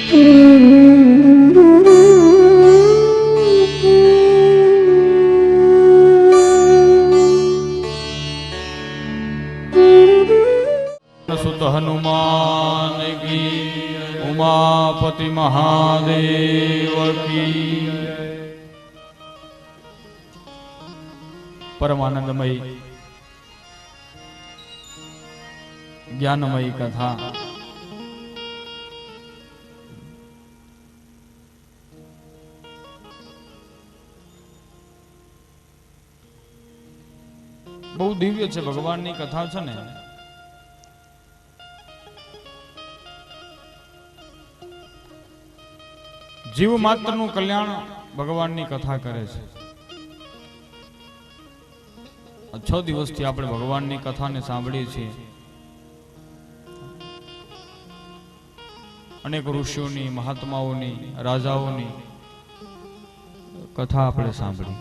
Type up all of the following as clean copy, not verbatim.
सुत हनुमान की उमापति महादेव की। परमानंदमयी ज्ञानमयी कथा बहु दिव्य है। भगवान की कथा है ने जीव मात्र नु कल्याण भगवान की कथा करे छे। 6 दिवस थी आपणे भगवान की कथा ने सांभळीए छीए। अनेक ऋषिओं नी, महात्माओं नी, राजाओं नी कथा आपणे सांभળી।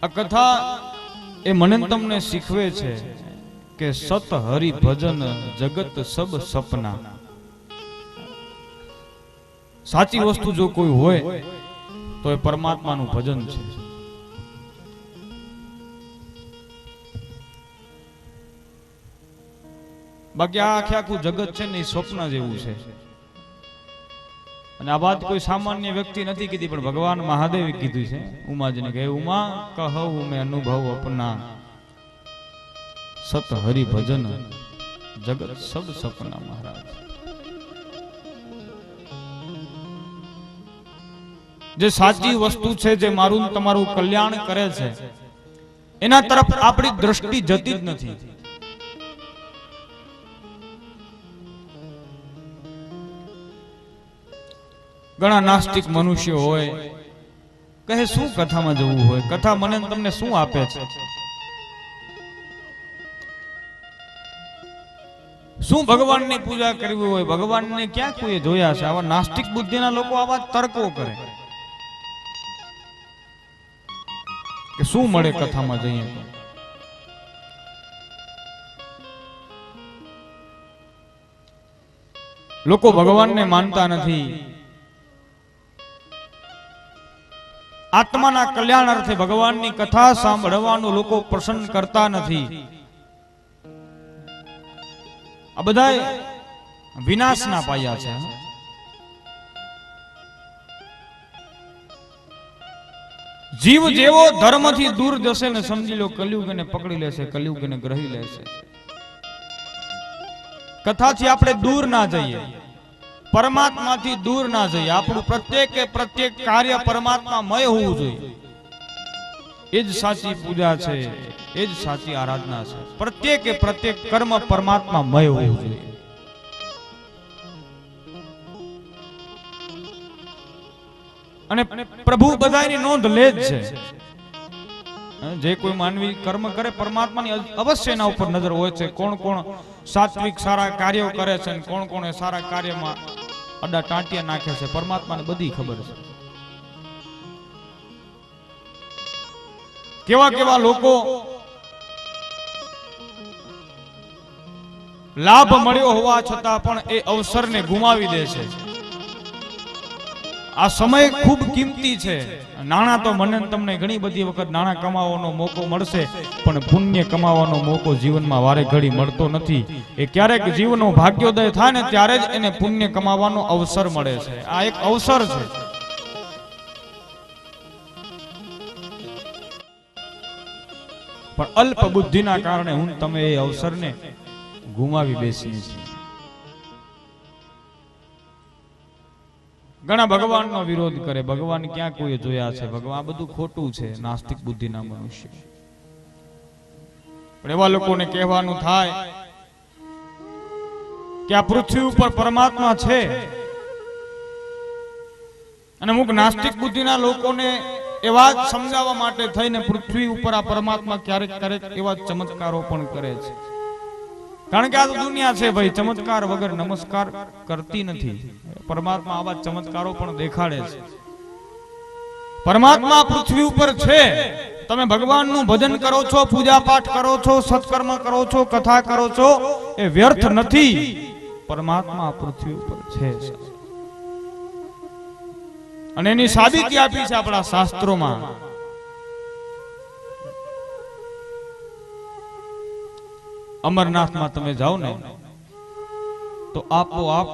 आ कथा ए मने तमने शीखवे छे के सत हरि भजन जगत सब सपना। साची वस्तु जो कोई होय तो ए परमात्मा नु भजन छे। बाकी आखे आखू जगत छे ने स्वप्न जेवुं छे। અને આ વાત કોઈ સામાન્ય વ્યક્તિ નથી કીધી, પણ ભગવાન મહાદેવે કીધું છે ઉમાજીને કે ઉમા કહું મેં અનુભવ अपना સત હરિ ભજન જગત સબ સપના। મહારાજ જે સાચી વસ્તુ છે, જે મારું તમારું કલ્યાણ કરે છે, એના તરફ આપણી દ્રષ્ટિ જતી જ નથી। ઘણા નાસ્તિક મનુષ્ય હોય કહે શું કથામાં જવું હોય, કથા મને તમને શું આપે છે, શું ભગવાનની પૂજા કરવી હોય, ભગવાનને ક્યાં કોઈએ જોયા છે? આવા નાસ્તિક બુદ્ધિના લોકો આવા તર્કો કરે કે શું મળે કથામાં જઈએ તો। લોકો ભગવાનને માનતા નથી, आत्मा ना कल्याण अर्थे भगवान की कथा सांभळवानुं लोको पसंद करता नथी। आ बधाय विनाश ना पाया छे। जीव जेवो धर्म थी दूर जशे ने समजी लो कलयुग ने पकड़ी लेशे, कलयुग ने ग्रही लेशे। कथा थी आपणे दूर ना जईए, परमात्मा थी दूर ना जाइए। आपणु प्रत्येक कार्य परमात्मा मय होवुं जोईए। एज साची पूजा छे, एज साची आराधना छे। प्रत्येक कर्म परमात्मा मय होवुं जोईए। अने प्रभु बधायनी नोंध ले ज छे। जे कोई मानवी कर्म करे परमात्मानी अवश्य एना उपर नजर होय छे। कोण कोण सात्विक सारा कार्यो करे छे, कोण कोण सारा कार्यमां अड्डा टांटिया नाखे छे, परमात्मा ने बधी खबर छे। केवा केवा लोको लाभ मळ्यो होवा छतां पण ए अवसर ने गुमावी दे छे। आ समय खूब किंमती छे। नाणा तो मने तमने घणी बधी वखत नाणा कमाવાનો મોકો મળશે, પણ પુણ્ય કમાવાનો મોકો જીવનમાં વારે ઘડી મળતો નથી। એ ક્યારેક જીવનો ભાગ્યોદય થાય ને ત્યારે જ એને પુણ્ય કમાવાનો અવસર મળે છે। આ એક અવસર છે। પણ અલ્પ બુદ્ધિના કારણે હું તમે એ અવસરને ગુમાવી બેસીએ છીએ। घना भगवान नो विरोध करे, भगवान क्या कोई जोया छे, भगवान बधु खोटू छे। नास्तिक बुद्धि ना मनुष्य पण एवा लोकोने कहेवानुं थाय कि आ पृथ्वी उपर परमात्मा छे। अने अमुक नास्तिक बुद्धि ना लोकोने एवा समजाववा माटे थईने पृथ्वी उपर आ परमात्मा क्यारेक क्यारेक एवा चमत्कारो पण करे छे। कारण के आ तो दुनिया छे भाई, चमत्कार वगर नमस्कार करती नहीं। परमात्मा आवा चमत्कारों पण देखाड़े छे। परमात्मा पृथ्वी पर छे। तमे भगवान नु भजन करो छो, पूजा पाठ करो छो, सत्कर्म करो छो, कथा करो छो, એ વ્યર્થ નથી. પરમાત્મા પૃથ્વી ઉપર છે અને એની સાબિતી આપી છે આપણા શાસ્ત્રોમાં. અમરનાથમાં તમે જાઓ ને તો આપોઆપ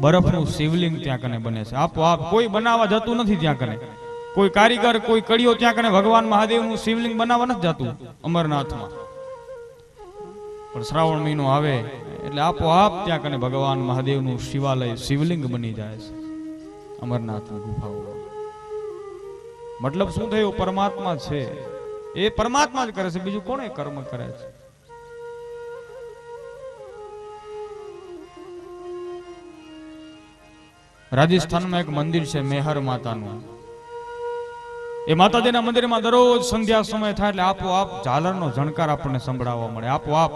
બરફનું શિવલિંગ ત્યાં કને બને છે. આપોઆપ કોઈ બનાવવા જતું નથી ત્યાં કને. કોઈ કારીગર કોઈ કડીઓ ત્યાં કને ભગવાન મહાદેવનું શિવલિંગ બનાવવા નથી જતું અમરનાથમાં. પણ શ્રાવણ મહિનો આવે એટલે આપોઆપ ત્યાં કને ભગવાન મહાદેવનું શિવાલય શિવલિંગ બની જાય છે અમરનાથની ગુફાઓમાં. મતલબ શું થયું? પરમાત્મા છે એ પરમાત્મા જ કરે છે, બીજું કોણ એ કર્મ કરે છે? રાજસ્થાનમાં એક મંદિર છે મેહર માતાનું. એ માતાજીના મંદિરમાં દરરોજ સંધ્યા સમય થાય એટલે આપોઆપ ઝાલરનો ઝણકાર આપણને સંભળાવવા મળે. આપોઆપ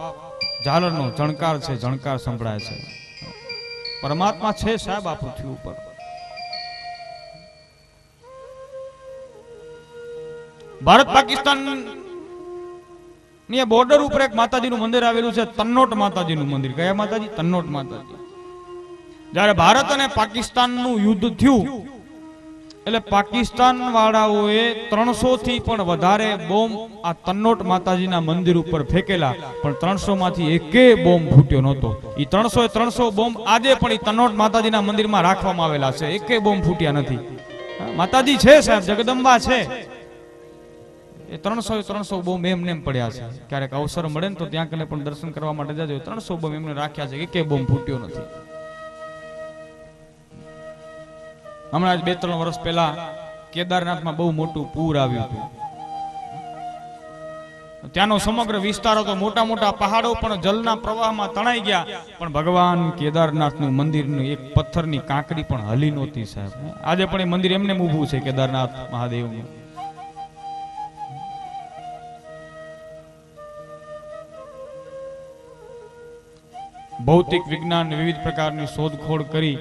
ઝાલરનો ઝણકાર છે, ઝણકાર સંભળાય છે. પરમાત્મા છે સાહેબ આ પૃથ્વી ઉપર. ભારત પાકિસ્તાન ની બોર્ડર ઉપર એક માતાજીનું મંદિર આવેલું છે, તન્નોટ માતાજીનું મંદિર. કયા માતાજી? તન્નોટ માતાજી. જ્યારે ભારત અને પાકિસ્તાનનું યુદ્ધ થયું એટલે પાકિસ્તાન વાળાઓએ 300 થી પણ વધારે બોમ્બ આ તન્નોટ માતાજીના મંદિર ઉપર ફેંકેલા, પણ 300 માંથી એકેય બોમ્બ ફૂટ્યો નહોતો. એ 300 બોમ્બ આજે પણ એ તન્નોટ માતાજીના મંદિરમાં રાખવામાં આવેલા છે, એકેય બોમ્બ ફૂટ્યા નથી. માતાજી છે સાહેબ, જગદંબા છે. એ 300 બોમ્બ એમને પડ્યા છે. ક્યારેક અવસર મળે ને તો ત્યાં કને પણ દર્શન કરવા માટે જજો. 300 બોમ્બ એમને રાખ્યા છે, એકેય બોમ્બ ફૂટ્યો નથી. હમણાં જ 2-3 વર્ષ પહેલા કેદારનાથમાં બહુ મોટું પૂર આવ્યું હતું. ત્યાંનો સમગ્ર વિસ્તાર હતો, મોટા મોટા પહાડો પણ જલના પ્રવાહમાં તણાઈ ગયા, પણ ભગવાન કેદારનાથનું મંદિરનું એક પથ્થરની કાંકરી પણ હલી નહોતી સાહેબ. આજે પણ એ મંદિર એમને ઊભું છે કેદારનાથ મહાદેવનું. ભૌતિક વિજ્ઞાન વિવિધ પ્રકારની શોધખોળ કરી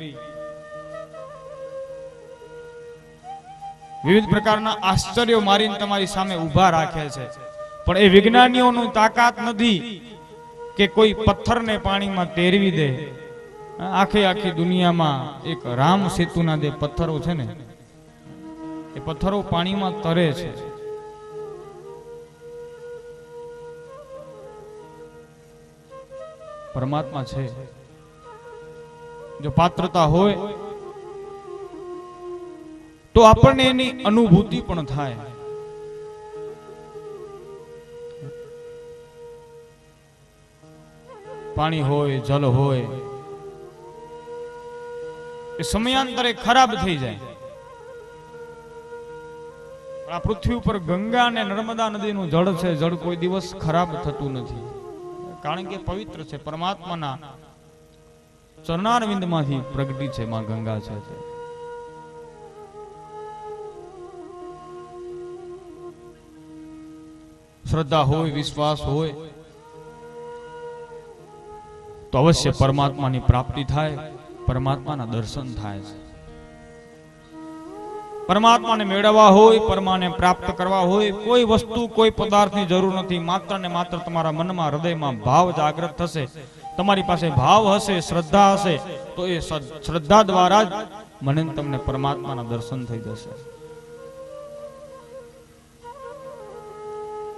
વિવિધ પ્રકારના આશ્ચર્યો મારીને તમારી સામે ઊભા રાખે છે, પણ એ વિજ્ઞાનીઓની તાકાત નથી કે કોઈ પથ્થરને પાણીમાં તેરવી દે. આખી દુનિયામાં એક રામ સેતુના જે પથ્થરો છે ને, એ પથ્થરો પાણીમાં તરે છે. પરમાત્મા છે. જો પાત્રતા હોય તો આપણને એની અનુભૂતિ પણ થાય. પાણી હોય, જલ હોય, એ સમયાંતરે ખરાબ થઈ જાય. આ પૃથ્વી ઉપર ગંગા અને નર્મદા નદીનું જળ છે, જળ કોઈ દિવસ ખરાબ થતું નથી, કારણ કે પવિત્ર છે. પરમાત્માના ચરણારવિંદમાંથી પ્રગટી છે માં ગંગા છે. શ્રદ્ધા હોય, વિશ્વાસ હોય તો અવશ્ય પરમાત્માની પ્રાપ્તિ થાય, પરમાત્માના દર્શન થાય છે. પરમાત્માને મેળવવા હોય, પરમાને પ્રાપ્ત કરવા હોય, કોઈ વસ્તુ કોઈ પદાર્થની જરૂર નથી. માત્ર ને માત્ર તમારા મનમાં, હૃદયમાં ભાવ જાગૃત થશે, તમારી પાસે ભાવ હશે, શ્રદ્ધા હશે, તો એ શ્રદ્ધા દ્વારા જ મને તમને પરમાત્માના દર્શન થઈ જશે.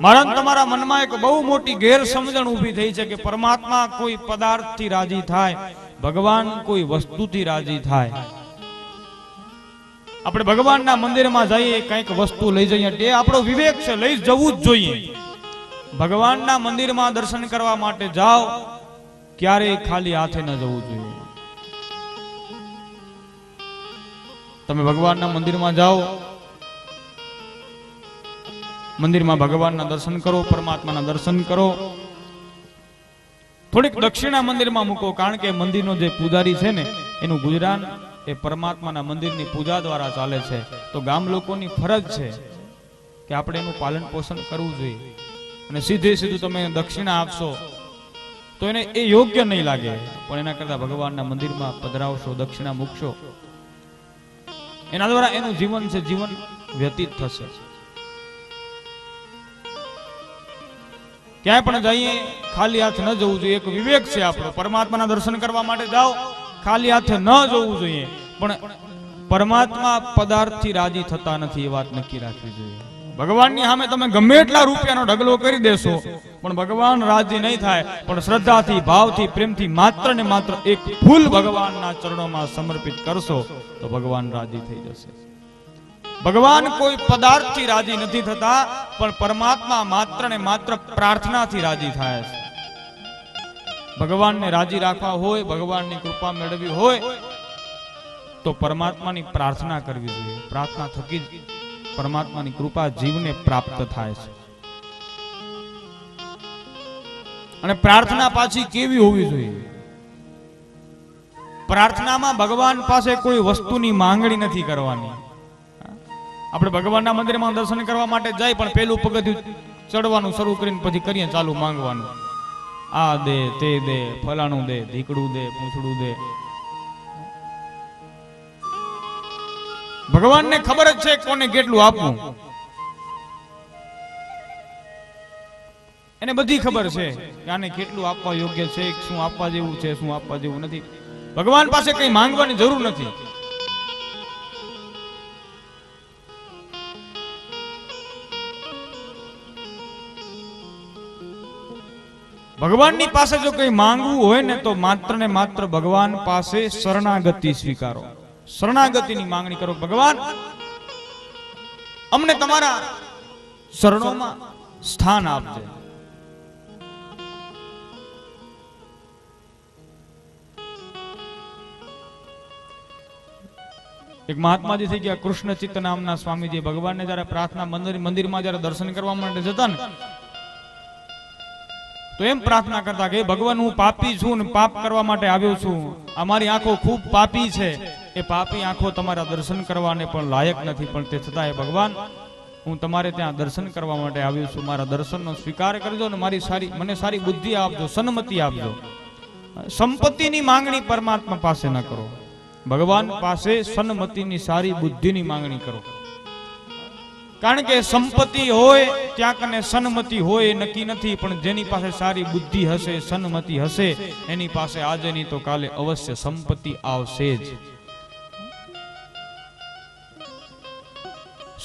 મારા તમારા મનમાં એક બહુ મોટી ગેરસમજણ ઊભી થઈ છે કે પરમાત્મા કોઈ પદાર્થથી રાજી થાય, ભગવાન કોઈ વસ્તુથી રાજી થાય. આપણે ભગવાનના મંદિરમાં જઈએ, કંઈક વસ્તુ લઈ જઈએ, તે આપણો વિવેક છે, લઈ જવું જ જોઈએ. ભગવાનના મંદિરમાં દર્શન કરવા માટે જાઓ, ક્યારેય ખાલી હાથે ન જવું જોઈએ. તમે ભગવાનના મંદિરમાં જાઓ, મંદિરમાં ભગવાનના દર્શન કરો, પરમાત્માના દર્શન કરો, થોડીક દક્ષિણા મંદિરમાં મૂકો, કારણ કે મંદિરનો જે પૂજારી છે ને, એનું ગુજરાન એ પરમાત્માના મંદિરની પૂજા દ્વારા ચાલે છે. તો ગામ લોકોની ફરજ છે કે આપણે એનું પાલન પોષણ કરવું જોઈએ. અને સીધું તમે દક્ષિણા આપશો તો એને એ યોગ્ય નહીં લાગે, પણ એના કરતા ભગવાનના મંદિરમાં પધરાવશો, દક્ષિણા મૂકશો, એના દ્વારા એનું જીવન છે, જીવન વ્યતીત થશે. ક્યાંય પણ જઈએ ખાલી હાથ ન જવું જોઈએ. એક વિવેક છે આપણો. પરમાત્માના દર્શન કરવા માટે જાઓ, ખાલી હાથે ન જવું જોઈએ. પણ પરમાત્મા પદાર્થથી રાજી થતા નથી, એ વાત નક્કી રાખવી જોઈએ. ભગવાનની સામે તમે ગમે એટલા રૂપિયાનો ઢગલો કરી દેશો, પણ ભગવાન રાજી નહીં થાય. પણ શ્રદ્ધાથી, ભાવથી, પ્રેમથી માત્ર ને માત્ર એક ફૂલ ભગવાનના ચરણોમાં સમર્પિત કરશો તો ભગવાન રાજી થઈ જશે. ભગવાન કોઈ પદાર્થથી રાજી નથી થતા, પણ પરમાત્મા માત્ર ને માત્ર પ્રાર્થનાથી રાજી થાય છે. ભગવાનને રાજી રાખવા હોય, ભગવાનની કૃપા મેળવવી હોય તો પરમાત્માની પ્રાર્થના કરવી જોઈએ. પ્રાર્થના થકી જ પરમાત્માની કૃપા જીવને પ્રાપ્ત થાય છે. અને પ્રાર્થના પાછી કેવી હોવી જોઈએ? પ્રાર્થનામાં ભગવાન પાસે કોઈ વસ્તુની માંગણી નથી કરવાની. આપણે ભગવાનના મંદિરમાં દર્શન કરવા માટે જાય, પણ પેલું પગથિયું ચડવાનું શરૂ કરીને પછી કરીએ ચાલુ માંગવાનું. આ દે, તે દે, ફલાણું દે, ધીકડું દે, પૂંછડું દે. ભગવાનને ખબર જ છે કોને કેટલું આપવું. એને બધી ખબર છે કે આને કેટલું આપવા યોગ્ય છે, શું આપવા જેવું છે, શું આપવા જેવું નથી. ભગવાન પાસે કઈ માંગવાની જરૂર નથી. ભગવાનની પાસે જો કઈ માંગવું હોય ને તો માત્ર ને માત્ર ભગવાન પાસે શરણાગતિ સ્વીકારો. શરણાગતિની માંગણી કરો. ભગવાન, અમને તમારા શરણોમાં સ્થાન આપજે. એક મહાત્માજી થઈ ગયા કૃષ્ણ ચિત્ત નામના સ્વામીજી. ભગવાનને જયારે પ્રાર્થના મંદિરમાં જયારે દર્શન કરવા માટે જતા ને, તો એમ પ્રાર્થના કરતા કે ભગવાન, હું પાપી છું ને પાપ કરવા માટે આવ્યો છું. અમારી આંખો ખૂબ પાપી છે. એ પાપી આંખો તમારા દર્શન કરવાને પણ લાયક નથી, પણ તે છતાં ભગવાન, હું તમારે ત્યાં દર્શન કરવા માટે આવ્યો છું. મારા દર્શનનો સ્વીકાર કરજો ને મને સારી બુદ્ધિ આપજો, સન્મતિ આપજો. સંપત્તિની માંગણી પરમાત્મા પાસે ન કરો. ભગવાન પાસે સન્મતિની, સારી બુદ્ધિની માંગણી કરો. કારણ કે સંપત્તિ હોય ત્યાં કને સન્મતિ હોય એ નક્કી નથી, પણ જેની પાસે સારી બુદ્ધિ હશે, સન્મતિ હશે, એની પાસે આજે નહીં તો કાલે અવશ્ય સંપત્તિ આવશે જ.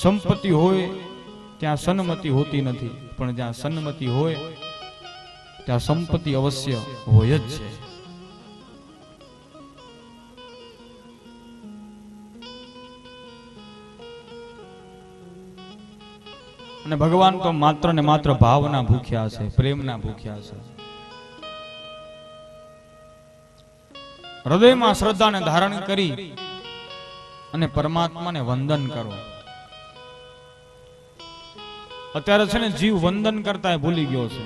સંપત્તિ હોય ત્યાં સન્મતિ હોતી નથી, પણ જ્યાં સન્મતિ હોય ત્યાં સંપત્તિ અવશ્ય હોય જ છે. અને ભગવાન તો માત્ર ને માત્ર ભાવના ભૂખ્યા છે, પ્રેમના ભૂખ્યા છે. હૃદયમાં શ્રદ્ધાને ધારણ કરી અને પરમાત્માને વંદન કરો. અત્યારે છે ને જીવ વંદન કરતા ભૂલી ગયો છે.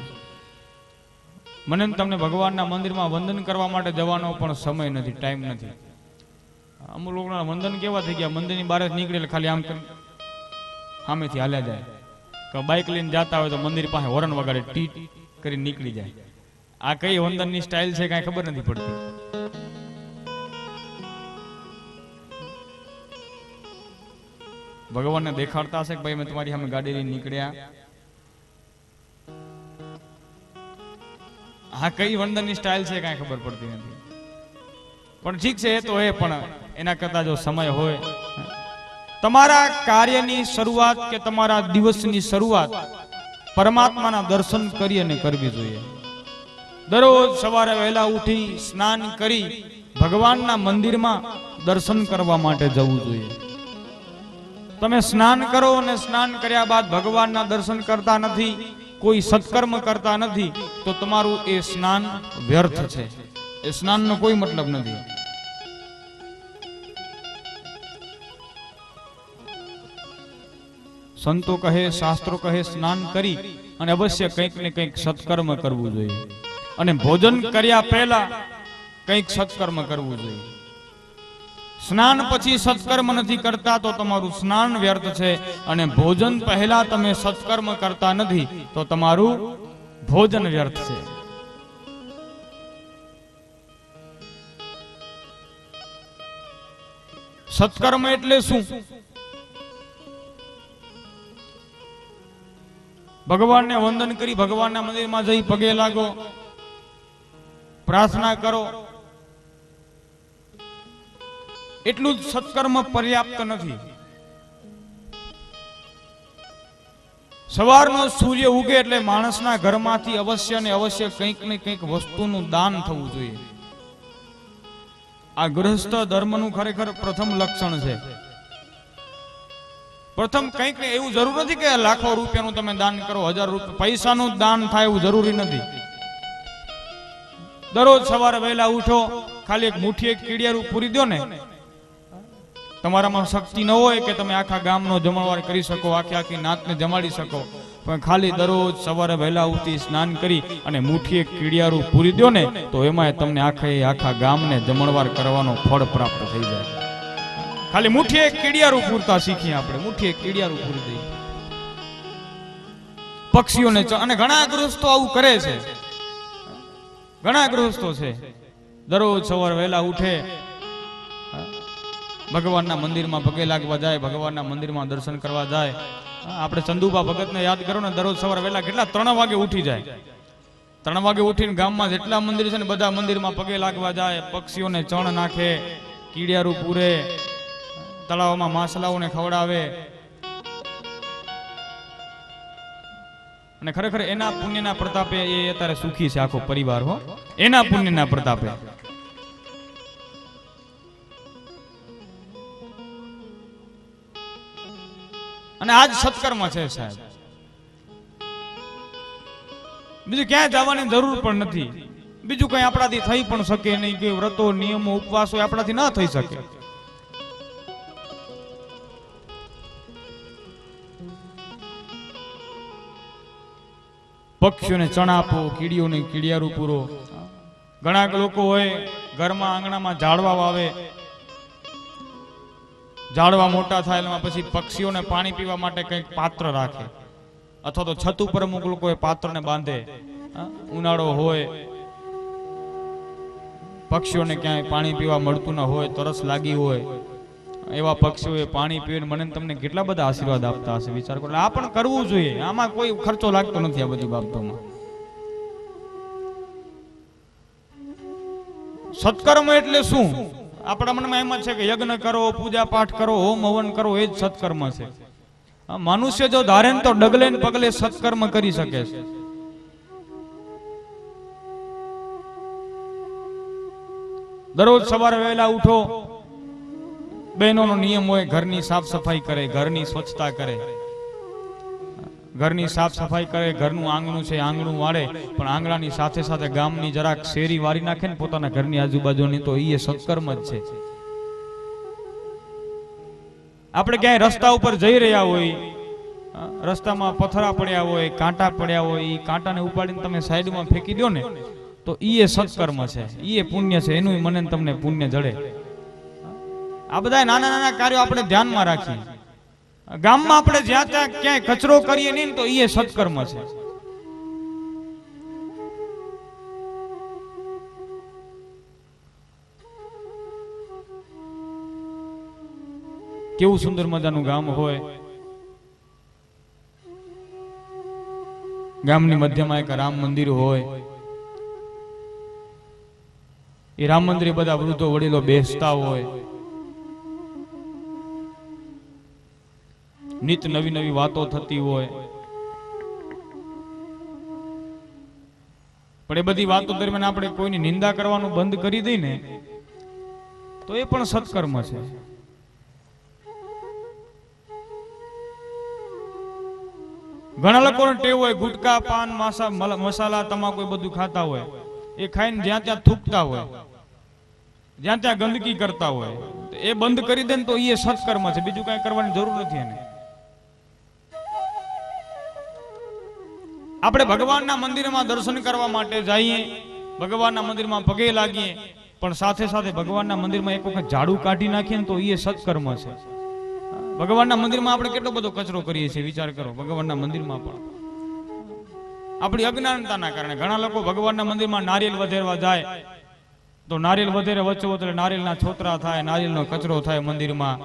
મને તમને ભગવાનના મંદિરમાં વંદન કરવા માટે જવાનો પણ સમય નથી, ટાઈમ નથી. અમુક લોકોના વંદન કેવા થઈ ગયા, મંદિરની બહાર જ નીકળે ખાલી આમ સામેથી હાલ્યા જાય. બાઇક લઈને જતા હોય તો મંદિર પાસે હોરન વગાડે, ટીટ કરીને નીકળી જાય. આ કઈ વંદનની સ્ટાઇલ છે કઈ ખબર નથી પડતી. ભગવાનને દેખાડતા હશે કે ભાઈ મેં તમારી સામે ગાડી લઈને નીકળ્યા. આ કઈ વંદનની સ્ટાઇલ છે કઈ ખબર પડતી નથી. પણ ઠીક છે, એ તો એ, પણ એના કરતા જો સમય હોય, તમારા કાર્યની શરૂઆત કે તમારા દિવસની શરૂઆત પરમાત્માના દર્શન કરી અને કરવી જોઈએ. દરરોજ સવારે વહેલા ઉઠી સ્નાન કરી ભગવાનના મંદિરમાં દર્શન કરવા માટે જવું જોઈએ. તમે સ્નાન કરો અને સ્નાન કર્યા બાદ ભગવાનના દર્શન કરતા નથી, કોઈ સત્કર્મ કરતા નથી, તો તમારું એ સ્નાન વ્યર્થ છે. એ સ્નાનનો કોઈ મતલબ નથી. સંતો કહે, શાસ્ત્રો કહે, સ્નાન કરી અને અવશ્ય કંઈક ને કંઈક સત્કર્મ કરવું જોઈએ. અને ભોજન કર્યા પહેલા કંઈક સત્કર્મ કરવું જોઈએ. સ્નાન પછી સત્કર્મ નથી કરતા તો તમારું સ્નાન વ્યર્થ છે. અને ભોજન પહેલા તમે સત્કર્મ કરતા નથી તો તમારું ભોજન વ્યર્થ છે. સત્કર્મ એટલે શું? ભગવાનને વંદન કરી ભગવાનના મંદિરમાં જઈ પગે લાગો, પ્રાર્થના કરો, એટલું જ સત્કર્મ પર્યાપ્ત નથી. સવારનો સૂર્ય ઉગે એટલે માણસના ઘરમાંથી અવશ્ય ને અવશ્ય કંઈક ને કંઈક વસ્તુનું દાન થવું જોઈએ. આ ગૃહસ્થ ધર્મનું ખરેખર પ્રથમ લક્ષણ છે. પ્રથમ કંઈક ને એવું જરૂર નથી કે લાખો રૂપિયાનું તમે દાન કરો, 1000 રૂપિયા પૈસાનું દાન થાય એવું જરૂરી નથી. દરરોજ સવારે વહેલા ઉઠો, ખાલી એક મુઠ્ઠી એક કીડિયારું પૂરી દો ને. તમારામાં શક્તિ ન હોય કે તમે આખા ગામનો જમણવાર કરી શકો, આખી નાતને જમાડી શકો, પણ ખાલી દરરોજ સવારે વહેલા ઉઠી સ્નાન કરી અને મુઠ્ઠી એક કીડિયારું પૂરી દો ને, તો એમાં તમને આખા ગામને જમણવાર કરવાનો ફળ પ્રાપ્ત થઈ જાય. ખાલી મુઠ્ઠી એક કીડિયારું પૂરતા શીખીએ આપણે, મુઠ્ઠી એક કીડિયારું પૂરી દઈએ. પક્ષીઓને અને ઘણા ગૃહસ્થો આવું કરે છે. ઘણા ગૃહસ્થો છે દરરોજ સવારે વહેલા ઉઠે, ભગવાનના મંદિરમાં પગે લાગવા જાય, ભગવાનના મંદિરમાં દર્શન કરવા જાય. આપણે ચંદુબા ભગતને યાદ કરો ને, દરરોજ સવારે વહેલા કેટલા 3 વાગે ઉઠી જાય. 3 વાગે ઉઠીને ગામમાં જેટલા મંદિર છે ને બધા મંદિરમાં પગે લાગવા જાય, પક્ષીઓને ચણ નાખે, કીડિયારું પૂરે, તળાવમાં માછલાઓને ખવડાવે. અને ખરેખર એના પુણ્યના પ્રતાપે એ અત્યારે સુખી છે આખો પરિવાર. હો, એના પુણ્યના પ્રતાપે. અને આજ સત્કર્મ છે સાહેબ. બીજું ક્યાંય જવાની જરૂર પણ નથી. બીજું કઈ આપણાથી થઈ પણ શકે નહીં, કે વ્રતો નિયમો ઉપવાસો આપણાથી ના થઈ શકે. પક્ષીઓને ચણા આપો, કીડીઓને કીડિયારું પૂરો. ઘણા લોકો હોય ઘરમાં આંગણામાં ઝાડવા વાવે, ઝાડવા મોટા થાય એમાં પછી પક્ષીઓને પાણી પીવા માટે કંઈક પાત્ર રાખે, અથવા તો છત ઉપર અમુક લોકો પાત્રને બાંધે. ઉનાળો હોય, પક્ષીઓને ક્યાંય પાણી પીવા મળતું ન હોય, તરસ લાગી હોય, એવા પક્ષીઓએ પાણી પીને મને તમને કેટલા બધા આશીર્વાદ આપતા હશે. વિચાર કરો. આ પણ કરવું જોઈએ. આમાં કોઈ ખર્ચો લાગતો નથી આ બધી બાબતોમાં. સત્કર્મ એટલે શું? આપણા મનમાં એમ જ છે કે યજ્ઞ કરો, પૂજા પાઠ કરો, હોમ હવન કરો, એ જ સત્કર્મ છે. મનુષ્ય જો ધારે તો ડગલે ને પગલે સત્કર્મ કરી શકે છે. દરરોજ સવારે વહેલા ઉઠો, બહેનોનો નિયમ હોય ઘરની સાફ સફાઈ કરે, ઘરની સ્વચ્છતા કરે, ઘરની સાફ સફાઈ કરે, ઘરનું આંગણું છે આંગણું વાળે, પણ આંગણાની સાથે સાથે ગામની જરાક શેરી વારી નાખે ને પોતાના ઘરની આજુબાજુની, તો એ સત્કર્મ જ છે. આપણે ક્યાંય રસ્તા ઉપર જઈ રહ્યા હોય, રસ્તામાં પથરા પડ્યા હોય, કાંટા પડ્યા હોય, એ કાંટાને ઉપાડીને તમે સાઈડમાં ફેંકી દો ને, તો એ સત્કર્મ છે, એ પુણ્ય છે. એનું મને તમને પુણ્ય જડે. આ બધા નાના નાના કાર્યો આપણે ધ્યાનમાં રાખીએ. ગામમાં આપણે જ્યાં ત્યાં ક્યાંય કચરો કરીએ નહીં તો એ સત્કર્મ છે. કેવું સુંદર મજાનું ગામ હોય, ગામની મધ્યમાં એક રામ મંદિર હોય, એ રામ મંદિરે બધા વૃદ્ધો વડીલો બેસતા હોય, નિત નવી નવી વાતો થતી હોય, પણ એ બધી વાતો દરમિયાન આપણે કોઈની નિંદા કરવાનું બંધ કરી દઈએ તો એ પણ સત્કર્મ છે. ઘણા લોકોને ટેવ હોય ગુટકા, પાન, મસાલા, તમાકુ બધું ખાતા હોય, એ ખાઈને જ્યાં ત્યાં થૂકતા હોય, જ્યાં ત્યાં ગંદકી કરતા હોય, એ બંધ કરી દે ને તો એ સત્કર્મ છે. બીજું કઈ કરવાની જરૂર નથી એને. આપણે ભગવાનના મંદિરમાં દર્શન કરવા માટે જઈએ, ભગવાનના મંદિરમાં પગે લાગીએ, પણ સાથે સાથે ભગવાનના મંદિરમાં એક વખત ઝાડુ કાઢી નાખીએ ને તો એ સત્કર્મ છે. ભગવાનના મંદિરમાં આપણે કેટલો બધો કચરો કરીએ છીએ, વિચાર કરો. ભગવાનના મંદિરમાં પણ આપણી અજ્ઞાનતાના કારણે ઘણા લોકો ભગવાનના મંદિરમાં નારિયેલ વધેરવા જાય તો નારિયેલ વધેરે વચ્ચે નારિયેલના છોતરા થાય, નારિયેલનો કચરો થાય મંદિરમાં.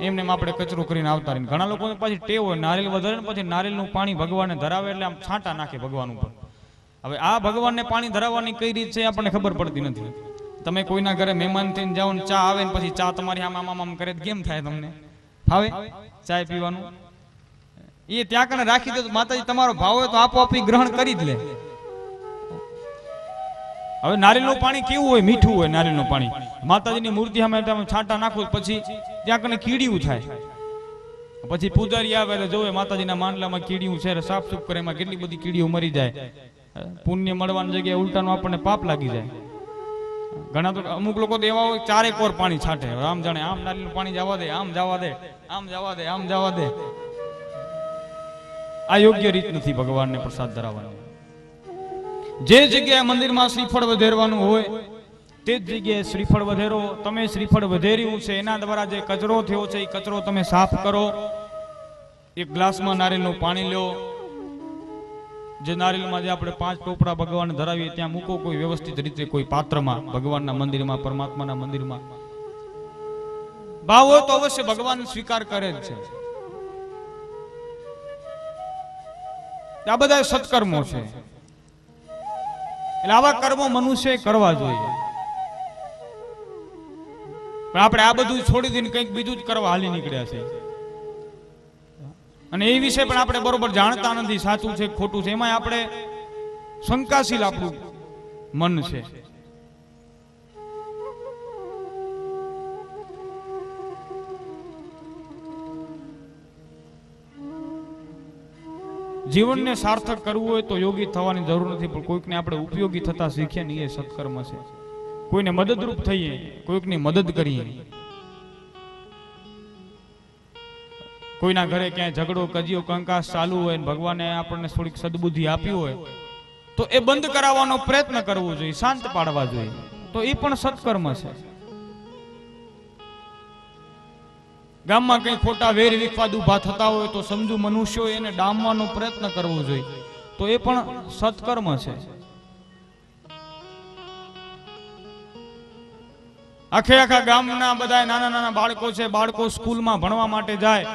એમને આપણે કચરો કરીને આવતા રહીને ઘણા લોકો પછી ટેવ હોય નારિયેલ વધારે ને પછી નારિયેલનું પાણી ભગવાનને ધરાવે એટલે આમ છાંટા નાખે ભગવાન ઉપર. હવે આ ભગવાનને પાણી ધરાવવાની કઈ રીત છે આપણને ખબર પડતી નથી. તમે કોઈના ઘરે મહેમાન થઈને જાઓ ને ચા આવે ને પછી ચા તમારી આમ કરે કેમ થાય? તમને ફાવે ચાય પીવાનું? એ ત્યાં કને રાખી દે તો માતાજી તમારો ભાવ હોય તો આપોઆપ ગ્રહણ કરી જ લે. હવે નારિયેળનું પાણી કેવું હોય? મીઠું હોય નારિયેળનું પાણી. માતાજીની મૂર્તિ સામે તમે છાંટા નાખો પછી ત્યાં કને કીડીયું થાય. પછી પૂજારી આવે એટલે જોવે માતાજીના માંડલામાં કીડીયું છે, સાફ સુફ કરે, એમાં કેટલી બધી કીડીઓ મરી જાય. પુણ્ય મળવાની જગ્યાએ ઉલટાનું આપણને પાપ લાગી જાય. ઘણા તો અમુક લોકો તો એવા હોય ચારે કોર પાણી છાંટે. આમ જાણે આમ નારિયેળનું પાણી જવા દે, આમ જવા દે, આમ જવા દે, આમ જવા દે. આ યોગ્ય રીત નથી ભગવાનને પ્રસાદ ધરાવવાનો. જે જગ્યાએ મંદિરમાં શ્રીફળ વધેરવાનું હોય તે જ જગ્યાએ શ્રીફળ વધેરો. તમે શ્રીફળ વધેર્યું છે એના દ્વારા જે કચરો થયો છે એ કચરો તમે સાફ કરો. એક ગ્લાસમાં નારિયેળનું પાણી લો. જે નારિયેળમાં જે આપણે 5 ટોપરા ભગવાન ધરાવીએ ત્યાં મૂકો, કોઈ વ્યવસ્થિત રીતે કોઈ પાત્રમાં, ભગવાનના મંદિરમાં, પરમાત્માના મંદિરમાં. ભાવ હોય તો અવશ્ય ભગવાન સ્વીકાર કરે જ છે. આ બધા સત્કર્મો છે. એટલે આવા કર્મો મનુષ્ય કરવા જોઈએ. પણ આપણે આ બધું છોડી દઈને કંઈક બીજું જ કરવા હાલી નીકળ્યા છે. અને એ વિશે પણ આપણે બરોબર જાણતા નથી સાચું છે ખોટું છે. એમાં આપણે શંકાશીલ આપણું મન છે. જીવનને સાર્થક કરવું હોય તો યોગી થવાની જરૂર નથી, પણ કોઈકને આપણે ઉપયોગી થતા શીખીએ ને એ સત્કર્મ છે. કોઈને મદદરૂપ થઈએ, કોઈકની મદદ કરીએ. કોઈના ઘરે ક્યાંય ઝઘડો કજિયો કંકાસ ચાલુ હોય ને ભગવાને આપણને થોડીક સદબુદ્ધિ આપી હોય તો એ બંધ કરાવવાનો પ્રયત્ન કરવો જોઈએ, શાંત પાડવા જોઈએ. તો એ પણ સત્કર્મ છે. ગામમાં કઈ ખોટા વેર વિખવાદ ઉભા થતા હોય તો સમજુ મનુષ્યો એને ડામવાનો પ્રયત્ન કરવો જોઈએ. તો એ પણ સત્કર્મ છે. આખા ગામના બધા નાના નાના બાળકો છે, બાળકો સ્કૂલમાં ભણવા માટે જાય.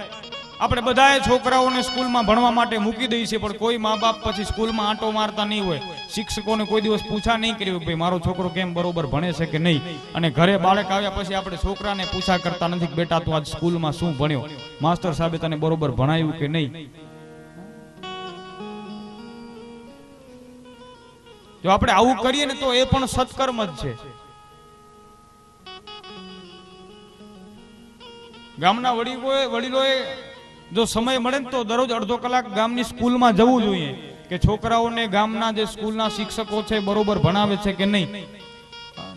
આપણે બધાએ છોકરાઓને સ્કૂલમાં ભણવા માટે મૂકી દઈએ છીએ, પણ કોઈ મા બાપ પછી સ્કૂલમાં આંટો મારતા નહીં હોય. શિક્ષકોને કોઈ દિવસ પૂછા નહીં કર્યું ભાઈ મારો છોકરો કેમ બરોબર ભણે છે કે નહીં. અને ઘરે બાળક આવ્યા પછી આપણે છોકરાને પૂછા કરતા નથી બેટા તું આજ સ્કૂલમાં શું ભણ્યો, માસ્ટર સાહેબે તને બરોબર ભણાયું કે નહીં. જો આપણે આવું કરીએ ને તો એ પણ સત્કર્મ જ છે. ગામના વડીલોએ જો સમય મળે ને તો દરરોજ અડધો કલાક ગામની સ્કૂલમાં જવું જોઈએ કે છોકરાઓને ગામના જે સ્કૂલના શિક્ષકો છે બરોબર ભણાવે છે કે નહીં.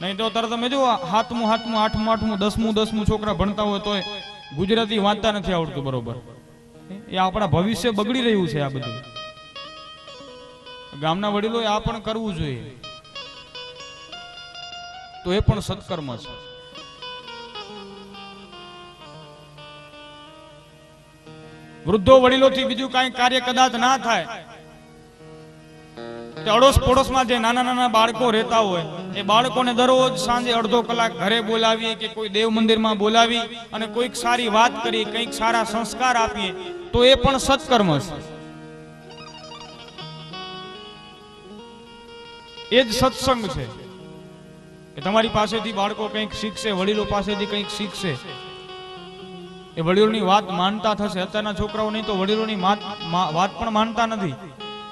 નહીં તો તરત તમે જો 7મું 8મું 10મું છોકરા ભણતા હોય તો ગુજરાતી વાંચતા નથી આવડતું બરોબર. એ આપણા ભવિષ્ય બગડી રહ્યું છે. આ બધું ગામના વડીલોએ આ પણ કરવું જોઈએ. તો એ પણ સત્કર્મ છે. વૃદ્ધો વડીલોથી બીજું કઈ કાર્ય કદાચ ના થાય તો અડોશ પડોશમાં જે નાના નાના બાળકો રહેતા હોય એ બાળકોને દરરોજ સાંજે અડધો કલાક ઘરે બોલાવીએ કે કોઈ દેવ મંદિરમાં બોલાવી અને કોઈક સારી વાત કરી, કંઈક સારા સંસ્કાર આપીએ તો એ પણ સત્કર્મ છે. એ જ સત્સંગ છે કે તમારી પાસેથી બાળકો કંઈક શીખશે, વડીલો પાસેથી કંઈક શીખશે. એ વડીલોની વાત માનતા થશે. અત્યારના છોકરાઓ નહીં તો વડીલોની વાત પણ માનતા નથી.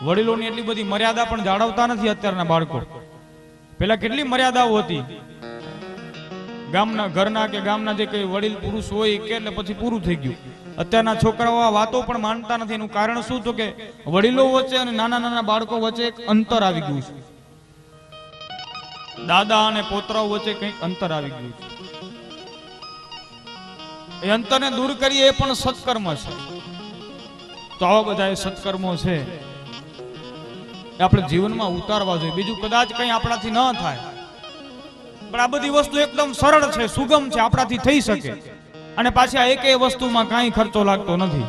વડીલોની એટલી બધી મર્યાદા પણ જાળવતા નથી અત્યારના બાળકો. પેલા કેટલી મર્યાદાઓ હતી. ગામના ઘરના કે ગામના જે કઈ વડીલ પુરુષ હોય કે એટલે પછી પૂરું થઈ ગયું. અત્યારના છોકરાઓ આ વાતો પણ માનતા નથી. એનું કારણ શું? તો કે વડીલો વચ્ચે અને નાના નાના બાળકો વચ્ચે એક અંતર આવી ગયું છે. દાદા અને પોતરાઓ વચ્ચે કંઈક અંતર આવી ગયું છે. એ અંતરને દૂર કરીએ એ પણ સત્કર્મ છે. તો આવા બધા સત્કર્મો છે એ આપણે જીવનમાં ઉતારવા જોઈએ. બીજું કદાચ કંઈ આપણાથી ન થાય, પણ આ બધી વસ્તુ એકદમ સરળ છે, સુગમ છે, આપણાથી થઈ શકે. અને પાછી આ એકેય વસ્તુમાં કાંઈ ખર્ચો લાગતો નથી.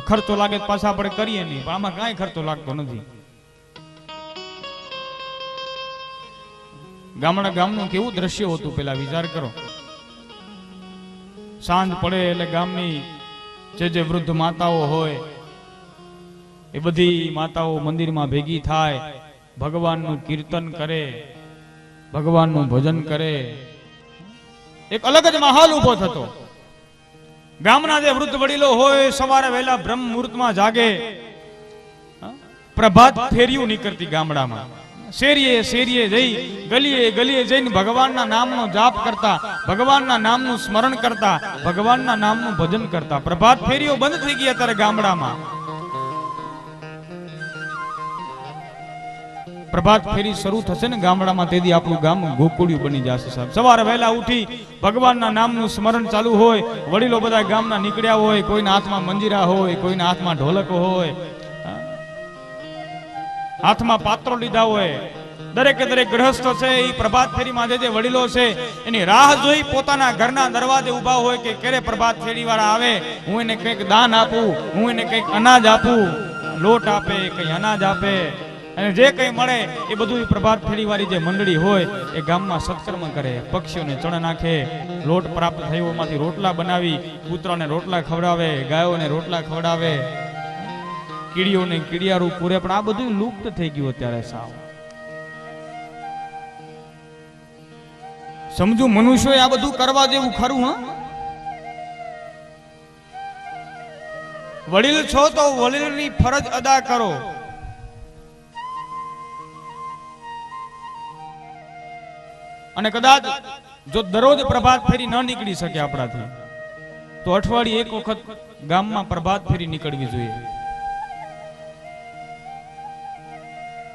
ખર્ચો લાગે પાછા આપણે કરીએ નહીં, પણ આમાં કાંઈ ખર્ચો લાગતો નથી. ગામનું કેવું દ્રશ્ય હતું પેલા વિચાર કરો. સાંજ પડે એટલે ગામની જે વૃદ્ધ માતાઓ હોય એ બધી માતાઓ મંદિરમાં ભેગી થાય, ભગવાનનું કીર્તન કરે, ભગવાનનું ભજન કરે. એક અલગ જ માહોલ ઉભો થતો. ગામના જે વૃદ્ધ વડીલો હોય સવારે વહેલા બ્રહ્મ મુહૂર્તમાં જાગે, પ્રભાત ફેરીઓ નીકળતી ગામડામાં. શેરીએ શેરીએ જઈ, ગલીએ ગલીએ જઈને ભગવાનના નામનો જાપ કરતા, ભગવાનના નામનું સ્મરણ કરતા, ભગવાનના નામનું ભજન કરતા. પ્રભાત ફેરીઓ બંધ થઈ ગઈ અત્યારે ગામડામાં. પ્રભાત ફેરી શરૂ થશે ને ગામડામાં, તેથી આપણું ગામ ગોકુળિયું બની જશે સાહેબ. સવારે વહેલા ઉઠી ભગવાનના નામનું સ્મરણ ચાલુ હોય, વડીલો બધા ગામના નીકળ્યા હોય, કોઈના હાથમાં મંજીરા હોય, કોઈના હાથમાં ઢોલક હોય, હાથમાં પાત્રો લીધા હોય. દરેકે દરેક ગ્રહસ્થ છે એ પ્રભાત ફેરીમાં જે વડીલો છે એની રાહ જોઈ પોતાના ઘરના દરવાજે ઉભા હોય કે ક્યારે પ્રભાત ફેરી વાળા આવે, હું એને કંઈક દાન આપું, હું એને કંઈક અનાજ આપું. લોટ આપે, કઈ અનાજ આપે, અને જે કંઈ મળે એ બધું પ્રભાત ફેરી વાળી જે મંડળી હોય એ ગામમાં સત્કર્મ કરે. પક્ષીઓને ચણ નાખે, લોટ પ્રાપ્ત થયો એમાંથી રોટલા બનાવી કૂતરાને રોટલા ખવડાવે, ગાયોને રોટલા ખવડાવે, કીડીઓને કીડિયારું પૂરે. પણ આ બધું લુપ્ત થઈ ગયું અત્યારે સાવ. સમજુ મનુષ્યોએ આ બધું કરવા જેવું ખરું? હા, વડીલ છો તો વડીલની ફરજ અદા કરો. અને કદાચ જો દરરોજ પ્રભાત ફેરી ન નીકળી શકે આપણાથી, તો અઠવાડિયે એક વખત ગામમાં પ્રભાત ફેરી નીકળવી જોઈએ.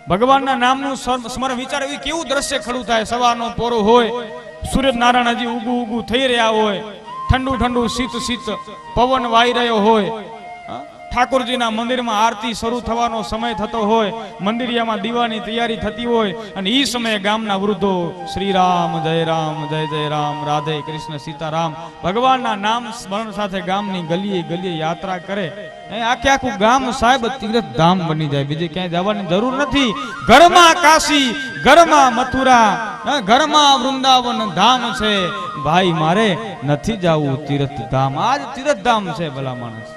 ભગવાનના નામનું સ્મરણ. વિચાર, એવું કેવું દ્રશ્ય ખડું થાય. સવારનો પોરો હોય, સૂર્ય નારાયણ હજી ઉગું ઉગું થઈ રહ્યા હોય, ઠંડુ ઠંડુ શીત શીત પવન વાઈ રહ્યો હોય, ઠાકોરજીના મંદિરમાં આરતી શરૂ થવાનો સમય થતો હોય, મંદિરિયામાં દીવાની તૈયારી થતી હોય, અને એ સમયે ગામના વૃદ્ધો શ્રી રામ જય જય રામ, રાધે કૃષ્ણ સીતારામ ભગવાનના નામ સ્મરણ સાથે ગામની ગલીએ ગલીએ યાત્રા કરે. આખે આખું ગામ સાહેબ તીર્થ ધામ બની જાય. બીજે ક્યાંય જવાની જરૂર નથી. ઘરમાં કાશી, ઘરમાં મથુરા, ઘરમાં વૃંદાવન ધામ છે. ભાઈ મારે નથી જવું તીર્થ ધામ. આજ તીર્થ ધામ છે ભલા માણસ.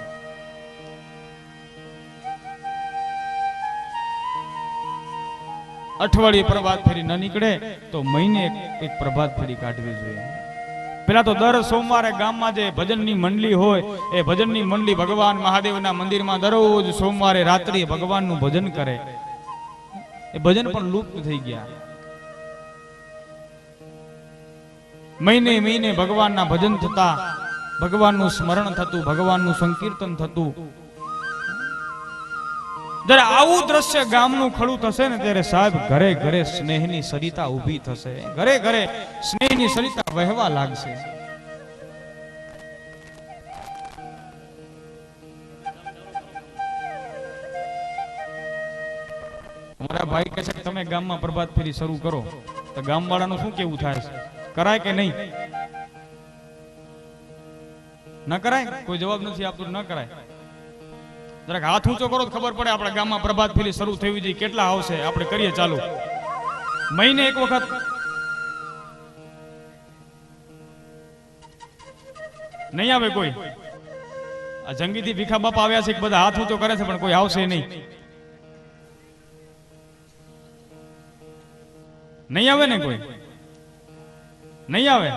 અઠવાડિયે પ્રભાત ફેરી ન નીકળે તો મહિને એક પ્રભાત ફેરી કાઢવી જોઈએ. પેલા તો દર સોમવારે ગામમાં જે ભજનની મંડળી હોય એ ભજનની મંડળી ભગવાન મહાદેવના મંદિરમાં દરરોજ સોમવારે રાત્રિએ ભગવાનનું ભજન કરે. એ ભજન પણ લુપ્ત થઈ ગયા. મહિને મહિને ભગવાનના ભજન થતા, ભગવાનનું સ્મરણ થતું, ભગવાનનું સંકીર્તન થતું. જ્યારે આવું દ્રશ્ય ગામનું ખડું થશે ને ત્યારે સાહેબ ઘરે ઘરે સ્નેહની સરિતા ઊભી થશે. ઘરે ઘરે સ્નેહની સરિતા વહેવા લાગશે. મારા ભાઈ કહે છે કે તમે ગામમાં પ્રભાત ફેરી શરૂ કરો, તો ગામવાળાનું શું કેવું થાય છે? કરાય કે નહીં? ન કરાય? કોઈ જવાબ નથી આપતું. ન કરાય. જરાક હાથ ઊંચો કરો તો ખબર પડે આપણા ગામમાં પ્રભાત ફેરી શરૂ થવી જોઈએ. કેટલા આવશે? આપણે કરીએ ચાલુ. મહિને એક વખત. નહીં આવે કોઈ? આ જંગીથી ભીખા બાપા આવ્યા છે, બધા હાથ ઊંચો કરે છે, પણ કોઈ આવશે નહીં. નહીં આવે ને કોઈ? નહીં આવે.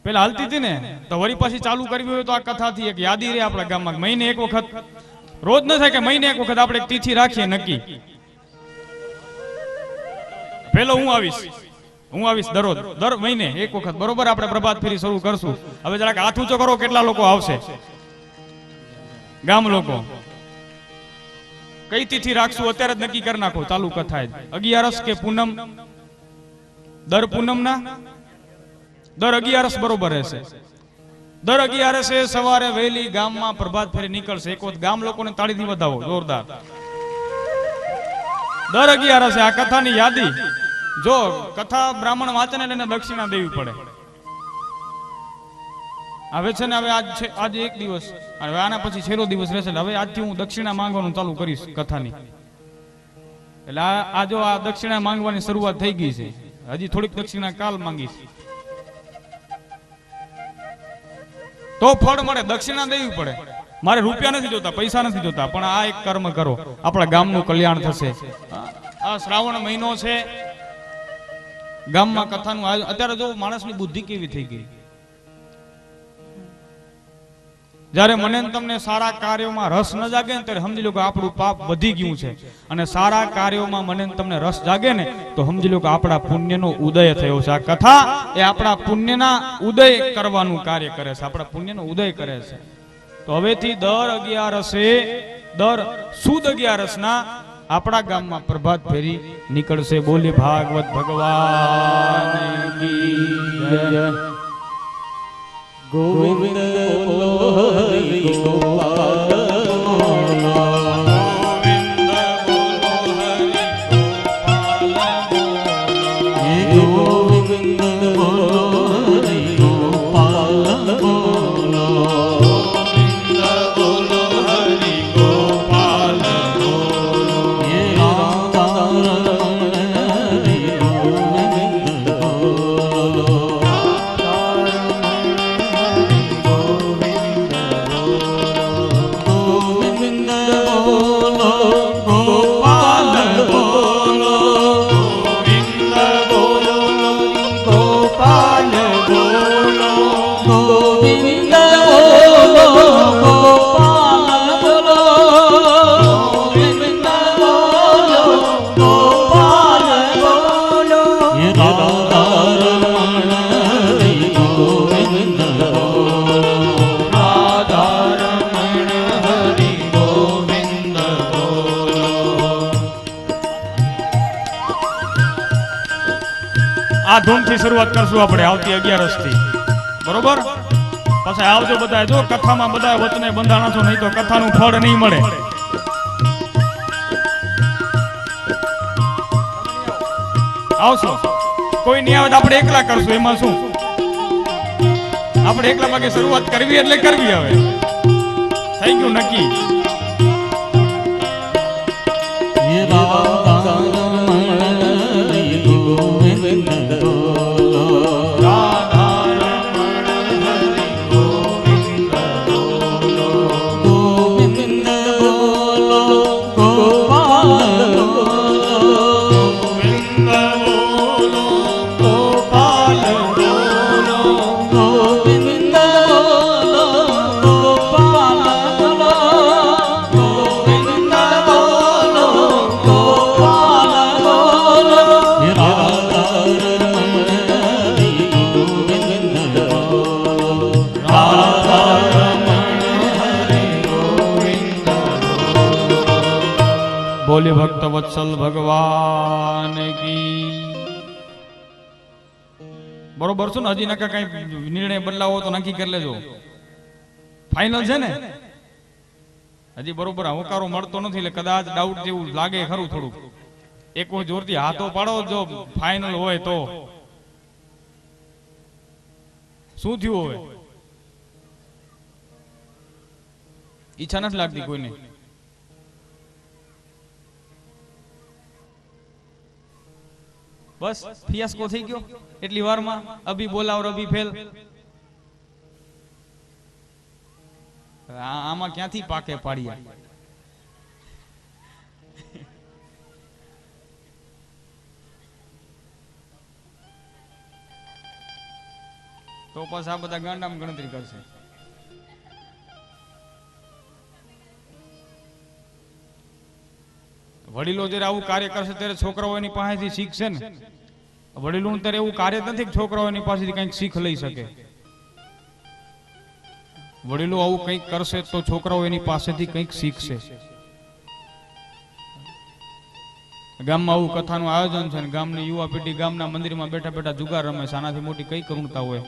પેલા હાલતી હતી ને, તો વળી પાછી ચાલુ કરવી હોય તો આ કથાથી એક યાદી રહે આપણા ગામમાં. મહિને એક વખત, રોજ ન થાય કે મહિને એક વખત આપણે એક તિથિ રાખીએ નક્કી. પેલો હું આવીશ દરરોજ, દર મહિને એક વખત બરોબર આપણે પ્રભાત ફેરી શરૂ કરશું. હવે જરાક હાથ ઊંચો કરો, કેટલા લોકો આવશે? ગામ લોકો કઈ તિથિ રાખશું અત્યારે જ નક્કી કરી નાખો. ચાલુ કથા જ 11 કે પૂનમ, દર પૂનમ ના દર 11 બરોબર રહેશે. દર 11 સવારે વહેલી ગામમાં પ્રભાત ફેરી નીકળશે. એક વખત ગામ લોકોને તાળીથી વધાવો જોરદાર. દર 11 આ કથાની યાદી. જો કથા બ્રાહ્મણ વાંચે ને એને દક્ષિણા દેવી પડે. હવે છે ને, હવે આજે એક દિવસ, હવે આના પછી છેલ્લો દિવસ રહેશે. હવે આજથી હું દક્ષિણા માંગવાનું ચાલુ કરીશ કથાની. એટલે આ જો આ દક્ષિણા માંગવાની શરૂઆત થઈ ગઈ છે, હજી થોડીક દક્ષિણા કાલ માંગીશ તો ફળ મળે. દક્ષિણા દેવી પડે. મારે રૂપિયા નથી જોતા, પૈસા નથી જોતા, પણ આ એક કર્મ કરો, આપણા ગામનું કલ્યાણ થશે. આ શ્રાવણ મહિનો છે, ગામમાં કથાનું આયોજન. અત્યારે જો માણસની બુદ્ધિ કેવી થઈ ગઈ, જ્યારે મને તમને સારા કાર્યોમાં રસ ન જાગે ને ત્યારે સમજી લો કે આપણું પાપ વધી ગયું છે, અને સારા કાર્યોમાં મને તમને રસ જાગે ને તો સમજી લો કે આપણા પુણ્યનો ઉદય થયો છે. આ કથા એ આપણા પુણ્યના ઉદય કરવાનું કાર્ય કરે છે, આપણા પુણ્યનો ઉદય કરે છે. તો હવેથી દર 11 દર સુદ 11 આપણા ગામમાં પ્રભાત ફેરી નીકળશે. બોલી ભાગવત ભગવાન કી જય. ગોવિંદ બોલો હરિ ગોપાલ બોલો, ગોવિંદ બોલો હરિ ગોપાલ બોલો, ગોવિંદ બોલો હરિ ગોપાલ બોલો, હે રાધા હરિ ગોવિંદ બોલો, આ ધૂમથી શરૂઆત કરશું આપણે આવતી 11 થી, બરોબર? પછી આવજો બધા. જો કથામાં બધા વચને બંધાણા છો, નહીં તો કથાનું ફળ નહીં મળે. આવશો, કોઈ નહીં આવે તો આપણે એકલા કરશું, એમાં શું? આપણે એકલા બાકી શરૂઆત કરવી એટલે કરવી. હવે થઈ ગયું નક્કી. બોલે ભક્ત વત્સલ ભગવાન કી. બરોબર છું ને? હજી નકા કઈ નિર્ણય બદલાવો તો નક્કી કરી લેજો. ફાઇનલ છે ને? હજી બરોબર હોકારો મળતો નથી, એટલે કદાચ ડાઉટ જેવું લાગે ખરું થોડુંક. એક કોઈ જોરથી હાથો પાડો જો ફાઇનલ હોય તો. શું થયું હવે? ઈચ્છા નથી લાગતી કોઈને. બસ ફિયાસ્કો થઈ ગયો એટલી વારમાં. અભી બોલાવ રબી ફેલ. આમાં ક્યાંથી પાકે પાડ્યા? તો પછી આ બધા ગાંડામાં ગણતરી કરશે. વડીલો જયારે આવું કાર્ય કરશે ત્યારે છોકરાઓ એની પાસેથી શીખશે ને. વડીલોનું ત્યારે એવું કાર્ય નથી કે છોકરાઓ એની પાસેથી કંઈક શીખ લઈ શકે. વડીલો આવું કંઈક કરશે તો છોકરાઓ એની પાસેથી કંઈક શીખશે. ગામમાં આવું કથાનું આયોજન છે ને ગામની યુવા પેઢી ગામના મંદિરમાં બેઠા બેઠા જુગાર રમે છે. આનાથી મોટી કઈ કરુણતા હોય?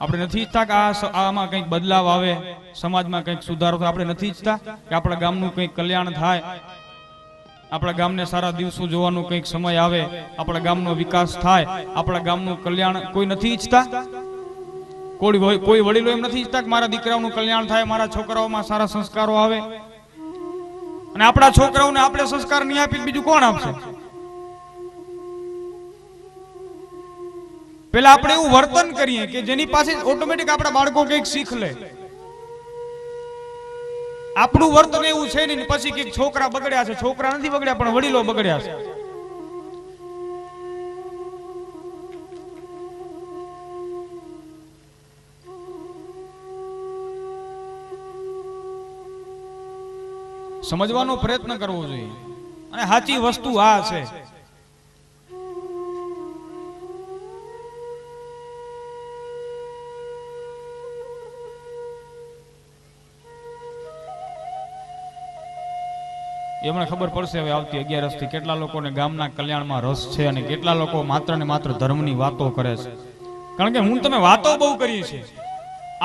આપણે નથી ઈચ્છતા કે આમાં કંઈક બદલાવ આવે, સમાજમાં કંઈક સુધારો થાય. આપણે નથી ઈચ્છતા કે આપણા ગામનું કંઈક કલ્યાણ થાય, આપણા ગામને સારા દિવસો જોવાનો કંઈક સમય આવે, આપણા ગામનો વિકાસ થાય, આપણા ગામનું કલ્યાણ કોઈ નથી ઈચ્છતા. કોઈ વડીલો એમ નથી ઈચ્છતા કે મારા દીકરાઓનું કલ્યાણ થાય, મારા છોકરાઓમાં સારા સંસ્કારો આવે. અને આપણા છોકરાઓને આપણે સંસ્કાર નહીં આપી બીજું કોણ આપશે? પેલા આપણે એવું વર્તન કરીએ કે જેની પાસે ઓટોમેટિક આપણા બાળકો કંઈક શીખ લે. આપણું વર્તન એવું છે ને પછી કે છોકરા બગડ્યા છે. છોકરા નથી બગડ્યા પણ વડીલો બગડ્યા છે. સમજવાનો પ્રયત્ન કરવો જોઈએ અને સાચી વસ્તુ આ છે. એ મને ખબર પડશે હવે આવતી 11 થી કેટલા લોકોને ગામના કલ્યાણમાં રસ છે અને કેટલા લોકો માત્ર ને માત્ર ધર્મની વાતો કરે છે. કારણ કે હું તમે વાતો બહુ કરી છે.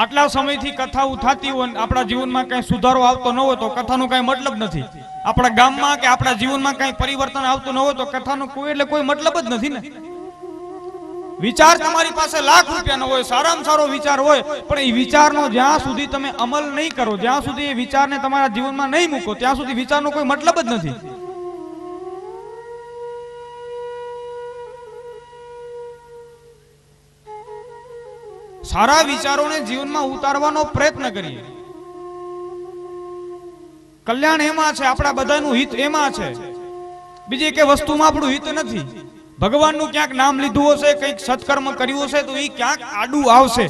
આટલા સમયથી કથાઓ થતી હોય આપણા જીવનમાં કઈ સુધારો આવતો ન હોય તો કથાનો કઈ મતલબ નથી. આપણા ગામમાં કે આપણા જીવનમાં કઈ પરિવર્તન આવતું ન હોય તો કથાનો કોઈ મતલબ જ નથી ને. વિચાર તમારી પાસે લાખ રૂપિયાનો હોય, સારામાં સારો વિચાર હોય, પણ એ વિચારનો જ્યાં સુધી તમે અમલ નહીં કરો, જ્યાં સુધી એ વિચારને તમારા જીવનમાં નહીં મૂકો, ત્યાં સુધી વિચારનો કોઈ મતલબ જ નથી. સારા વિચારોને જીવનમાં ઉતારવાનો પ્રયત્ન કરીએ. કલ્યાણ એમાં છે, આપણા બધાનું હિત એમાં છે. બીજી કે વસ્તુમાં આપણું હિત નથી. ભગવાનનું ક્યાંક નામ લીધું હશે, કંઈક સત્કર્મ કર્યું હશે તો એ ક્યાંક આડું આવશે.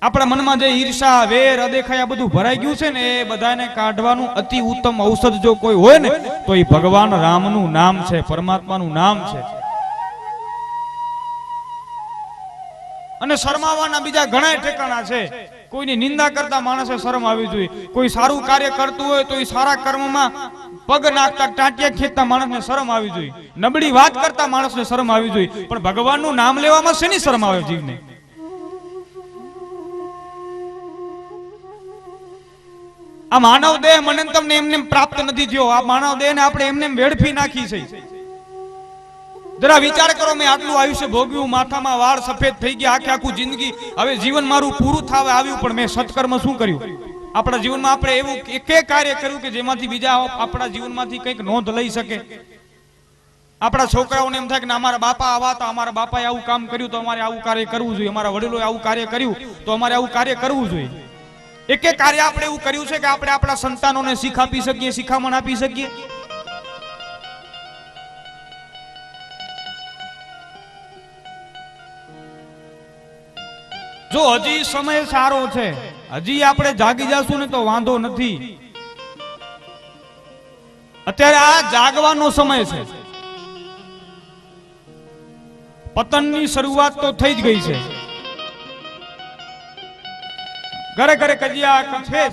આપણા મનમાં જે ઈર્ષા, વેર, અદેખાઈ બધું ભરાઈ ગયું છે ને એ બધાને કાઢવાનું અતિ ઉત્તમ ઔષધ જો કોઈ હોય ને તો એ ભગવાન રામનું નામ છે, પરમાત્માનું નામ છે. અને શરમાવાના બીજા ઘણા ઠેકાણા છે. કોઈની નિંદા કરતા માણસે શરમ આવી જોઈએ. કોઈ સારું કાર્ય કરતું હોય તો એ સારા કર્મમાં પગ નાખતા, ટાંટિયા ખેંચતા માણસને શરમ આવી જોઈએ. નબળી વાત કરતા માણસને શરમ આવી જોઈએ. પણ ભગવાનનું નામ લેવામાં શેની શરમ આવે જીવને? આ માનવ દેહ મને તમને એમને પ્રાપ્ત નથી થયો. આ માનવ દેહને આપણે એમને વેડફી નાખી છે. જરા વિચાર કરો, મેં આટલું આયુષ્ય ભોગવ્યું, માથામાં વાળ સફેદ થઈ ગયા, આખું જિંદગી, હવે જીવન મારું પૂરું થવા આવ્યું, પણ મેં સત્કર્મ શું કર્યું? આપણા જીવનમાં આપણે એવું એક કાર્ય કર્યું કે જેમાંથી બીજા આપણા જીવનમાંથી કંઈક નોંધ લઈ શકે. આપણા છોકરાઓને એમ થાય કે અમારા બાપા આવા હતા, અમારા બાપાએ આવું કામ કર્યું તો અમારે આવું કાર્ય કરવું જોઈએ, અમારા વડીલોએ આવું કાર્ય કર્યું તો અમારે આવું કાર્ય કરવું જોઈએ. એક કાર્ય આપણે એવું કર્યું છે કે આપણે આપણા સંતાનોને શીખ આપી શકીએ, શિખામણ આપી શકીએ. જો હજી સમય સારો છે, હજી આપણે જાગી જશું ને તો વાંધો નથી. અત્યારે આ જાગવાનો સમય છે. પતનની શરૂઆત તો થઈ જ ગઈ છે. ઘરે ઘરે કજિયા છે,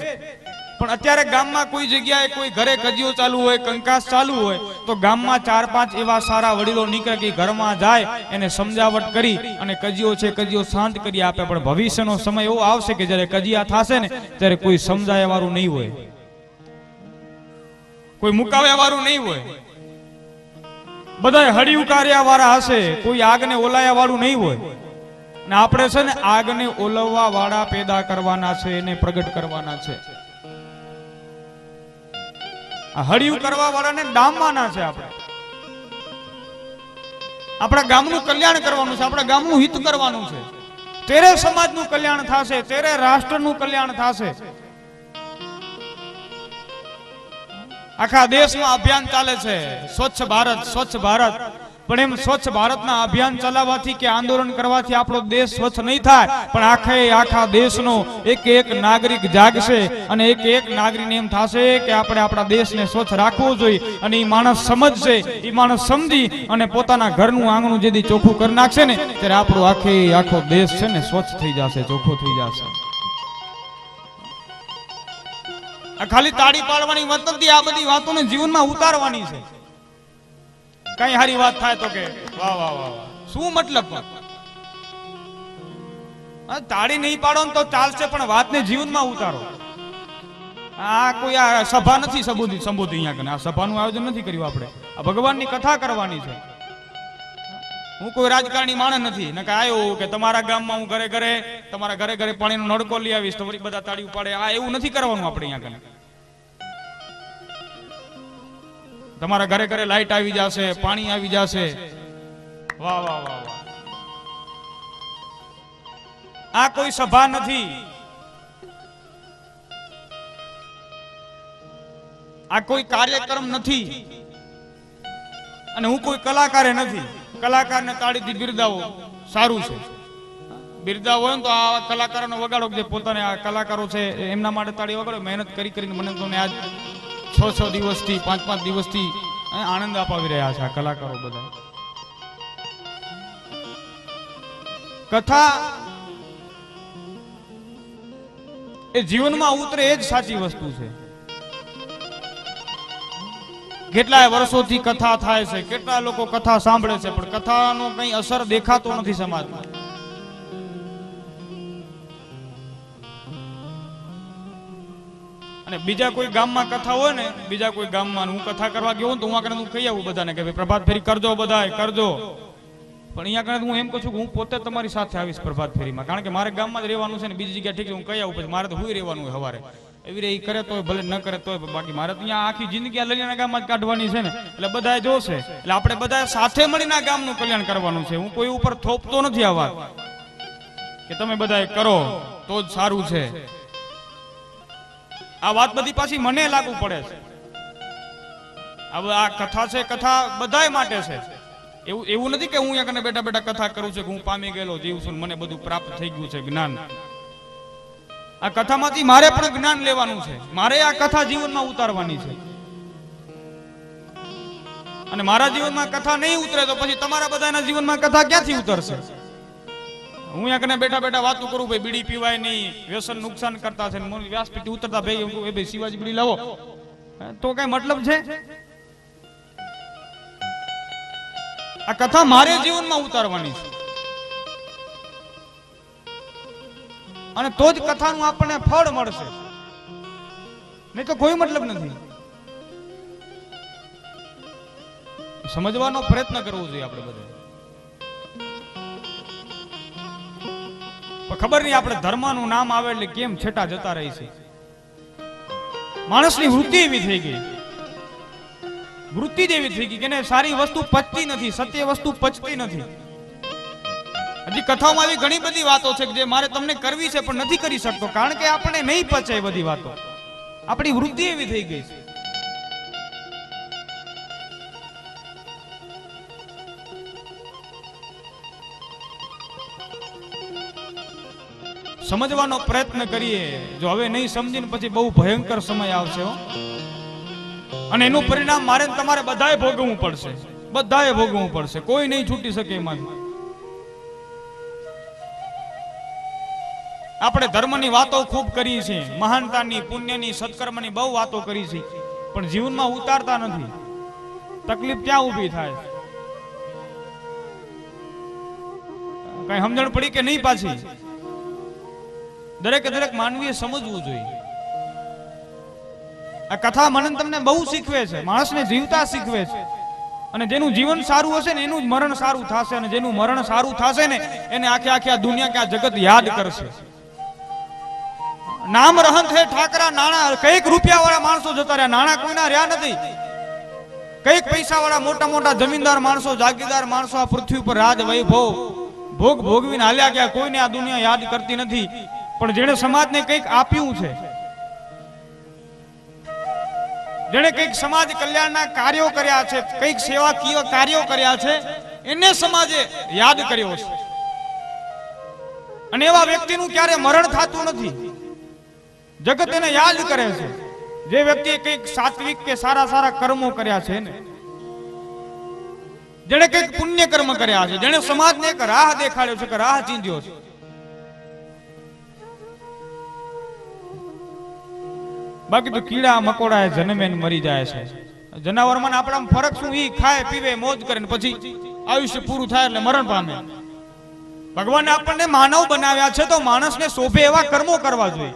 પણ અત્યારે ગામમાં કોઈ જગ્યાએ કોઈ ઘરે કજિયો ચાલુ હોય, કંકાસ ચાલુ હોય તો ગામમાં 4-5 એવા સારા વડીલો નીકળે કે ઘરમાં જાય એને સમજાવટ કરી અને કજિયો છે કજિયો શાંત કરી આપે. પણ ભવિષ્યનો સમય એવો આવશે કે જ્યારે કજિયા થશે ને ત્યારે કોઈ સમજાય વાળું નહીં હોય, કોઈ મુકાવ્યા વાળું નહીં હોય. બધા હળી ઉકાર્યા વાળા હશે, કોઈ આગને ઓલાયા વાળું નહીં હોય. અને આપણે છે ને આગને ઓલવવા વાળા પેદા કરવાના છે, એને પ્રગટ કરવાના છે. આ હળિયું કરવા વાળાને ડામવાના છે. આપણે આપણા ગામનું કલ્યાણ કરવાનું છે, આપણા ગામનું હિત કરવાનું છે. ત્યારે સમાજનું કલ્યાણ થશે, ત્યારે રાષ્ટ્રનું કલ્યાણ થશે. આખા દેશમાં અભિયાન ચાલે છે સ્વચ્છ ભારત, સ્વચ્છ ભારત. પણ એમ સ્વચ્છ ભારતના અભિયાન ચલાવવાથી કે આંદોલન કરવાથી આપણો દેશ સ્વચ્છ નહીં થાય, પણ આખા દેશનો એક નાગરિક જાગશે અને એક નાગરિકને એમ થશે કે આપણે આપણા દેશને સ્વચ્છ રાખવો જોઈએ. અને એ માણસ સમજશે, એ માણસ સમજી અને પોતાના ઘરનું આંગણું જેથી ચોખ્ખું કરી નાખશે ને ત્યારે આપણો આખો દેશ છે ને સ્વચ્છ થઈ જશે, ચોખ્ખો થઈ જશે. આ ખાલી તાળી પાડવાની વાત નથી, આ બધી વાતોને જીવનમાં ઉતારવાની છે. કઈ હારી વાત થાય તો કે વાહ વાહ વાહ, શું મતલબ? તાળી નહીં પાડો ને તો ચાલશે, પણ વાતને જીવનમાં ઉતારો. આ કોઈ આ સભા નથી સંબોધિત અહીંયા કને. આ સભાનું આયોજન નથી કર્યું આપણે. આ ભગવાનની કથા કરવાની છે. હું કોઈ રાજકારણી માણસ નથી ને કે આવ્યો કે તમારા ગામમાં હું ઘરે ઘરે તમારા ઘરે ઘરે પાણીનો નળકો લઈ આવીશ તો વળી બધા તાળી ઉપાડે. આ એવું નથી કરવાનું આપણે અહીંયા કને. તમારા ઘરે ઘરે લાઈટ આવી જશે, પાણી આવી જશે. વાહ વાહ વાહ વાહ. આ કોઈ સભા નથી, આ કોઈ કાર્યક્રમ નથી, અને હું કોઈ કલાકારે નથી. કલાકારને તાળીથી બિરદાવો સારું છે, બિરદાવો હોય ને તો આ કલાકારોને વગાડો જે પોતાને આ કલાકારો છે એમના માટે તાળી વગાડો. મહેનત કરી કરીને મને તો આજ 6 દિવસથી 5 દિવસથી આનંદ અપાવી રહ્યા છે આ કલાકારો બધા. કથા એ જીવનમાં ઉતરે એ જ સાચી વસ્તુ છે. કેટલાય વર્ષોથી કથા થાય છે, કેટલા લોકો કથા સાંભળે છે, પણ કથાનો કઈ અસર દેખાતો નથી સમાજમાં. અને બીજા કોઈ ગામમાં કથા હોય ને, બીજા કોઈ ગામમાં હું કથા કરવા ગયો તો હું આગળ કહી આવું બધાને કે ભાઈ પ્રભાત ફેરી કરજો, બધાય કરજો. પણ અહીંયા આગળ હું એમ કહું છું કે હું પોતે તમારી સાથે આવીશ પ્રભાત ફેરીમાં, કારણ કે મારે ગામમાં જ રહેવાનું છે ને. બીજી જગ્યાએ ઠીક છે હું કહી આવું, પછી મારે તો હુઈ રહેવાનું હોય સવારે. એવી રે કરે તો ભલે ન કરે તોય, બાકી મારે તો અહીંયા આખી જિંદગી લલિયાના ગામમાં જ કાઢવાની છે ને. એટલે બધાએ જોશે, એટલે આપણે બધા સાથે મળીને આ ગામનું કલ્યાણ કરવાનું છે. હું કોઈ ઉપર થોપતો નથી આ વાત કે તમે બધાએ કરો તો જ સારું છે. આ વાત બધી પાછી મને લાગુ પડે છે. આ કથા છે, કથા બધાય માટે છે. એવું નથી કે હું અહીંયા કને બેઠા બેઠા કથા કરું છું કે હું પામી ગયેલો જીવ છું, મને બધું પ્રાપ્ત થઈ ગયું છે જ્ઞાન. આ કથામાંથી મારે પણ જ્ઞાન લેવાનું છે, મારે આ કથા જીવનમાં ઉતારવાની છે. અને મારા જીવનમાં કથા નહીં ઉતરે તો પછી તમારા બધાના જીવનમાં કથા ક્યાંથી ઉતરશે? હું અહીંયા કને બેઠા બેઠા વાતો કરું, ભાઈ બીડી પીવાય નહીં, વ્યસન નુકસાન કરતા છે, વ્યાસપીઠી ઉતરતા ભાઈ શિવાજી બીડી લાવો, તો કઈ મતલબ છે? આ કથા મારે જીવનમાં ઉતારવાની છે, અને તો જ કથાનું આપણને ફળ મળશે, નહીં તો કોઈ મતલબ નથી. સમજવાનો પ્રયત્ન કરવો જોઈએ આપણે બધા. ખબર નહીં આપણે ધર્મનું નામ આવે એટલે કેમ છેટા જતા રહી છે. માણસની વૃત્તિ એવી થઈ ગઈ, વૃત્તિ જ એવી થઈ ગઈ કે સારી વસ્તુ પચતી નથી, સત્ય વસ્તુ પચતી નથી. હજી કથામાં આવી ઘણી બધી વાતો છે જે મારે તમને કરવી છે પણ નથી કરી શકતો, કારણ કે આપણે નહીં પચે એ બધી વાતો. આપણી વૃત્તિ એવી થઈ ગઈ છે. સમજવાનો પ્રયત્ન કરીએ. જો હવે નહીં સમજીને પછી બહુ ભયંકર સમય આવશે હો. અને એનું પરિણામ મારે તમારે બધાએ ભોગવવું પડશે, બધાએ ભોગવવું પડશે, કોઈ નહીં છૂટી શકે એમાંથી. આપણે ધર્મની વાતો ખૂબ કરી છે, મહાનતાની, પુણ્યની, સત્કર્મની બહુ વાતો કરી છે, પણ જીવનમાં ઉતારતા નથી. તકલીફ ક્યાં ઊભી થાય? કઈ સમજણ પડી કે નહીં? પાછી દરેક માનવીએ સમજવું જોઈએ. આ કથા મને તમને બહુ શીખવે છે, માણસને જીવતા શીખવે છે. અને જેનું જીવન સારું હશે ને એનું જ મરણ સારું થશે, અને જેનું મરણ સારું થશે ને એને આખી આ દુનિયા કે આ જગત યાદ કરશે. નામ રહંત હે ઠાકરા નાણા, કઈક રૂપિયા વાળા માણસો જતા રહ્યા, નાણા કોઈના રહ્યા નથી. કઈક પૈસા વાળા મોટા મોટા જમીનદાર માણસો, જાગીરદાર માણસો આ પૃથ્વી ઉપર રાજ વૈભવ ભોગ ભોગવીને હાલ્યા ગયા. કોઈને આ દુનિયા યાદ કરતી નથી. પણ જેણે સમાજને કંઈક આપ્યું છે, જેણે કંઈક સમાજ કલ્યાણના કાર્યો કર્યા છે, કંઈક સેવાકીય કાર્યો કર્યા છે, એને સમાજે યાદ કર્યો છે. અને એવા વ્યક્તિનું ક્યારે મરણ થતું નથી, જગત એને યાદ કરે છે. જે વ્યક્તિએ કંઈક સાત્વિક કે સારા સારા કર્મો કર્યા છે ને, જેણે કંઈક પુણ્ય કર્મ કર્યા છે, જેણે સમાજને એક રાહ દેખાડ્યો છે, કે રાહ ચીંધ્યો છે. બાકી તો કીડા મકોડા જન્મે ને મરી જાય છે. જનાવરમાં આપણા ફરક શું? ઈ ખાય પીવે મોજ કરે ને પછી આયુષ્ય પૂરું થાય એટલે મરણ પામે. ભગવાને આપણને માનવ બનાવ્યા છે તો માણસને શોભે એવા કર્મો કરવા જોઈએ.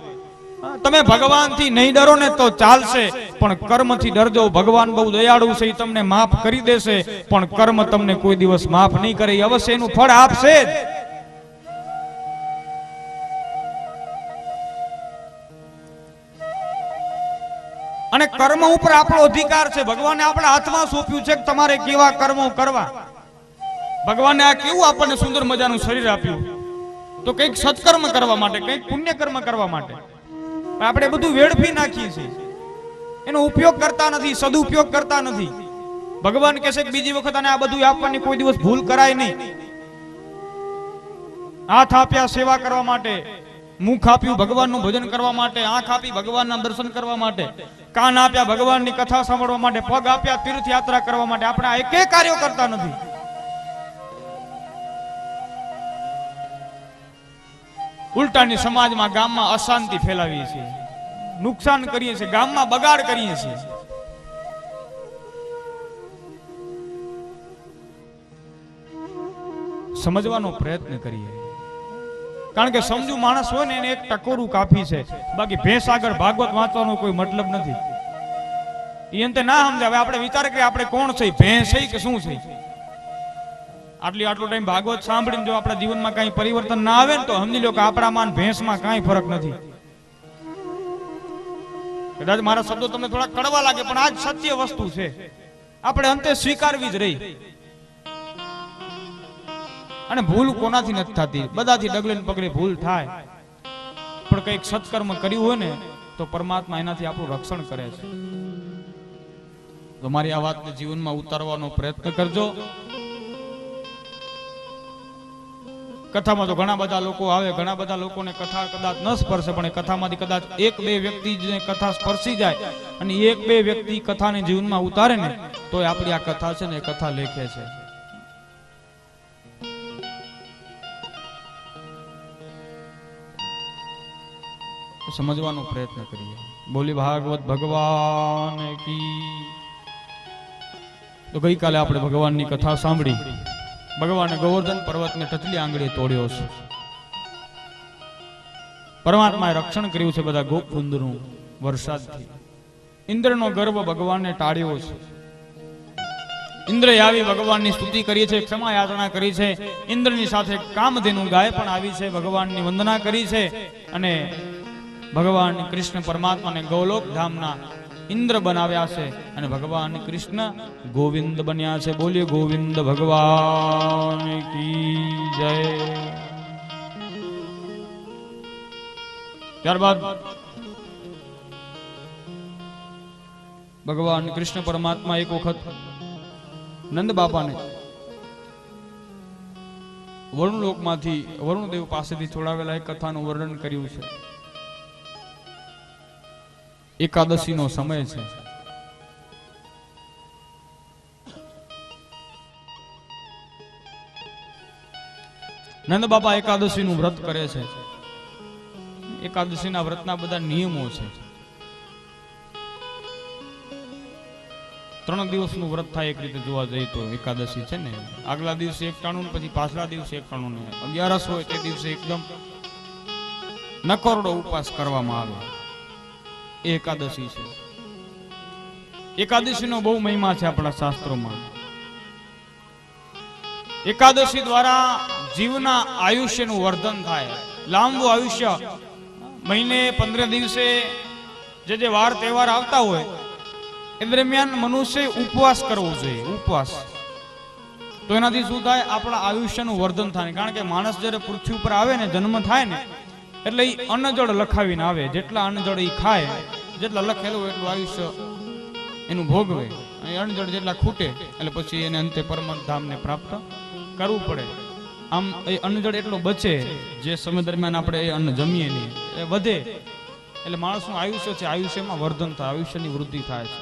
તમે ભગવાનથી નહીં ડરો ને તો ચાલશે, પણ કર્મથી ડરજો. ભગવાન બહુ દયાળુ છે, એ તમને માફ કરી દેશે, પણ કર્મ તમને કોઈ દિવસ માફ નહીં કરે, અવશ્ય એનું ફળ આપશે જ. અને કર્મ ઉપર આપણો અધિકાર છે. ભગવાને આપણા હાથમાં સોંપ્યું છે કે તમારે કેવા કર્મો કરવા. ભગવાને આ કેવું આપણને સુંદર મજાનું શરીર આપ્યું, તો કંઈક સત્કર્મ કરવા માટે, કંઈક પુણ્ય કર્મ કરવા માટે. આપણે બધું વેડફી નાખીએ છીએ, એનો ઉપયોગ કરતા નથી, સદુપયોગ કરતા નથી. ભગવાન કહે છે કે બીજી વખત આને આ બધું આપવાની કોઈ દિવસ ભૂલ કરાય નહીં. હાથ આપ્યા સેવા કરવા માટે, મુખ આપ્યું ભગવાનનું ભજન કરવા માટે, આંખ આપી ભગવાનના દર્શન કરવા માટે, કાન આપ્યા ભગવાનની કથા સાંભળવા માટે, પગ આપ્યા તીર્થયાત્રા કરવા માટે. આપણે આ એકે કાર્યો કરતા નથી. ઉલટાની સમાજમાં, ગામમાં અશાંતિ ફેલાવીએ છીએ, નુકસાન કરીએ છીએ, ગામમાં બગાડ કરીએ છીએ. સમજવાનો પ્રયત્ન કરીએ, કારણ કે સમજુ માણસ હોય ને એને એક ટકોરું કાફી છે. બાકી ભેંસ આગળ ભાગવત વાંચવાનો કોઈ મતલબ નથી. એ અંતે ના સમજે. હવે આપણે વિચાર કરીએ આપણે કોણ છે, ભેંસ છે કે શું છે? આટલો ટાઈમ ભાગવત સાંભળીને જો આપણા જીવનમાં કઈ પરિવર્તન ના આવે ને તો સમજી લો કે આપણામાં ભેંસમાં કઈ ફરક નથી. કદાચ મારા શબ્દો તમને થોડા કડવા લાગે, પણ આ જ સત્ય વસ્તુ છે. આપણે અંતે સ્વીકારવી જ રહી. અને ભૂલ કોનાથી નથી થતી? બધાથી ડગલે ને પગલે ભૂલ થાય, પણ કંઈક સત્કર્મ કર્યું હોય ને તો પરમાત્મા એનાથી આપણું રક્ષણ કરે છે. તમારી આ વાતને જીવનમાં ઉતારવાનો પ્રયત્ન કરજો. કથામાં તો ઘણા બધા લોકો આવે, ઘણા બધા લોકોને કથા કદાચ ન સ્પર્શે, પણ એ કથામાંથી કદાચ એક બે વ્યક્તિ કથા સ્પર્શી જાય અને એક બે વ્યક્તિ કથાને જીવનમાં ઉતારે ને તો આપણી આ કથા છે ને એ કથા લેખે છે. સમજવાનો પ્રયત્ન કરીએ. બોલી ભાગવત ભગવાન કી. તો ગઈકાલે આપણે ભગવાનની કથા સાંભળી. ભગવાને ગોવર્ધન પર્વતને ટચલી આંગળીએ તોડ્યો છે. પરમાત્માએ રક્ષણ કર્યું છે બધા ગોપકુંડનું વરસાદથી. ઇન્દ્રનો ગર્વ ભગવાનને ટાળ્યો છે. ઇન્દ્રએ આવી ભગવાનની સ્તુતિ કરી છે, ક્ષમા યાચના કરી છે. ઇન્દ્રની સાથે કામધેનુ ગાય પણ આવી છે, ભગવાનની વંદના કરી છે. અને ભગવાન કૃષ્ણ પરમાત્માને ગોલોક ધામના ઇન્દ્ર બનાવ્યા છે અને ભગવાન કૃષ્ણ ગોવિંદ બન્યા છે. બોલીએ ગોવિંદ ભગવાન કી જય. ત્યારબાદ ભગવાન કૃષ્ણ પરમાત્મા એક વખત નંદ બાપાને વરુણલોકમાંથી વરુણદેવ પાસેથી છોડાવેલા એક કથાનું વર્ણન કર્યું છે. એકાદશીનો સમય છે. નંદ બાપા એકાદશીનું વ્રત કરે છે. એકાદશીના વ્રતના બધા નિયમો છે. 3 દિવસનું વ્રત થાય એક રીતે જોવા જઈએ તો. એકાદશી છે ને, આગલા દિવસે એક ટાણું, પછી પાછલા દિવસે એક ટાણું, 11 હોય તે દિવસે એકદમ નકોરડો ઉપવાસ કરવામાં આવે. એકાદશી છે. એકાદશીનો બહુ મહિમા છે આપણા શાસ્ત્રોમાં. એકાદશી દ્વારા જીવના આયુષ્યનું વર્ધન થાય, લાંબુ આયુષ્ય. મહિને 15 દિવસે જે વાર તહેવાર આવતા હોય એ દરમિયાન મનુષ્ય ઉપવાસ કરવો જોઈએ. ઉપવાસ તો એનાથી શું થાય? આપણા આયુષ્યનું વર્ધન થાય. કારણ કે માણસ જ્યારે પૃથ્વી ઉપર આવે ને, જન્મ થાય ને, એટલે એ અન્નજળ લખાવીને આવે. જેટલા અન્નજળ એ ખાય, જેટલા લખેલું એટલું આયુષ્ય એનું ભોગવે. અને અન્નજળ જેટલા ખૂટે એટલે પછી એને અંતે પરમ ધામને પ્રાપ્ત કરવું પડે. આમ એ અન્નજળ એટલો બચે જે સમય દરમિયાન આપણે એ અન્ન જમીએ નહીં, એ વધે. એટલે માણસનું આયુષ્ય છે, આયુષ્યમાં વર્ધન થાય, આયુષ્યની વૃદ્ધિ થાય છે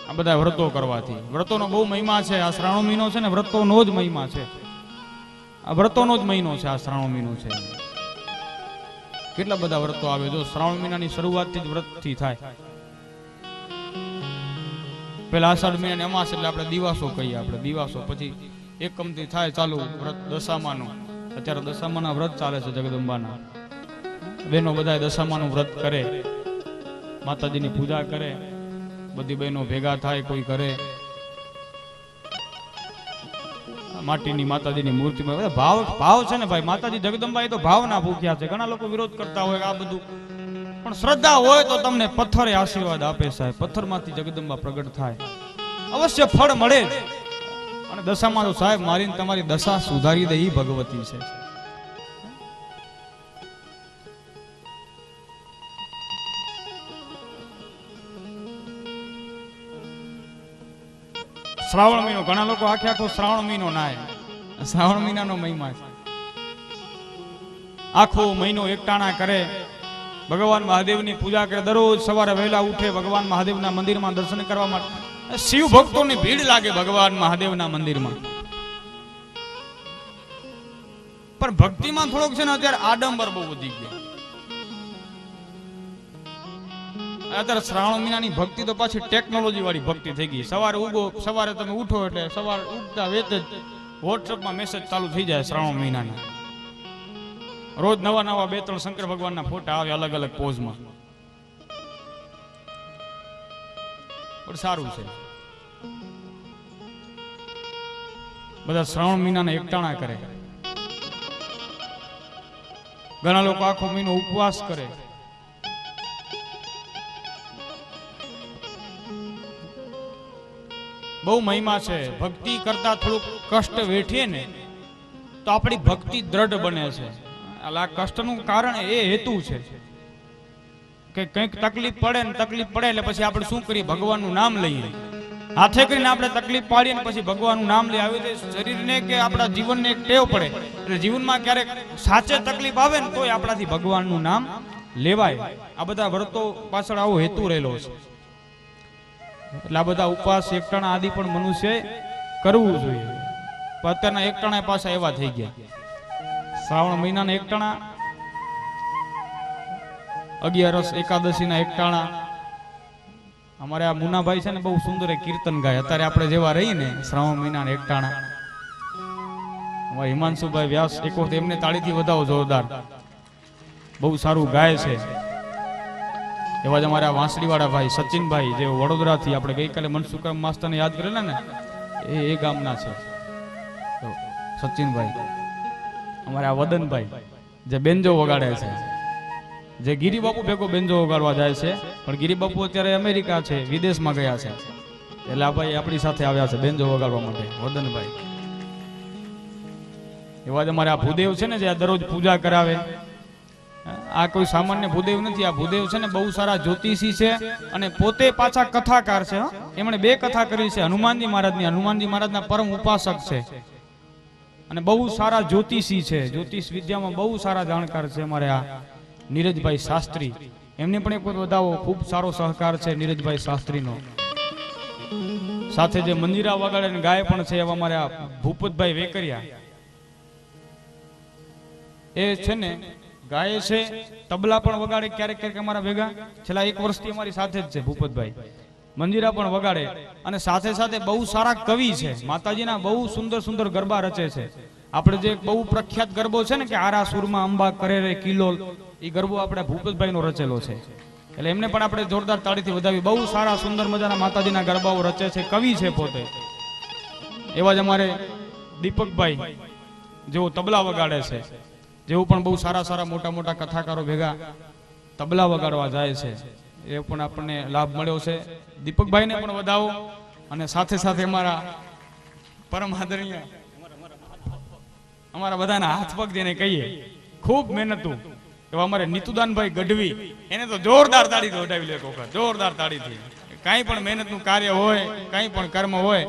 આ બધા વ્રતો કરવાથી. વ્રતોનો બહુ મહિમા છે. આ શ્રાવણ મહિનો છે ને, વ્રતોનો જ મહિમા છે. આ વ્રતોનો જ મહિનો છે. આ શ્રાવણ મહિનો છે. કેટલા બધા વ્રતો આવે. જો શ્રાવણ મહિનાની શરૂઆતથી જ વ્રતથી થાય. પેલા આષાઢ મહિનાની અમાસ એટલે આપણે દિવાસો કહીએ. આપણે દિવાસો પછી એકમથી થાય ચાલુ વ્રત દશામાનું. અત્યારે દશામાના વ્રત ચાલે છે જગદંબાના. બહેનો બધા દશામાનું વ્રત કરે, માતાજીની પૂજા કરે, બધી બહેનો ભેગા થાય, કોઈ કરે માટીની માતાજીની મૂર્તિમાં બધા ભાવ ભાવ છે ને ભાઈ. માતાજી જગદંબા એ તો ભાવના ભૂખ્યા છે. ઘણા લોકો વિરોધ કરતા હોય આ બધું, પણ શ્રદ્ધા હોય તો તમને પથ્થરે આશીર્વાદ આપે સાહેબ. પથ્થરમાંથી જગદંબા પ્રગટ થાય, અવશ્ય ફળ મળે જ. અને દશામાં તો સાહેબ મારીને તમારી દશા સુધારી દે એ ભગવતી છે. શ્રાવણ મહિનો, ઘણા લોકો આખે આખો શ્રાવણ મહિનો નાય. શ્રાવણ મહિનાનો મહિમા છે. આખો મહિનો એકટાણા કરે, ભગવાન મહાદેવની પૂજા કરે, દરરોજ સવારે વહેલા ઉઠે, ભગવાન મહાદેવના મંદિરમાં દર્શન કરવા માટે. શિવ ભક્તોની ભીડ લાગે ભગવાન મહાદેવના મંદિરમાં. પણ ભક્તિમાં થોડોક છે ને અત્યારે આડંબર બહુ વધી ગયો. અત્યારે શ્રાવણ મહિનાની ભક્તિ તો પાછી ટેકનોલોજી વાળી ભક્તિ થઈ ગઈ. સવારે ઉગો, સવારે તમે ઉઠો એટલે સવારે ઉઠતા વેત જ વોટ્સઅપમાં મેસેજ ચાલુ થઈ જાય શ્રાવણ મહિનાના. રોજ નવા નવા 2-3 શંકર ભગવાનના ફોટા આવે અલગ અલગ પોઝમાં. પણ સારું છે, બધા શ્રાવણ મહિનાને એકટાણા કરે. ઘણા લોકો આખો મહિનો ઉપવાસ કરે. બહુ મહિમા છે. ભક્તિ કરતા થોડુંક કષ્ટ વેઠીએ ને તો આપણી ભક્તિ દ્રઢ બને છે. આ કષ્ટનું કારણ એ હેતુ છે કે કંઈક તકલીફ પડે ને, તકલીફ પડે એટલે પછી આપણે શું કરીએ, ભગવાનનું નામ લઈએ. હાથે કરીને આપણે તકલીફ પાડીએ ને પછી ભગવાનનું નામ લઈએ. આવી રીતે શરીરને કે આપણા જીવનને એક ટેવ પડે એટલે જીવનમાં ક્યારેક સાચે તકલીફ આવે ને તોય આપણાથી ભગવાનનું નામ લેવાય. આ બધા વ્રતો પાછળ આવો હેતુ રહેલો છે. એટલે આ બધા ઉપવાસ એકટાણા આદિ પણ મનુષ્ય કરવું જોઈએ. પણ અત્યારના એકટાણા પાછા એવા થઈ ગયા. શ્રાવણ મહિનાના એકટાણા, 11 એકાદશીના એકટાણા. અમારે આ મુનાભાઈ છે ને બહુ સુંદર કીર્તન ગાય. અત્યારે આપણે જેવા રહી ને શ્રાવણ મહિનાના એકટાણા. અમારા હિમાંશુભાઈ વ્યાસ, એક વખત એમને તાળીથી વધાવો જોરદાર, બહુ સારું ગાય છે. એવા જ અમારા વાંસળી વાળા ભાઈ સચિનભાઈ, જે વડોદરાથી આપણે ગઈકાલે મનસુખ માસ્તરને યાદ કરેલા ને, એ ગામના છે સચિનભાઈ. અમારા વદનભાઈ જે બેન્જો વગાડે છે, જે ગિરિબાપુ ભેગો બેન્જો વગાડવા જાય છે, પણ ગિરિબાપુ અત્યારે અમેરિકા છે, વિદેશમાં ગયા છે. એટલે આ ભાઈ આપણી સાથે આવ્યા છે બેન્જો વગાડવા માટે, વદનભાઈ. એવા જ અમારે આ ભૂદેવ છે ને, જે આ દરરોજ પૂજા કરાવે. આ કોઈ સામાન્ય ભૂદેવ નથી. આ ભૂદેવ છે ને બહુ સારા જ્યોતિષી છે અને પોતે પાછા કથાકાર છે. એમણે 2 કથા કરી છે હનુમાનજી મહારાજની. હનુમાનજી મહારાજના પરમ ઉપાસક છે અને બહુ સારા જ્યોતિષી છે. જ્યોતિષ વિદ્યામાં બહુ સારા જાણકાર છે અમારે આ નીરજભાઈ શાસ્ત્રી. એમને પણ એક વખત વધાવો. ખૂબ સારો સહકાર છે નીરજભાઈ શાસ્ત્રીનો. સાથે જે મંજીરા વગાડે ને ગાય પણ છે એવા અમારે આ ભૂપતભાઈ વેકરિયા. એ છે ને ગાય છે, તબલા પણ વગાડે ક્યારેક ક્યારેક અમારા ભેગા. છેલ્લા 1 વર્ષથી અમારી સાથે જ છે ભૂપતભાઈ. મંજીરા પણ વગાડે અને સાથે સાથે બહુ સારા કવિ છે. માતાજીના બહુ સુંદર સુંદર ગરબા રચે છે. આપણે જે બહુ પ્રખ્યાત ગરબો છે ને કે આરા સુરમાં અંબા કરે રે કિલોલ, એ ગરબો આપણે ભૂપતભાઈનો રચેલો છે. એટલે એમને પણ આપણે જોરદાર તાળીથી વધાવી. બહુ સારા સુંદર મજાના માતાજીના ગરબાઓ રચે છે, કવિ છે પોતે. એવા જ અમારે દીપકભાઈ, જેઓ તબલા વગાડે છે, જેઓ પણ બહુ સારા સારા મોટા મોટા કથાકારો ભેગા તબલા વગાડવા જાય છે. એ પણ આપણને લાભ મળ્યો છે. દીપકભાઈને પણ વધાવો. અને સાથે સાથે અમારા પરમ આદરણીય અમારા બધાના હાથ પગ જેને કહીએ, ખૂબ મહેનતું એવા અમારે નીતુદાનભાઈ ગઢવી, એને તો જોરદાર તાળીથી ઉઠાવી લે એક વખત, જોરદાર તાળીથી. કાંઈ પણ મહેનતનું કાર્ય હોય, કાંઈ પણ કર્મ હોય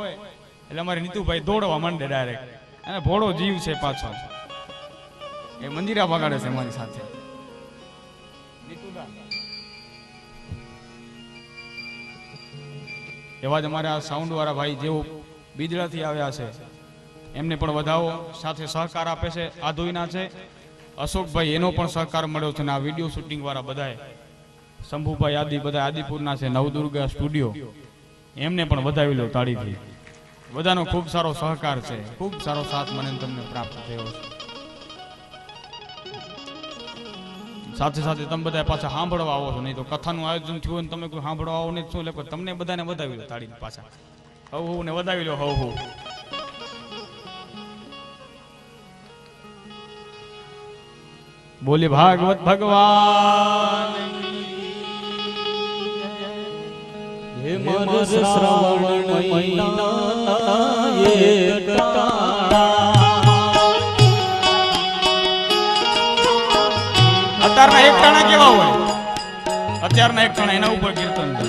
એટલે અમારે નીતુભાઈ દોડવા માંડે ડાયરેક્ટ. અને ભોળો જીવ છે પાછો. એ મંદિરા વગાડે છે અમારી સાથે. એવા જ અમારા સાઉન્ડ વાળા ભાઈ જેઓ બીજડાથી આવ્યા છે, એમને પણ વધાવો. સાથે સહકાર આપે છે આધોઈના છે અશોકભાઈ, એનો પણ સહકાર મળ્યો છે. અને આ વિડીયો શૂટિંગ વાળા બધાએ શંભુભાઈ આદિ બધા આદિપુરના છે, નવદુર્ગા સ્ટુડિયો, એમને પણ વધાવી લો તાળીથી. બધાનો ખૂબ સારો સહકાર છે, ખૂબ સારો સાથ મને તમને પ્રાપ્ત થયો છે. સાથે સાથે તમે બધા પાછા સાંભળવા આવો છો, નહીં તો કથાનું આયોજન થયું ને તમે કોઈ સાંભળવા આવો નહીં શું એટલે તમને બધાને વધાવી લો તાળી પાછા હવ ને વધાવી લો હવ. બોલી ભાગવત ભગવાન હે મર શ્રાવણ મહિના એક અત્યારના એક ટાણા કેવા હોય, અત્યારના એક ટાણા એના ઉપર કીર્તન છે.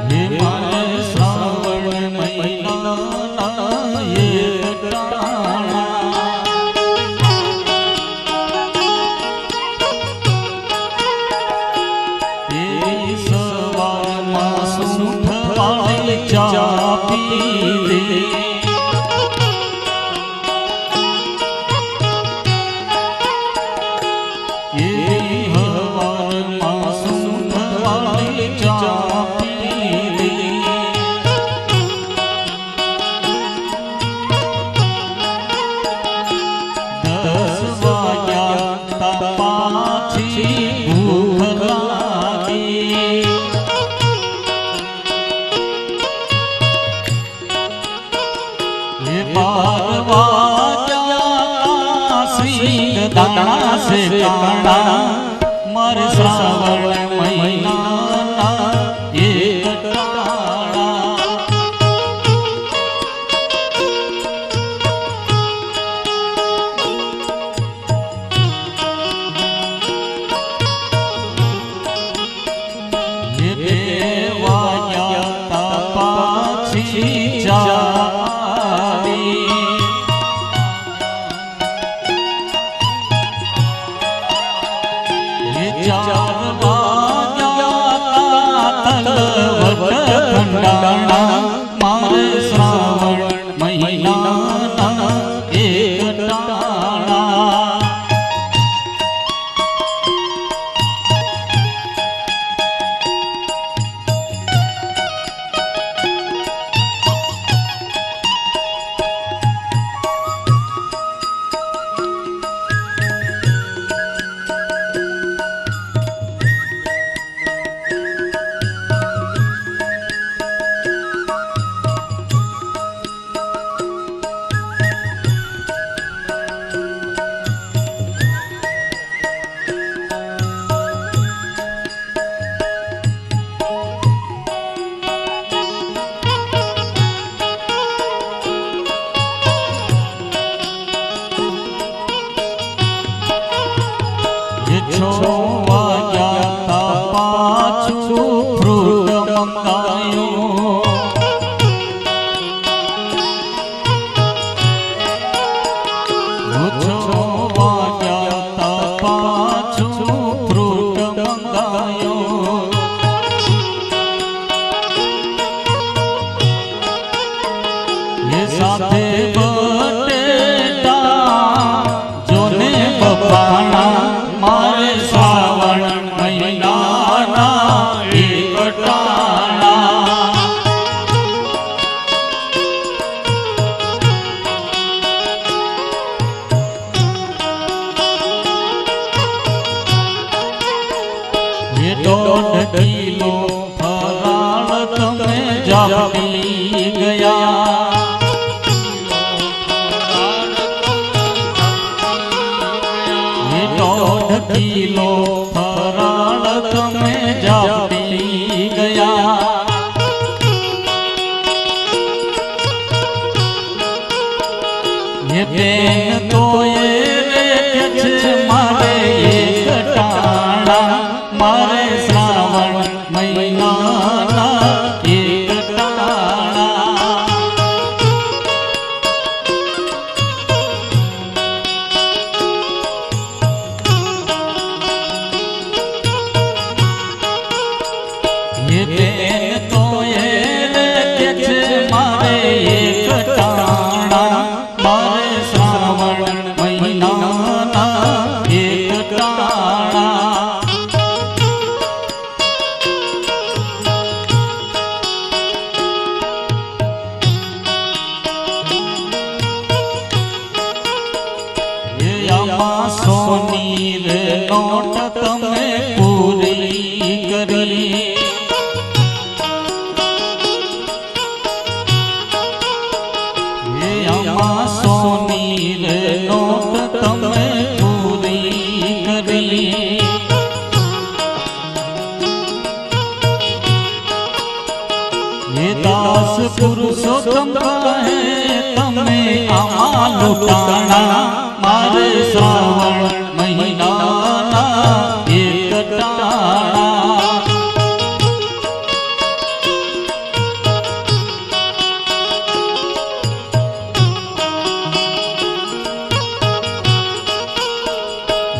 હે મર શ્રાવણ મહિના એક સવારમાં સૂંઠ વાળી ચા પીધી दाना से काना मर श्रावण महीना एक टाणा ये देवाया तपाची जाती मारे श्रावण महीना एक टाणा સાથે બટેટા જોને બપાણા મારે શ્રાવણ મહિનાના એક ટાણા એ દોઢ કિલો ફરાળ તમે જાપી ગયા किलो फराळ तमे जापी गया ये बेन तो ये रे छ मारे एक टाणा मारे श्रावण महीनाना एक टाणा સોની રે નોટ તમે પૂરી કરી હે આમાં સોની રે નોટ તમે પૂરી કરી હે દાસ પુરુષોત્તમ કહે તમે આમાં લૂંટાણા મારે શ્રાવણ મહિનાના એક ટાણા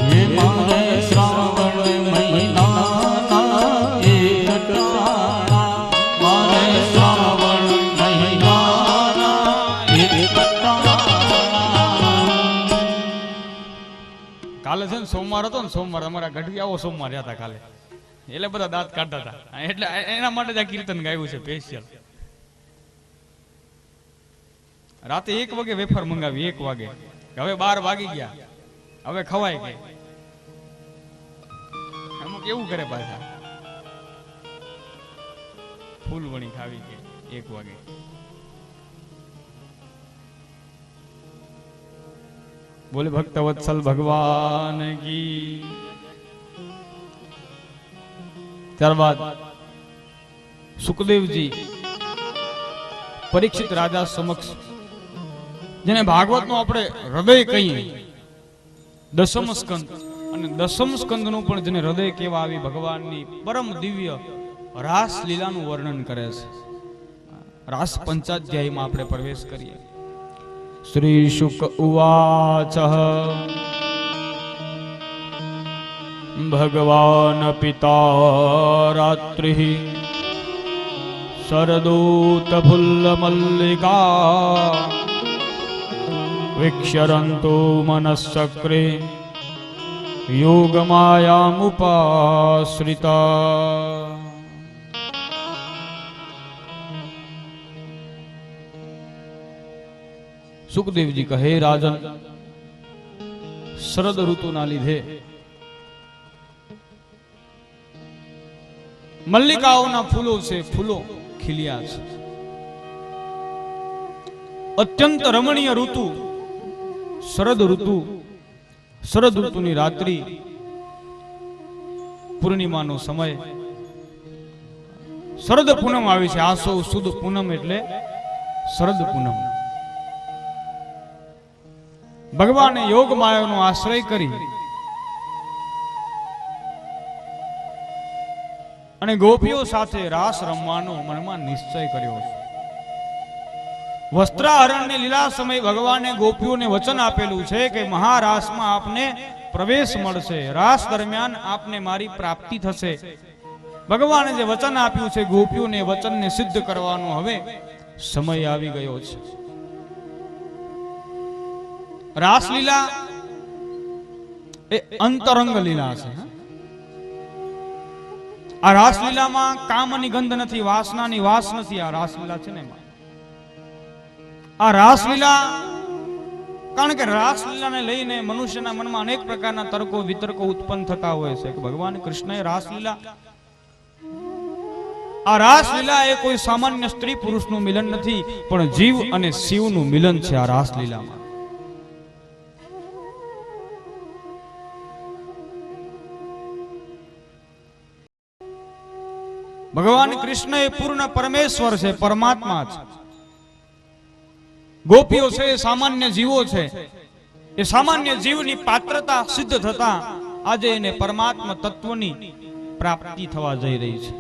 હે મારે શ્રાવણ મહિનાના એક ટાણા મારે શ્રાવણ મહિનાના એક ટાણા કાલે છે ને સોમવાર હતો ને, સોમવાર અમારા ગઢવી આવો સોમવાર હતા કાલે, એટલે બધા દાંત કાઢતા હતા, એટલે એના માટે જ આ કીર્તન ગાયું છે સ્પેશિયલ. રાતે 1 વાગે વેફર મંગાવી, 1 વાગે, હવે 12 વાગી ગયા, હવે ખવાય કે અમુક એવું કરે પાછા ફૂલ વણી ખાવી કે 1 વાગે. બોલે ભક્ત વત્સલ ભગવાન કી. ત્યારબાદ સુખદેવજી પરીક્ષિત રાજા સમક્ષ, જેને ભાગવતનો આપણે હૃદય કહીએ, દસમ સ્કંદ, અને દસમ સ્કંદનું પણ જેને હૃદય કહેવા આવી ભગવાનની પરમ દિવ્ય રાસ લીલાનું વર્ણન કરે છે. રાસ પંચાધ્યાયમાં આપણે પ્રવેશ કરીએ. શ્રી શુક ઉવાચ ભગવાન પિતા રાત્રિ શરદૂત ફુલ્લ મલ્લિકા વિક્ષરંતો મનસ્સક્રે યોગમાયામુપાશ્રિતા. સુખદેવજી કહે, રાજન, શરદ ઋતુના લીધે મલ્લિકાઓના ફૂલો છે, ફૂલો ખીલ્યા છે. અત્યંત રમણીય ઋતુ શરદ ઋતુ. શરદ ઋતુની રાત્રિ, પૂર્ણિમાનો સમય, શરદ પૂનમ આવી છે. આસો સુદ પૂનમ એટલે શરદ પૂનમ. ભગવાને યોગ માયાનો આશ્રય કરી અને ગોપીઓ સાથે રાસ રમવાનો મનમાં નિશ્ચય કર્યો છે. વસ્ત્રાહરણની લીલા સમય ભગવાને ગોપીઓને વચન આપેલું છે કે મહારાસમાં આપને પ્રવેશ મળશે, રાસ દરમિયાન આપને મારી પ્રાપ્તિ થશે. ભગવાને જે વચન આપ્યું છે ગોપીઓને વચનને સિદ્ધ કરવાનો હવે સમય આવી ગયો છે. રાસલીલા એ અંતરંગ લીલા છે. આ રાસલીલામાં કામની ગંધ નથી, વાસનાની વાસ નથી. આ રાસલીલા છે ને, આ રાસલીલા, કારણ કે રાસલીલાને લઈને મનુષ્યના મનમાં અનેક પ્રકારના તર્કો વિતર્કો ઉત્પન્ન થતા હોય છે કે ભગવાન કૃષ્ણએ રાસલીલા, આ રાસલીલા એ કોઈ સામાન્ય સ્ત્રી પુરુષનું મિલન નથી, પણ જીવ અને શિવનું મિલન છે. આ રાસલીલામાં ભગવાન કૃષ્ણ એ પૂર્ણ પરમેશ્વર છે, પરમાત્મા છે. ગોપીઓ છે એ સામાન્ય જીવો છે. એ સામાન્ય જીવની પાત્રતા સિદ્ધ થતા આજે એને પરમાત્મા તત્વની પ્રાપ્તિ થવા જઈ રહી છે.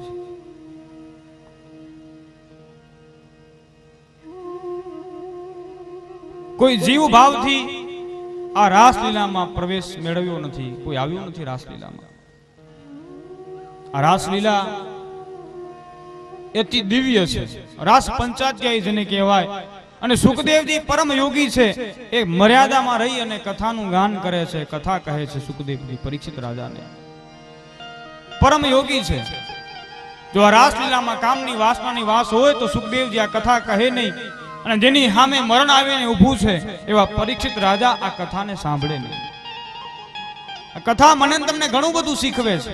કોઈ જીવ ભાવથી આ રાસલીલામાં પ્રવેશ મેળવ્યો નથી, કોઈ આવ્યું નથી રાસલીલામાં. આ રાસલીલા અતિ દિવ્ય છે. રાસ પંચાધ્યાય જેને કહેવાય. અને સુખદેવજી પરમ યોગી છે, એ મર્યાદામાં રહી અને કથાનું ગાન કરે છે, કથા કહે છે. સુખદેવજી પરીક્ષિત રાજાને પરમ યોગી છે. જો આ રાસલીલામાં કામની વાસનાની વાસ હોય તો સુખદેવજી આ કથા કહે નહીં, અને જેની સામે મરણ આવીને ઊભું છે એવા પરીક્ષિત રાજા આ કથાને સાંભળે નહીં. આ કથા મને ને તમને ઘણું બધું શીખવે છે.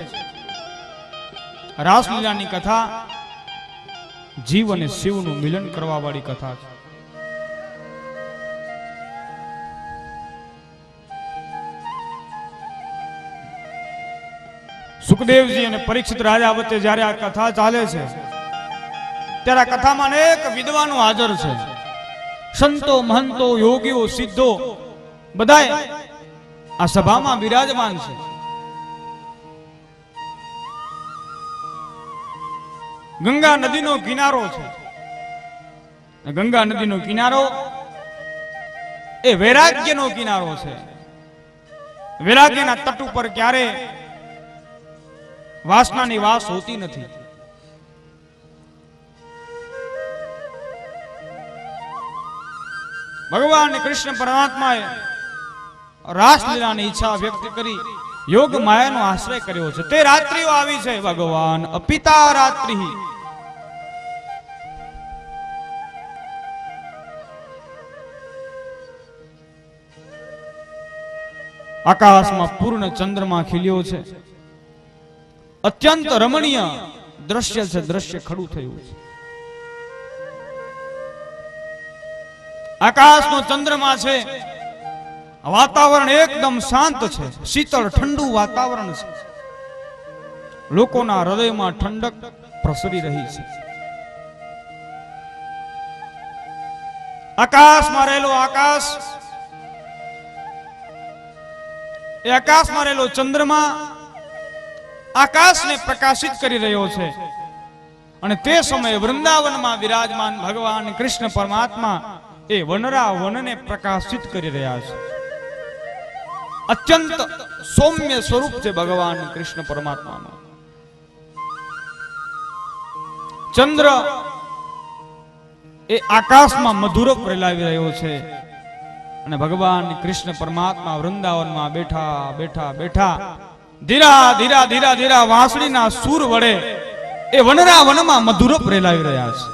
રાસલીલાની કથા જીવ અને શિવનું મિલન કરવા વાળી કથા છે. સુખદેવજી અને પરીક્ષિત રાજા વચ્ચે જ્યારે આ કથા ચાલે છે ત્યારે આ કથામાં અનેક વિદ્વાનો હાજર છે. સંતો, મહંતો, યોગીઓ, સિદ્ધો બધાય આ સભામાં બિરાજમાન છે. ગંગા નદીનો કિનારો છે. ગંગા નદીનો કિનારો એ વૈરાગ્યનો કિનારો છે. વૈરાગ્યના તટ ઉપર ક્યારે વાસનાની વાસ હોતી નથી. ભગવાન કૃષ્ણ પરમાત્માએ રાસલીલાની ઈચ્છા વ્યક્ત કરી યોગ માયાનો આશ્રય કર્યો છે. તે રાત્રિઓ આવી છે. ભગવાન અપિતા રાત્રિ, આકાશમાં પૂર્ણ ચંદ્રમા ખીલ્યો છે. અત્યંત રમણીય દ્રશ્ય છે. દ્રશ્ય ખડું થયું છે. આકાશનો ચંદ્રમા છે. વાતાવરણ એકદમ શાંત છે. શીતળ ઠંડુ વાતાવરણ છે. લોકોના હૃદયમાં ઠંડક પ્રસરી રહી છે. આકાશમાં રહેલો આકાશ, એ આકાશમાં રહેલો ચંદ્રમા આકાશને પ્રકાશિત કરી રહ્યો છે. અને તે સમયે વૃંદાવનમાં વિરાજમાન ભગવાન કૃષ્ણ પરમાત્મા એ વનરા વનને પ્રકાશિત કરી રહ્યા છે. અત્યંત સૌમ્ય સ્વરૂપ છે ભગવાન કૃષ્ણ પરમાત્માનું. ચંદ્ર એ આકાશમાં મધુરપ ફેલાવી રહ્યો છે અને ભગવાન કૃષ્ણ પરમાત્મા વૃંદાવનમાં બેઠા બેઠા બેઠા ધીરા ધીરા ધીરા ધીરા વાંસળીના સૂર વડે એ વનરા વનમાં મધુરપ ફેલાવી રહ્યા છે.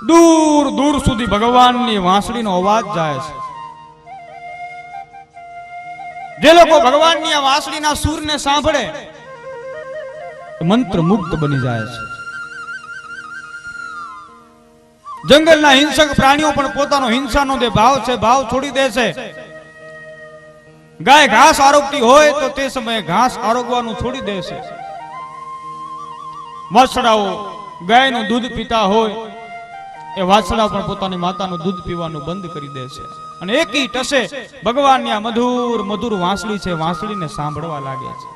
દૂર દૂર સુધી ભગવાનની વાંસળીનો અવાજ જાય છે. જે લોકો ભગવાનની આ વાંસળીના સૂરને સાંભળે મંત્ર મુગ્ધ બની જાય છે. જંગલના હિંસક પ્રાણીઓ પણ પોતાનો હિંસાનો જે ભાવ છે ભાવ છોડી દે છે. ગાય ઘાસ આરોગતી હોય તો તે સમયે ઘાસ આરોગવાનું છોડી દે છે. વાછડાઓ ગાયનું દૂધ પીતા હોય એ વાછડા પણ પોતાની માતાનું દૂધ પીવાનું બંધ કરી દે છે અને એકી ટસે ભગવાનની આ મધુર મધુર વાંસળી છે વાંસળીને સાંભળવા લાગે છે.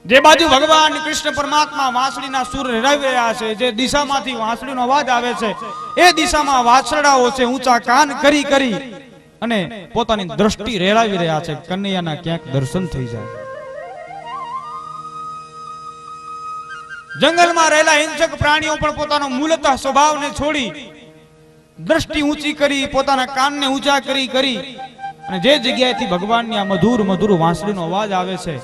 જે બાજુ ભગવાન કૃષ્ણ પરમાત્મા વાંસળીના સૂર હરાવી રહ્યા છે, જે દિશામાંથી વાંસળીનો અવાજ આવે છે એ દિશામાં વાછરડાઓ છે ઊંચા કાન કરી કરી અને પોતાની દ્રષ્ટિ રેલાવી રહ્યા છે. કનૈયાના ક્યાંક દર્શન થઈ જાય. જંગલમાં રહેલા હિંસક પ્રાણીઓ પણ પોતાનો મૂળતઃ સ્વભાવને છોડી દ્રષ્ટિ ઊંચી કરી પોતાના કાનને ઊંચા કરી કરી અને જે જગ્યાએથી ભગવાનની આ મધુર મધુર વાંસળીનો અવાજ આવે છે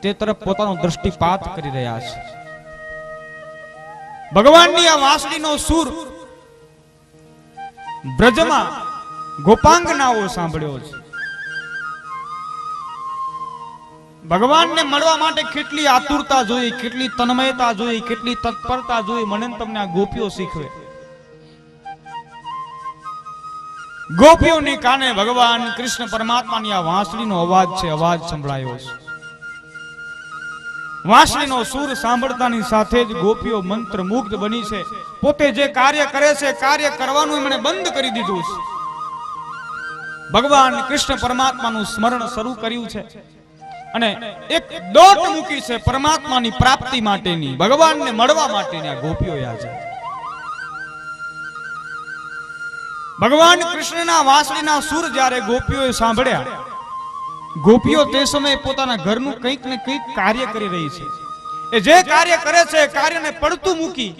તે તરફ પોતાનો દ્રષ્ટિપાત કરી રહ્યા છે. ભગવાનની આ વાંસળીનો સૂર બ્રજમાં ગોપાંગનાઓ સાંભળ્યો છે. ભગવાનને મળવા માટે કેટલી આતુરતા જોઈ, કેટલી તન્મયતા જોઈ, કેટલી તત્પરતા જોઈ, મને તમને આ ગોપીઓ શીખવે. ગોપીઓની કાને ભગવાન કૃષ્ણ પરમાત્માની આ વાંસળીનો અવાજ છે, અવાજ સંભળાયો છે. વાંસળીનો સૂર સાંભળતાની સાથે જ ગોપીઓ મંત્ર મુગ્ધ બની છે. પોતે જે કાર્ય કરે છે કાર્ય કરવાનું એમણે બંધ કરી દીધું છે. ભગવાન કૃષ્ણ પરમાત્માનું સ્મરણ શરૂ કર્યું છે અને એક દોટ મૂકી છે પરમાત્માની પ્રાપ્તિ માટેની, ભગવાનને મળવા માટેની. આ ગોપીઓ છે. ભગવાન કૃષ્ણના વાંસળીના સૂર જ્યારે ગોપીઓએ સાંભળ્યા, ગોપીઓ તે સમયે પોતાના ઘરનું કંઈક ને કંઈક કાર્ય કરી રહી છે. એ જે કાર્ય કરે છે કાર્યને પડતું મૂકી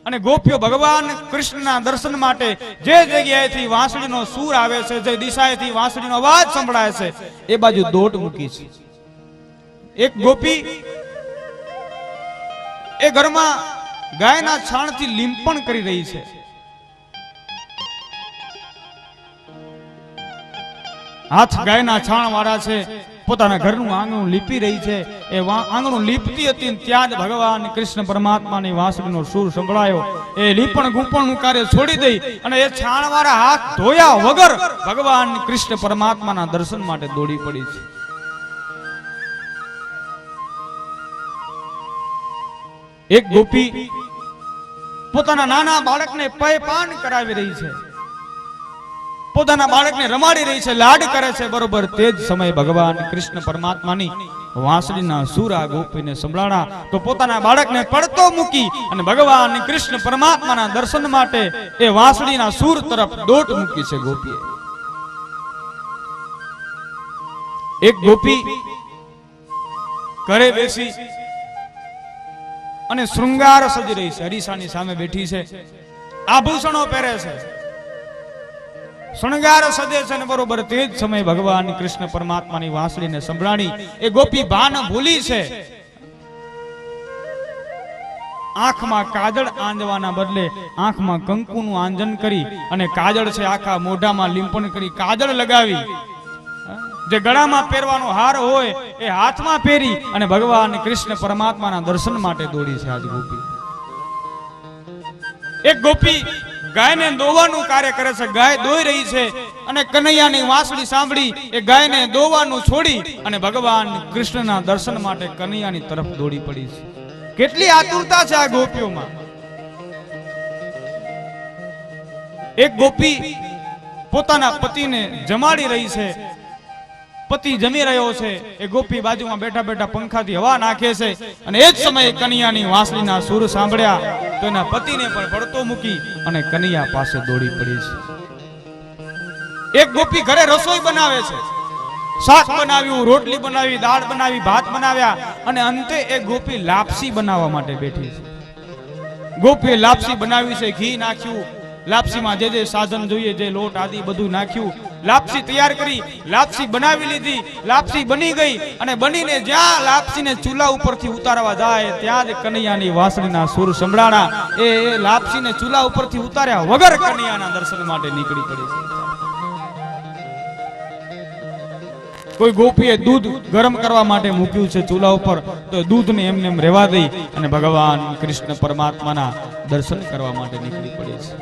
અને ગોપીઓ ભગવાન કૃષ્ણના દર્શન માટે જે જગ્યાએથી વાંસળીનો સૂર આવે છે, જે દિશાએથી વાંસળીનો અવાજ સંભળાય છે એ બાજુ દોટ મૂકી છે. એક ગોપી એ ઘરમાં ગાયના છાણથી લીંપણ કરી રહી છે. હાથ ગાયના છાણ વાળા છે, પોતાના ઘરનું આંગણું લીપી રહી છે. એ આંગણું લીપતી હતી ને ત્યાં જ ભગવાન કૃષ્ણ પરમાત્માની વાંસળીનો સૂર સંભળાયો. એ લીપણ ગુપણનું કાર્ય છોડી દઈ અને એ છાણવાળા હાથ ધોયા વગર ભગવાન કૃષ્ણ પરમાત્માના દર્શન માટે દોડી પડી છે. એક ગોપી પોતાના નાના બાળકને પાન કરાવી રહી છે, પોતાના બાળકને રમાડી રહી છે, લાડ કરે છે. બરોબર તે જ સમયે ભગવાન કૃષ્ણ પરમાત્માની વાંસળીના સૂર આ ગોપીને સંભળાણા તો પોતાના બાળકને પડતો મૂકી અને ભગવાન કૃષ્ણ પરમાત્માના દર્શન માટે એ વાંસળીના સૂર તરફ દોટ મૂકી છે ગોપીએ. એક ગોપી ઘરે બેસી અને શૃંગાર સજી રહી છે, અરીસાની સામે બેઠી છે, આભૂષણો પહેરે છે, શણગાર સજે છે ને બરોબર તે જ સમયે ભગવાન કૃષ્ણ પરમાત્માની વાંસળીને સંભળાણી. એ ગોપી ભાન ભૂલી છે. આંખમાં કાજળ આંજવાના બદલે આંખમાં કંકુનું આંજન કરી અને કાજળ છે આખા મોઢામાં લીંપણ કરી કાજળ લગાવી, જે ગળામાં પહેરવાનો હાર હોય એ હાથમાં પહેરી અને ભગવાન કૃષ્ણ પરમાત્માના દર્શન માટે દોડી છે આજ ગોપી. એક ગોપી ગાયને દોવાનું કાર્ય કરે છે, ગાય દોઈ રહી છે અને કનૈયાની વાંસળી સાંભળી એ ગાયને દોવાનું છોડી અને ભગવાન કૃષ્ણના દર્શન માટે કનૈયાની તરફ દોડી પડી છે. કેટલી આતુરતા છે આ ગોપીઓમાં. એક ગોપી પોતાના પતિને જમાડી રહી છે, પતિ જમી રહ્યો છે, એ ગોપી બાજુમાં બેઠા બેઠા પંખાથી હવા નાખે છે અને એ જ સમયે કનૈયાની વાંસળીના સૂર સાંભળ્યા તો એના પતિને પણ પડતો મૂકી અને કનૈયા પાસે દોડી પડી છે. એક ગોપી ઘરે રસોઈ બનાવે છે, શાક બનાવ્યું, રોટલી બનાવી, દાળ બનાવી, ભાત બનાવ્યા અને અંતે એક ગોપી લાપસી બનાવવા માટે બેઠી છે. ગોપીએ લાપસી બનાવી છે, ઘી નાખ્યું, લાપસીમાં જે જે સાધન જોઈએ, જે લોટ આદિ બધું નાખ્યું, લાપસી તૈયાર કરી, લાપસી બનાવી લીધી. લાપસી બની ગઈ અને બનીને જ્યાં લાપસીને ચૂલા ઉપરથી ઉતારવા જાય ત્યાં જ કનૈયાની વાંસળીના સૂર સંભળાણા. એ લાપસીને ચૂલા ઉપરથી ઉતાર્યા વગર કનૈયાના દર્શન માટે નીકળી પડી છે. કોઈ ગોપીએ દૂધ ગરમ કરવા માટે મૂક્યું છે ચૂલા ઉપર તો દૂધને એમને એમ રહેવા દઈ અને ભગવાન કૃષ્ણ પરમાત્માના દર્શન કરવા માટે નીકળી પડી છે.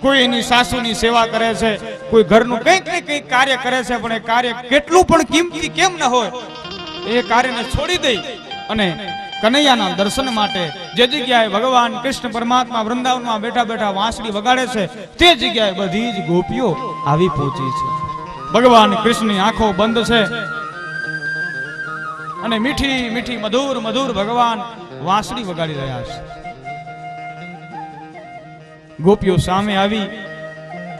કોઈ એની સાસુની સેવા કરે છે, કોઈ ઘરનું કંઈક ને કંઈક કાર્ય કરે છે, પણ એ કાર્ય કેટલું પણ કિંમતી કેમ ન હોય એ કાર્યને છોડી દઈ અને કનૈયાના દર્શન માટે જે જગ્યાએ ભગવાન કૃષ્ણ પરમાત્મા વૃંદાવનમાં બેઠા બેઠા વાંસળી વગાડે છે તે જગ્યાએ બધી જ ગોપીઓ આવી પહોંચી છે. ભગવાન કૃષ્ણની આંખો બંધ છે અને મીઠી મીઠી મધુર મધુર ભગવાન વાંસળી વગાડી રહ્યા છે. ગોપીઓ સામે આવી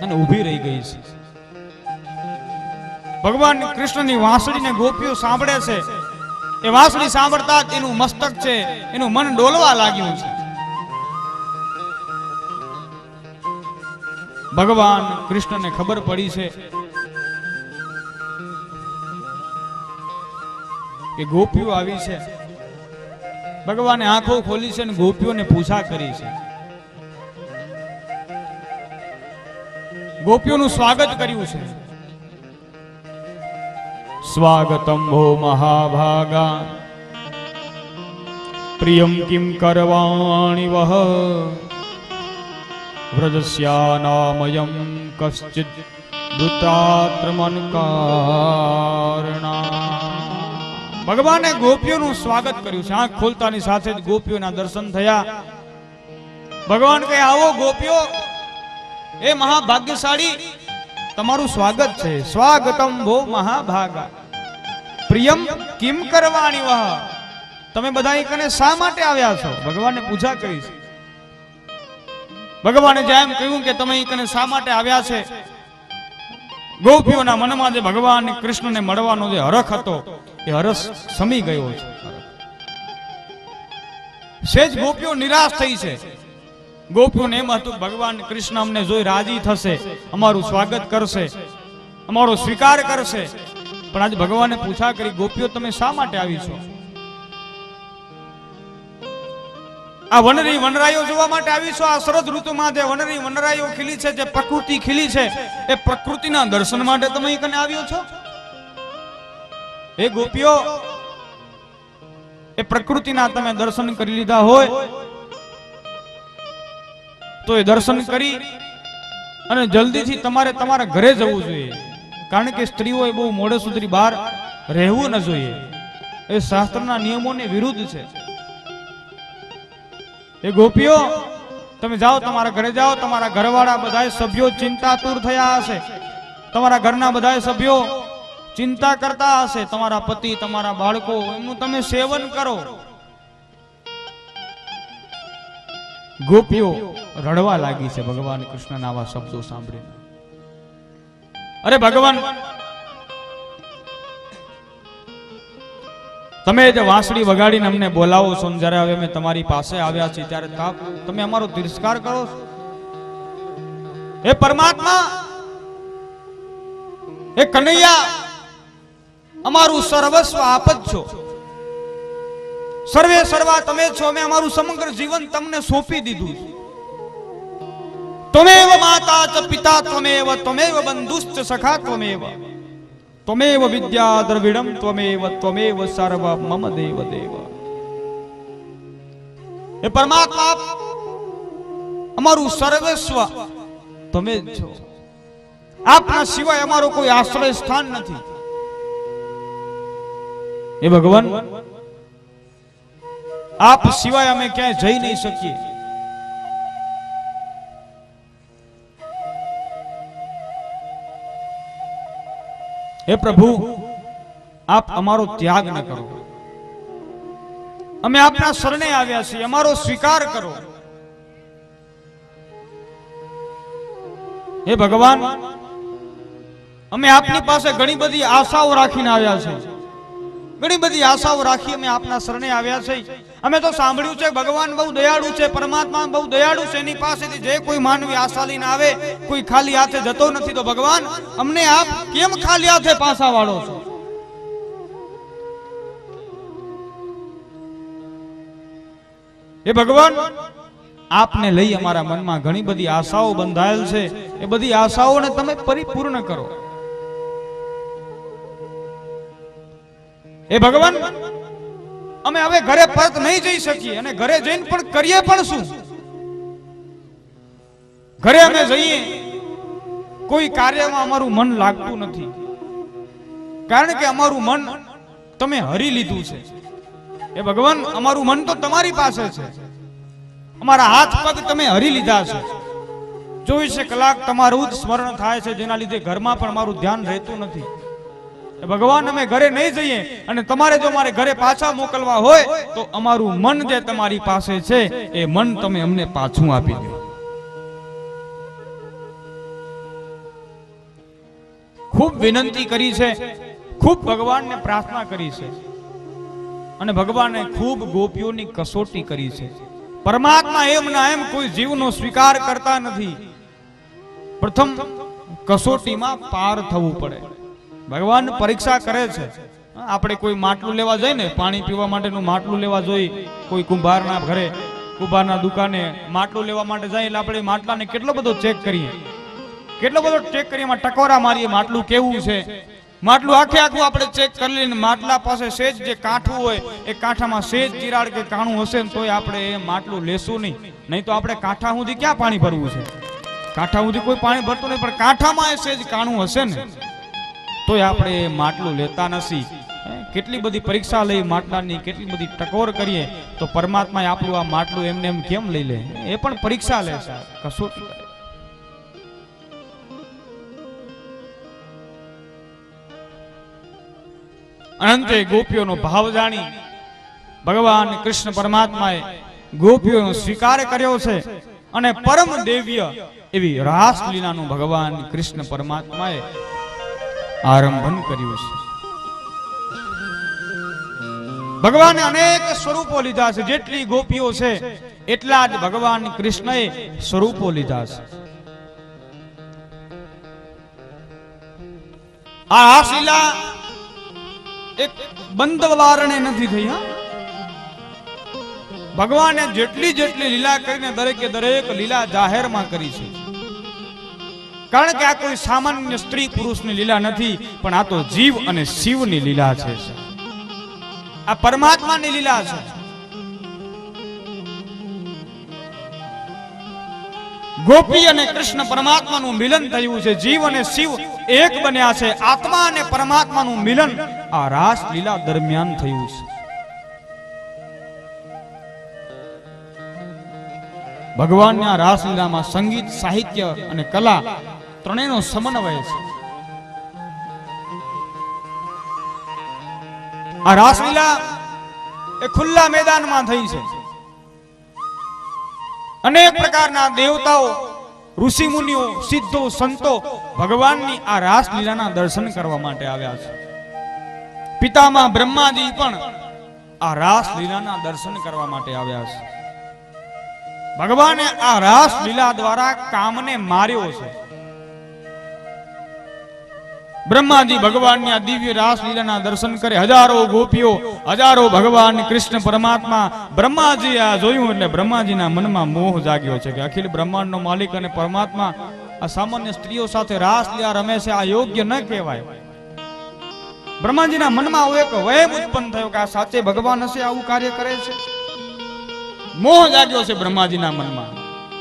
અને ઊભી રહી ગઈ છે. ભગવાન કૃષ્ણની વાંસળીને ગોપીઓ સાંભળે છે. એ વાંસળી સાંભળતા જ એનું મસ્તક છે, એનું મન ડોલવા લાગ્યું છે. ભગવાન કૃષ્ણને ખબર પડી છે કે ગોપીઓ આવી છે. ભગવાને આંખો ખોલી છે અને ગોપીઓને પૂછા કરી છે. ગોપીઓનું સ્વાગત કર્યું છે. સ્વાગતમ ભો મહાભાગા પ્રિયમ કિમ કરવાણી વહ વ્રજસ્યાનામયમ કશ્ચિદ દુત્રાત્રમનકારણા. ભગવાને ગોપીઓનું સ્વાગત કર્યું છે. આંખ ખોલતાની સાથે જ ગોપીઓના દર્શન થયા. ભગવાન કહે આવો ગોપીઓ, એ મહાભાગ્યશાળી તમારું સ્વાગત છે. સ્વાગતમ ભો મહાભાગા પ્રિયમ કિમ કરવાણી વહ. તમે બધા કને શા માટે આવ્યા છો? ભગવાને પૂછા કરી છે. ભગવાને જેમ કહ્યું કે તમે કને શા માટે આવ્યા છે, ગોપીઓના મનમાં જે ભગવાન કૃષ્ણને મળવાનો જે હરખ હતો એ હરસ સમી ગયો છે. સેજ ગોપીઓ નિરાશ થઈ છે. ગોપીઓને એમ હતું ભગવાન કૃષ્ણ અમને જોઈ રાજી થશે, અમારું સ્વાગત કરશે, અમારો સ્વીકાર કરશે. પણ આજે ભગવાને પૂછા કરી ગોપીઓ તમે શા માટે આવી છો? આ વનરી વનરાઈઓ જોવા માટે આવી છો? આ શરદ ઋતુમાં જે વનરી વનરાઈઓ ખીલી છે, જે પ્રકૃતિ ખીલી છે, એ પ્રકૃતિના દર્શન માટે તમે અહીં કને આવ્યો છો? એ ગોપીઓ, એ પ્રકૃતિના તમે દર્શન કરી લીધા હોય તો એ દર્શન કરી અને જલ્દીથી તમારે તમારા ઘરે જવું જોઈએ. કારણ કે સ્ત્રીઓએ બહુ મોડે સુધી બહાર રહેવું ન જોઈએ. એ શાસ્ત્રના નિયમોની વિરુદ્ધ છે. એ ગોપીઓ, તમે જાઓ, તમારા ઘરે જાઓ. તમારા ઘરવાળા બધા સભ્યો ચિંતાતુર થયા હશે. તમારા ઘરના બધા સભ્યો ચિંતા કરતા હશે. તમારા પતિ, તમારા બાળકો, એમનું તમે સેવન કરો. ગોપીઓ રડવા લાગી છે ભગવાન કૃષ્ણના આવા શબ્દો સાંભળીને. અરે ભગવાન, તમે જે વાંસળી વગાડીને અમને બોલાવો છો, જ્યારે હવે અમે તમારી પાસે આવ્યા છીએ ત્યારે તમે અમારો તિરસ્કાર કરો છો. હે પરમાત્મા, હે કનૈયા, અમારું સર્વસ્વ આપ જ છો. સર્વે સર્વા તમે છો. અમે અમારું સમગ્ર જીવન તમને સોંપી દીધું. ત્વમેવ માતા ચ પિતા ત્વમેવ, ત્વમેવ બંધુશ્ચ સખા ત્વમેવ, ત્વમેવ વિદ્યા દ્રવિડમ ત્વમેવ, ત્વમેવ સર્વ મમ દેવ દેવ. એ પરમાત્મા, અમારું સર્વસ્વ તમે જ છો. આપના સિવાય અમારો કોઈ આશ્રય સ્થાન નથી. એ ભગવાન, આપ સિવાય અમે ક્યાંય જઈ નહીં શકીએ. હે પ્રભુ, આપ અમારો ત્યાગ ન કરો. અમે આપના શરણે આવ્યા છીએ, અમારો સ્વીકાર કરો. હે ભગવાન, અમે આપની પાસે ઘણી બધી આશાઓ રાખીને આવ્યા છે. ઘણી બધી આશાઓ રાખી અમે આપના શરણે આવ્યા છે. અમે તો સાંભળ્યું છે ભગવાન બહુ દયાળુ છે, પરમાત્મા બહુ દયાળુ છે. એની પાસેથી જે કોઈ માનવી આશા લઈને આવે, કોઈ ખાલી હાથે જતો નથી. તો ભગવાન, અમને આપ કેમ ખાલી હાથે પાછા વાળો છો? એ ભગવાન, આપને લઈ અમારા મનમાં ઘણી બધી આશાઓ બંધાયેલ છે. એ બધી આશાઓને તમે પરિપૂર્ણ કરો. એ ભગવાન, અમે હવે ઘરે પરત નહીં જઈ શકીએ. અને ઘરે જઈને પણ કરીએ પણ શું? ઘરે અમે જઈએ, કોઈ કાર્યમાં અમારું મન લાગતું નથી. કારણ કે અમારું મન તમે હરી લીધું છે. એ ભગવાન, અમારું મન તો તમારી પાસે છે. અમારા હાથ પગ તમે હરી લીધા છે. 24 કલાક તમારું જ સ્મરણ થાય છે, જેના લીધે ઘરમાં પણ અમારું ધ્યાન રહેતું નથી. ભગવાન, અમે ઘરે નહીં જઈએ. અને તમારે જો મારે ઘરે પાછા મોકલવા હોય તો અમારું મન જે તમારી પાસે છે, એ મન તમે અમને પાછું આપી દો. ખૂબ વિનંતી કરી છે, ખૂબ ભગવાનને પ્રાર્થના કરી છે. અને ભગવાને ખૂબ ગોપીઓની કસોટી કરી છે. પરમાત્મા એમ ના એમ કોઈ જીવનો સ્વીકાર કરતા નથી. પ્રથમ કસોટીમાં પાર થવું પડે. ભગવાન પરીક્ષા કરે છે. આપણે કોઈ માટલું લેવા જઈએ ને, પાણી પીવા માટેનું માટલું લેવા જોઈએ, કોઈ કુંભારના ઘરે, કુંભારના દુકાને માટલું લેવા માટે જાય એટલે આપણે માટલાને કેટલો બધો ચેક કરીએ, કેટલો બધો ચેક કરીએ, એમાં ટકોરા મારીએ, માટલું કેવું છે. માટલું આખે આખું આપણે ચેક કરી લઈને માટલા પાસે સેજ જે કાંઠું હોય, એ કાંઠામાં સેજ તિરાડ કે કાણું હશે ને તોય આપણે એ માટલું લેશું નહીં. નહીં તો આપણે કાંઠા સુધી ક્યાં પાણી ભરવું છે? કાંઠા સુધી કોઈ પાણી ભરતું નહીં, પણ કાંઠામાં એ સેજ કાણું હશે ને તોય આપણે માટલું લેતા નથી. કેટલી બધી પરીક્ષા લઈ માટલાની, કેટલી બધી ટકોર કરીએ, તો પરમાત્મા આપણું આ માટલું એમને એમ કેમ લઈ લે? એ પણ પરીક્ષા લે છે, કસોટી. અંતે ગોપીઓનો ભાવ જાણી ભગવાન કૃષ્ણ પરમાત્માએ ગોપીઓનો સ્વીકાર કર્યો છે. અને પરમ દેવ્ય એવી રાસલીલાનું ભગવાન કૃષ્ણ પરમાત્માએ આરંભન કર્યું છે. ભગવાને અનેક સ્વરૂપો લીધા છે. જેટલી ગોપીઓ છે એટલા જ ભગવાન કૃષ્ણએ સ્વરૂપો લીધા છે. આ રાસલીલા એક બંધ વારણે નથી થઈ. ભગવાને જેટલી જેટલી લીલા કરીને દરેકે દરેક લીલા જાહેરમાં કરી છે. કારણ કે આ કોઈ સામાન્ય સ્ત્રી પુરુષની લીલા નથી, પણ આ તો જીવ અને શિવની લીલા છે. આ પરમાત્માની લીલા છે. ગોપી અને કૃષ્ણ પરમાત્માનું મિલન થયું છે. જીવ અને શિવ એક બન્યા છે. આત્મા અને પરમાત્માનું મિલન આ રાસ લીલા દરમિયાન થયું છે. ભગવાનની આ રાસલીલામાં સંગીત, સાહિત્ય અને કલા ત્રણેયનો સમન્વય છે. આ રાસલીલા એ ખુલ્લા મેદાનમાં થઈ છે. અનેક પ્રકારના દેવતાઓ, ઋષિ મુનિઓ, સિદ્ધો, સંતો ભગવાનની આ રાસલીલાના દર્શન કરવા માટે આવ્યા છે. પિતામહ બ્રહ્માજી પણ આ રાસલીલાના દર્શન કરવા માટે આવ્યા છે. ભગવાને આ રાસલીલા દ્વારા કામને માર્યો છે. બ્રહ્માજી ભગવાનની આ દિવ્ય રાસલીલાના દર્શન કરે. હજારો ગોપીઓ, હજારો ભગવાન કૃષ્ણ પરમાત્મા. બ્રહ્માજી આ જોયું એટલે બ્રહ્માજીના મનમાં મોહ જાગ્યો છે કે અખિલ બ્રહ્માંડનો માલિક અને પરમાત્મા આ સામાન્ય સ્ત્રીઓ સાથે રાસલીલા રમે છે. આ યોગ્ય ન કહેવાય. બ્રહ્માજીના મનમાં એક વહેમ ઉત્પન્ન થયો કે આ સાચે ભગવાન હશે, આવું કાર્ય કરે છે. મોહ જાગ્યો છે બ્રહ્માજીના મનમાં.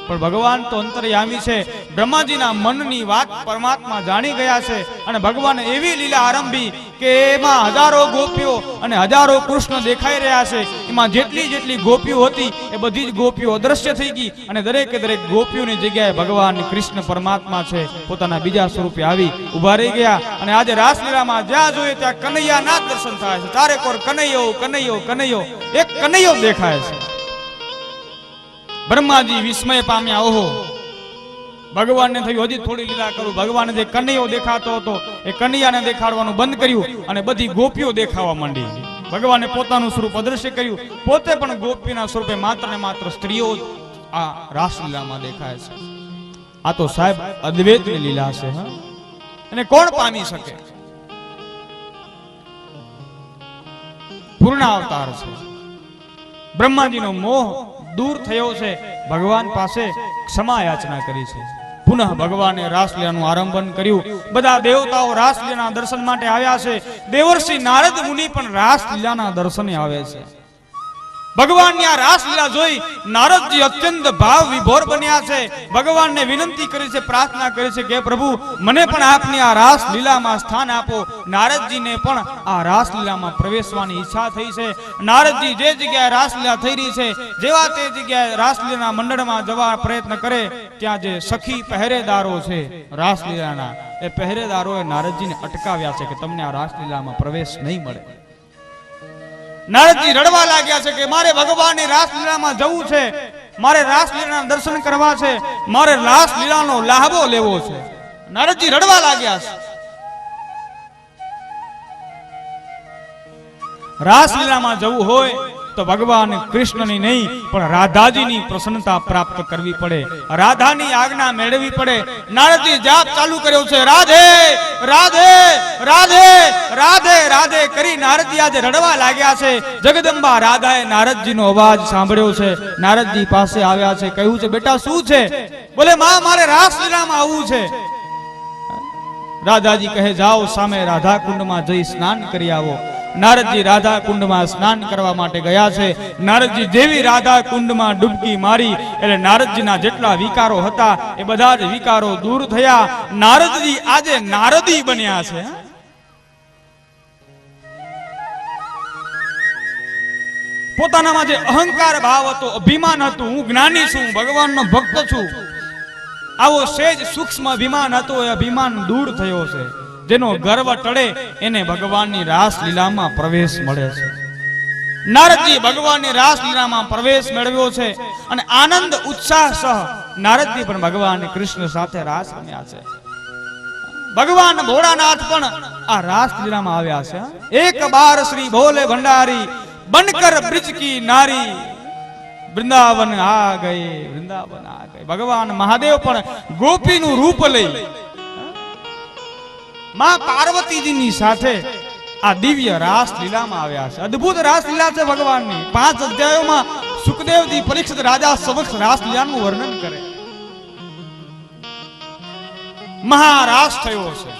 પણ ભગવાન તો અંતર્યામી છે. બ્રહ્માજીના મનની વાત પરમાત્મા જાણી ગયા છે અને ભગવાને એવી લીલા આરંભી કે એમાં હજારો ગોપીઓ અને હજારો કૃષ્ણ દેખાઈ રહ્યા છે. એમાં જેટલી જેટલી ગોપીઓ હતી એ બધી જ ગોપીઓ અદ્રશ્ય થઈ ગઈ અને દરેકે દરેક ગોપીઓની જગ્યાએ ભગવાન કૃષ્ણ પરમાત્મા છે પોતાના બીજા સ્વરૂપે આવી ઉભા રહી ગયા. અને આજે રાસલીલામાં જ્યાં જોઈએ ત્યાં કનૈયાના દર્શન થાય છે. ચારે કોર કનૈયો, કનૈયો, કનૈયો, એક કનૈયો દેખાય છે. બ્રહ્માજી વિસ્મય પામ્યા. ઓહો, ભગવાનને થયું હજી થોડી લીલા કરું. ભગવાને જે કનૈયો દેખાતો હતો એ કનૈયાને દેખાડવાનું બંધ કર્યું અને બધી ગોપીઓ દેખાવા માંડી. ભગવાને પોતાનું સ્વરૂપ અદ્રશ્ય કર્યું. પોતે પણ ગોપીના સ્વરૂપે માત્ર ને માત્ર સ્ત્રીઓ આ રાસલીલામાં દેખાય છે. આ તો સાહેબ અદ્વૈતની લીલા છે. અને કોણ પામી શકે? પૂર્ણ અવતાર છે. બ્રહ્માજીનો મોહ દૂર થયો છે. ભગવાન પાસે ક્ષમા યાચના કરી છે. પુનઃ ભગવાને રાસલીલાનું આરંભન કર્યું. બધા દેવતાઓ રાસલીલાના દર્શન માટે આવ્યા છે. દેવર્ષિ નારદ મુનિ પણ રાસલીલાના દર્શને આવે છે. ભગવાનની આ રાસલીલા જોઈ નારદજી અત્યંત ભાવ વિભોર બન્યા છે. ભગવાનને વિનંતી કરી છે, પ્રાર્થના કરી છે કે પ્રભુ મને પણ આપની આ રાસલીલામાં સ્થાન આપો. નારદજીને પણ આ રાસલીલામાં પ્રવેશવાની ઈચ્છા થઈ છે. નારદજી જે જગ્યાએ રાસલીલા થઈ રહી છે, જેવા તે જગ્યાએ રાસલીલાના મંડળમાં જવા પ્રયત્ન કરે ત્યાં જે સખી પહેરેદારો છે રાસલીલાના, એ પહેરેદારોએ નારદજીને અટકાવ્યા છે કે તમને આ રાસલીલામાં પ્રવેશ નહીં મળે. નારદજી રડવા લાગ્યા છે કે મારે ભગવાનની રાસલીલામાં જવું છે, મારે રાસલીલાના દર્શન કરવા છે, મારે રાસલીલાનો લાહવો લેવો છે. નારદજી રડવા લાગ્યા છે. રાસલીલામાં જવું હોય તો ભગવાન કૃષ્ણની નહીં પણ રાધાજીની પ્રસન્નતા પ્રાપ્ત કરવી પડે, રાધાની આજ્ઞા મેળવવી પડે. નારદજી જાપ ચાલુ કર્યો છે. રાધે રાધે રાધે રાધે રાધે કરી નારદજી આજે રડવા લાગ્યા છે. જગદંબા રાધાએ નારદજીનો અવાજ સાંભળ્યો છે. નારદજી પાસે આવ્યા છે. કહ્યું છે બેટા શું છે? બોલે માં મારે રાસલીલામાં આવવું છે. રાધાજી કહે જાઓ સામે રાધા કુંડમાં જઈ સ્નાન કરી આવો. નારદજી રાધા કુંડમાં સ્નાન કરવા માટે ગયા છે. નારદજી જેવી રાધા કુંડમાં ડૂબકી મારી એટલે નારદજીના જેટલા વિકારો હતા એ બધા જ વિકારો દૂર થયા. નારદજી આજે નારદી બન્યા છે. પોતાનામાં જે અહંકાર ભાવ હતો, અભિમાન હતું, હું જ્ઞાની છું, ભગવાનનો ભક્ત છું, આવો સેજ સૂક્ષ્મ અભિમાન હતો, એ અભિમાન દૂર થયો છે. જેનો ગર્વ ટળે એને ભગવાનની રાસલીલામાં પ્રવેશ મળે છે. નારદજી ભગવાનની રાસલીલામાં પ્રવેશ મેળવ્યો છે અને આનંદ ઉત્સાહ સહ નારદજી પણ ભગવાન કૃષ્ણ સાથે રાસ રમ્યા છે. ભગવાન ભોળાનાથ પણ આ રાસલીલામાં આવ્યા છે. એક બાર શ્રી ભોલે ભંડારી બનકર બ્રિજ કી નારી વૃંદાવન આ ગયે, વૃંદાવન આ ગયે. ભગવાન મહાદેવ પણ ગોપીનું રૂપ લઈ માં પાર્વતીજીની સાથે આ દિવ્ય રાસલીલામાં આવ્યા છે. અદ્ભુત રાસલીલા છે ભગવાનની. 5 અધ્યાયોમાં શુક સુખદેવજી પરીક્ષિત રાજા સમક્ષ રાસલીલાનું વર્ણન કરે. મહારાસ થયો છે.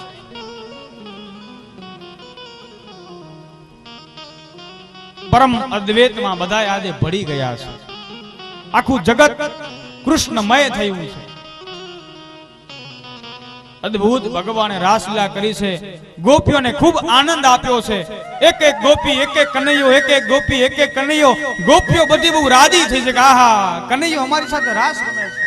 પરમ અદ્વૈતમાં બધા આજે ભળી ગયા છે. આખું જગત કૃષ્ણમય થયું છે. અદ્ભુત ભગવાને રાસલીલા કરી છે. ગોપીઓને ખૂબ આનંદ આપ્યો છે. એક એક ગોપી, એક એક કનૈયો, એક એક ગોપી, એક એક કનૈયો. ગોપીઓ બધી બહુ રાજી થઈ છે કે આહા, કનૈયો અમારી સાથે રાસ રમે છે.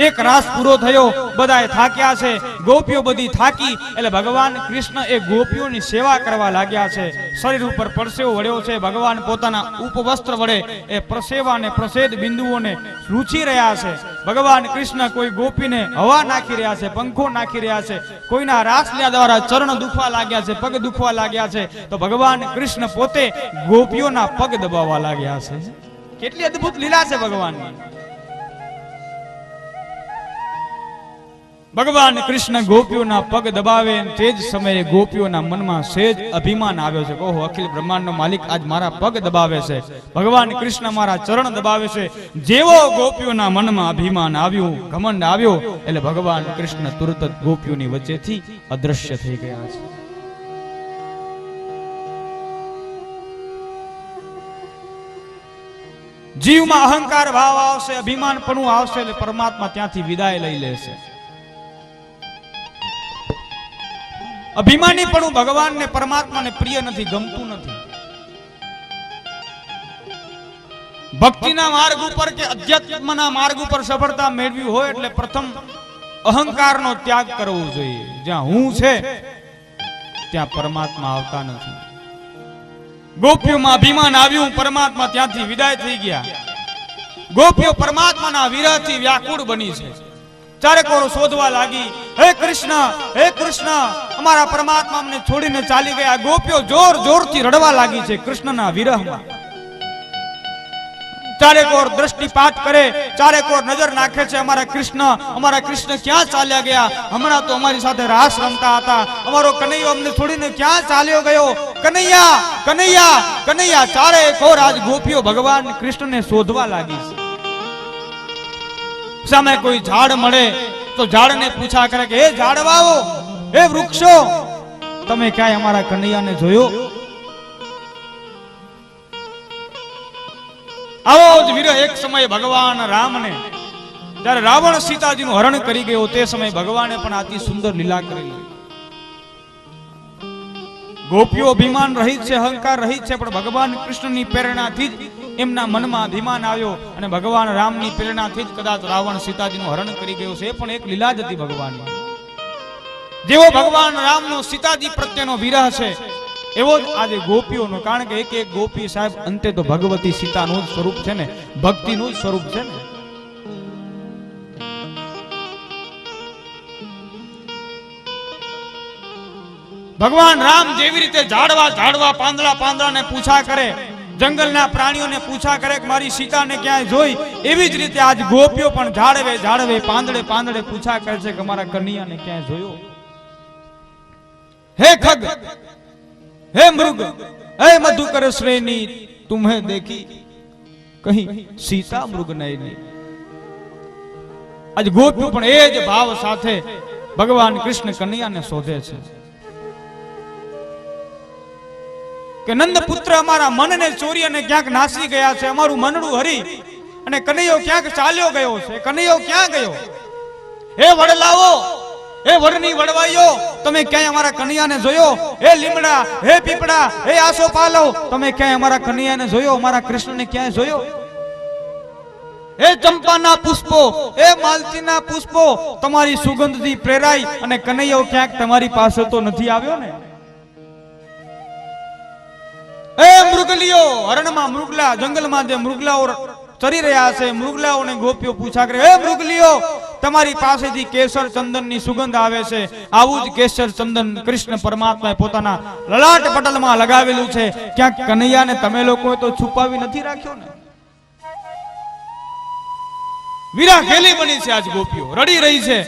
એક રાસ પૂરો થયો, બધાએ થાક્યા છે. ગોપીઓ બધી થાકી એટલે ભગવાન કૃષ્ણ એ ગોપીઓની સેવા કરવા લાગ્યા છે. શરીર ઉપર પરસેવો વળ્યો છે. ભગવાન પોતાના ઉપવસ્ત્ર વડે એ પરસેવા અને પ્રસેદ બિંદુઓને લૂછી રહ્યા છે. ભગવાન કૃષ્ણ કોઈ ગોપીને હવા નાખી રહ્યા છે, પંખો નાખી રહ્યા છે. કોઈના રાસલીલા દ્વારા ચરણ દુખવા લાગ્યા છે, પગ દુખવા લાગ્યા છે, તો ભગવાન કૃષ્ણ પોતે ગોપીઓના પગ દબાવવા લાગ્યા છે. કેટલી અદ્ભુત લીલા છે ભગવાનની. ભગવાન કૃષ્ણ ગોપીઓના પગ દબાવે, તે જ સમયે ગોપીઓના મનમાં સેજ અભિમાન આવ્યો છે. ઓહો, અખિલ બ્રહ્માંડનો માલિક આજ મારા પગ દબાવે છે, ભગવાન કૃષ્ણ મારા ચરણ દબાવે છે. જેવો ગોપીઓના મનમાં અભિમાન આવ્યું, ઘમંડ આવ્યો, એટલે ભગવાન કૃષ્ણ તુરત જ ગોપીઓની વચ્ચેથી અદ્રશ્ય થઈ ગયા છે. જીવમાં અહંકાર ભાવ આવશે, અભિમાનપણું આવશે, એટલે પરમાત્મા ત્યાંથી વિદાય લઈ લેશે. અભિમાનીપણું ભગવાનને પરમાત્માને પ્રિય નથી, ગમતું નથી. ભક્તિના માર્ગ ઉપર કે અધ્યાત્મના માર્ગ ઉપર સફળતા મેળવી હોય એટલે પ્રથમ અહંકારનો ત્યાગ કરવો જોઈએ. જ્યાં હું છે ત્યાં પરમાત્મા આવતા નથી. ગોપીઓમાં અભિમાન આવ્યું, પરમાત્મા ત્યાંથી વિદાય થઈ ગયા. ગોપીઓ પરમાત્માના વિરહથી વ્યાકુળ બની છે. ચારેકોર શોધવા લાગી, હે કૃષ્ણ, હે કૃષ્ણ, અમારા પરમાત્મા અમને છોડીને ચાલી ગયા. ગોપીઓ જોર જોરથી રડવા લાગી છે કૃષ્ણના વિરહમાં. ચારેકોર દ્રષ્ટિપાત કરે, ચારેકોર નજર નાખે છે, અમારા કૃષ્ણ ક્યાં ચાલ્યા ગયા? હમણાં તો અમારી સાથે રાસ રમતા હતા. અમારો કનૈયો અમને છોડીને ક્યાં ચાલ્યો ગયો? કનૈયા, કનૈયા, કનૈયા. ચારેકોર આજ ગોપીઓ ભગવાન કૃષ્ણને શોધવા લાગી છે. સામે કોઈ ઝાડ મળે તો ઝાડને પૂછા કરે કે હે ઝાડવાઓ, હે વૃક્ષો, તમે ક્યાંય અમારા કનૈયાને જોયો? આવો જ વિરહ એક સમયે ભગવાન રામને, જ્યારે રાવણ સીતાજીનું હરણ કરી ગયો તે સમયે ભગવાને પણ આથી સુંદર લીલા કરેલી. ગોપીઓ અભિમાન રહિત છે, અહંકાર રહિત છે, પણ ભગવાન કૃષ્ણની પ્રેરણાથી જ એમના મનમાં અભિમાન આવ્યો અને ભગવાન રામની પ્રેરણાથી જ કદાચ રાવણ સીતાજીનું હરણ કરી ગયો છે. એ પણ એક લીલા જ હતી ભગવાનની. જેવો ભગવાન રામનો સીતાજી પ્રત્યેનો વિરહ છે એવો જ આજે ગોપીઓનો. કારણ કે એક એક ગોપી સાહેબ અંતે તો ભગવતી સીતાનું જ સ્વરૂપ છે ને, ભક્તિનું જ સ્વરૂપ છે ને. ભગવાન રામ જેવી રીતે ઝાડવા પાંદડાને પૂછા કરે, જંગલના પ્રાણીઓને પૂછા કરે કે મારી સીતાને ક્યાંય જોઈ, એવી જ રીતે આજ ગોપીઓ પણ ઝાડવે પાંદડે પૂછા કરે છે કે મારા કનૈયાને ક્યાંય જોયો? હે ખગ, હે મૃગ, હે મધુકર શ્રેણી, તુમ્હે દેખી કહી સીતા મૃગ નહીં. આજ ગોપીઓ પણ એ જ ભાવ સાથે ભગવાન કૃષ્ણ કનૈયાને શોધે છે કે નંદ પુત્ર અમારા મનને ચોરી અને ક્યાંક નાસી ગયા છે. અમારું મનડું હરી અને કનૈયો ક્યાંક ચાલ્યો ગયો છે. કનૈયો ક્યાં ગયો? હે વડલાઓ, હે વડની વડવાઈઓ, તમે ક્યાંય અમારા કનૈયાને જોયો? હે લીમડા, હે પીપળા, હે આસોપાલો, તમે ક્યાંય અમારા કનૈયાને જોયો? અમારા કૃષ્ણને ક્યાંય જોયો? હે ચંપાના પુષ્પો, હે માલતીના પુષ્પો, તમારી સુગંધથી પ્રેરાઈ અને કનૈયો ક્યાંક તમારી પાસે તો નથી આવ્યો ને? હે મૃગલીઓ, હરણમાં મૃગલા, જંગલમાં જે મૃગલાઓ ચરી રહ્યા છે, મૃગલાઓને ગોપીઓ પૂછા કરે, હે મૃગલીઓ, તમારી પાસેથી કેસર ચંદનની સુગંધ આવે છે. આવું જ કેસર ચંદન કૃષ્ણ પરમાત્માએ પોતાના લલાટ પટલમાં લગાવેલું છે. ક્યાંક કનૈયાને તમે લોકોએ તો છુપાવી નથી રાખ્યો ને? વીરા ઘેલી બની છે આજ ગોપીઓ, રડી રહી છે.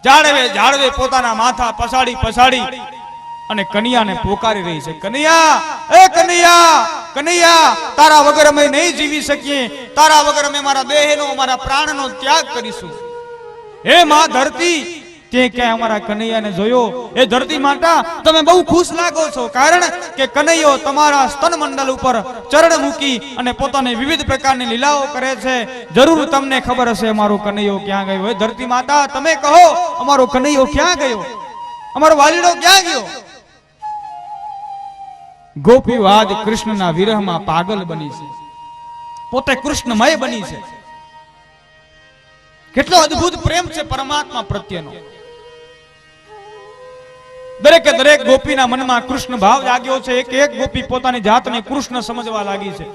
ઝાડવે પોતાના માથા પછાડી અને કનૈયાને પોકારી રહી છે, કનૈયા, એ કનૈયા, કનૈયા, તારા વગર અમે નહીં જીવી શકીએ, તારા વગર અમે મારા દેહનો, મારા પ્રાણનો ત્યાગ કરીશું. હે માં ધરતી, તે ક્યાં અમારા કનૈયાને જોયો? એ ધરતી માતા, તમે બહુ ખુશ લાગો છો, કારણ કે કનૈયો તમારા સ્તન મંડળ ઉપર ચરણ મૂકી અને પોતાની વિવિધ પ્રકારની લીલાઓ કરે છે. જરૂર તમને ખબર હશે અમારો કનૈયો ક્યાં ગયો. હે ધરતી માતા, તમે કહો, અમારો કનૈયો ક્યાં ગયો? અમારો વાલીડો ક્યાં ગયો? ગોપીઓ આજ કૃષ્ણના વિરહમાં પાગલ બની છે, પોતે કૃષ્ણમય બની છે. કેટલો અદ્ભુત પ્રેમ છે પરમાત્મા પ્રત્યેનો. દરેકે દરેક ગોપીના મનમાં કૃષ્ણ ભાવ જાગ્યો છે. એક એક ગોપી પોતાની જાતને કૃષ્ણ સમજવા લાગી છે.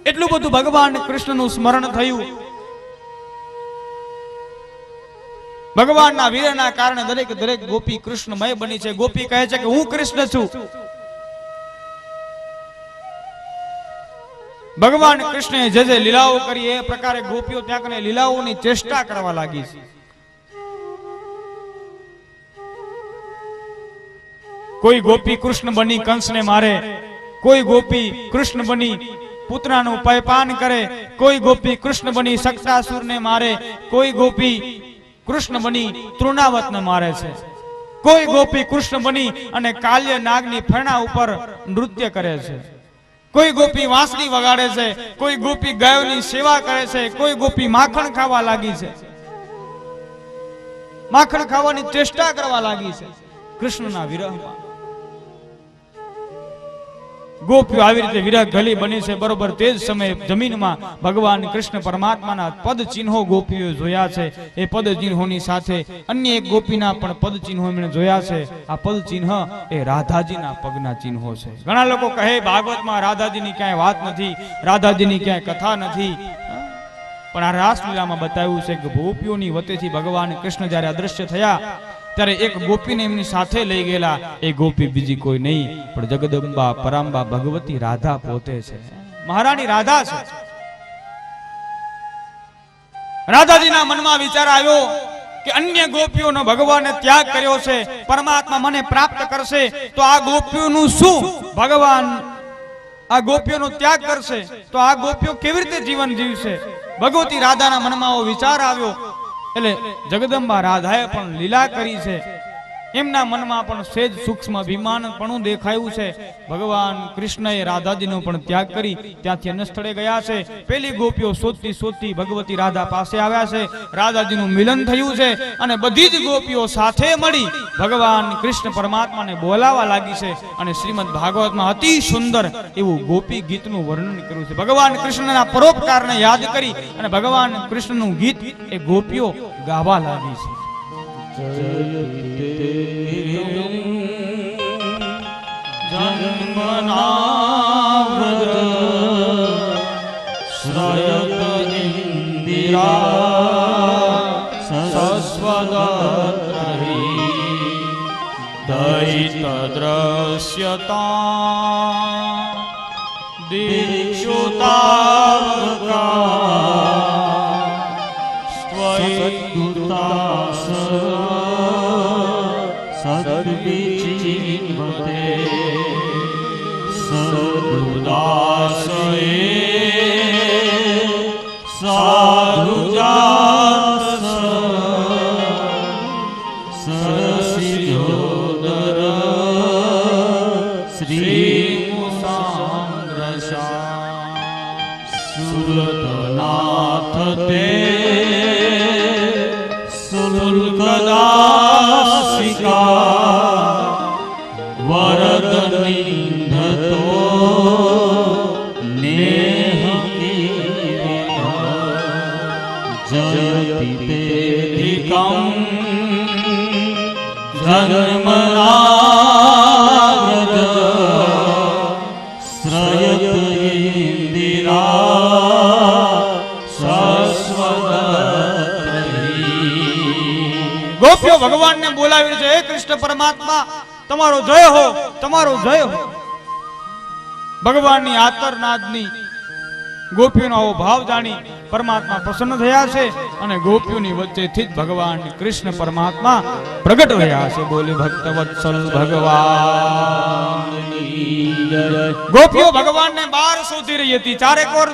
એટલું બધું ભગવાન કૃષ્ણનું સ્મરણ થયું. ભગવાનના વીરના કારણે દરેક દરેક ગોપી કૃષ્ણમય બની છે. ગોપી કહે છે કે હું કૃષ્ણ છું. ભગવાન કૃષ્ણએ જે જે લીલાઓ કરી એ પ્રકારે ગોપીઓ ત્યાં કને લીલાઓની ચેષ્ટા કરવા લાગી છે. કોઈ ગોપી કૃષ્ણ બની કંસને મારે, કોઈ ગોપી કૃષ્ણ બની પુત્રાનું પયપાન કરે, કોઈ ગોપી કૃષ્ણ બની સક્ષાસુરને મારે, કોઈ ગોપી કૃષ્ણ બની તૃણાવતને મારે છે, કોઈ ગોપી કૃષ્ણ બની અને કાલ્ય નાગની ફરણા ઉપર નૃત્ય કરે છે, કોઈ ગોપી વાંસળી વગાડે છે, કોઈ ગોપી ગાયોની સેવા કરે છે, કોઈ ગોપી માખણ ખાવા લાગી છે, માખણ ખાવાની ચેષ્ટા કરવા લાગી છે કૃષ્ણના વિરહમાં. ગોપીઓ આવી રીતે વિરહ ગલી બની છે. બરોબર તે જ સમયે જમીનમાં ભગવાન કૃષ્ણ પરમાત્માના પદ ચિહ્નો ગોપીઓ જોયા છે. એ પદ ચિહ્નોની સાથે અન્ય એક ગોપીના પણ પદ ચિહ્નો એમણે જોયા છે. આ પદ ચિહ્ન એ રાધાજીના પગના ચિહ્નો છે. ઘણા લોકો કહે ભાગવતમાં રાધાજીની ક્યાંય વાત નથી, રાધાજીની ક્યાંય કથા નથી, પણ આ રાસલીલામાં બતાવ્યું છે કે ગોપીઓની વચ્ચેથી ભગવાન કૃષ્ણ જ્યારે અદ્રશ્ય થયા ત્યારે એક ગોપીને એમની સાથે લઈ ગયેલા. એ ગોપી બીજી કોઈ નહીં પણ જગદંબા પરાંબા ભગવતી રાધા પોતે છે. મહારાણી રાધા છે. રાધાજીના મનમાં વિચાર આવ્યો કે અન્ય ગોપીઓનો ભગવાને ત્યાગ કર્યો છે, પરમાત્મા મને પ્રાપ્ત કરશે તો આ ગોપીઓનું શું? ભગવાન આ ગોપીઓનો ત્યાગ કરશે તો આ ગોપીઓ કેવી રીતે જીવન જીવશે? ભગવતી રાધાના મનમાં આવો વિચાર આવ્યો. એટલે જગદંબા રાધાએ પણ લીલા કરી છે. એમના મનમાં પણ સેજ સૂક્ષ્મ અભિમાનપણું દેખાયું છે. ભગવાન કૃષ્ણએ રાધાજીનો પણ ત્યાગ કરી ત્યાંથી અન્ય સ્થળે ગયા છે. પેલી ગોપીઓ શોધતી શોધતી ભગવતી રાધા પાસે આવ્યા છે. રાધાજીનું મિલન થયું છે અને બધી જ ગોપીઓ સાથે મળી ભગવાન કૃષ્ણ પરમાત્માને બોલાવા લાગી છે. અને શ્રીમદ ભાગવતમાં અતિ સુંદર એવું ગોપી ગીતનું વર્ણન કર્યું છે. ભગવાન કૃષ્ણના પરોપકારને યાદ કરી અને ભગવાન કૃષ્ણનું ગીત એ ગોપીઓ ગાવા લાગી છે. જન્મનાવ્રત શ્રયત ઇન્દિરા સસ્વદત્તરી દયિત દ્રશ્યતા દીક્ષુતાવકા સ્વયંદુતાસ સદવિચિન્વતે સદુદાસએ સાધુજાસ સરસિદ્ધોદર શ્રીમુસાંગ્રસા સુરતનાથ તે સુલ્કદાસિકા વરદનિંધતો નેહકી જયતિ તેધિકં જન્મનાવ્રત શ્રયત ઇન્દિરા ગોપીઓ ભગવાનને બોલાવી છે. હે કૃષ્ણ પરમાત્મા, તમારો જય હો, તમારો જય હો. ભગવાનની આતરનાદની ગોપીઓનો આવો ભાવ જાણી પરમાત્મા પ્રસન્ન થયા છે અને ગોપીઓની વચ્ચેથી જ ભગવાન કૃષ્ણ પરમાત્મા પ્રગટ રહ્યા છે. બોલે ભક્ત વત્સલ ભગવાન. ગોપીઓ ભગવાનને બહાર શોધી રહી હતી, ચારેક ઓર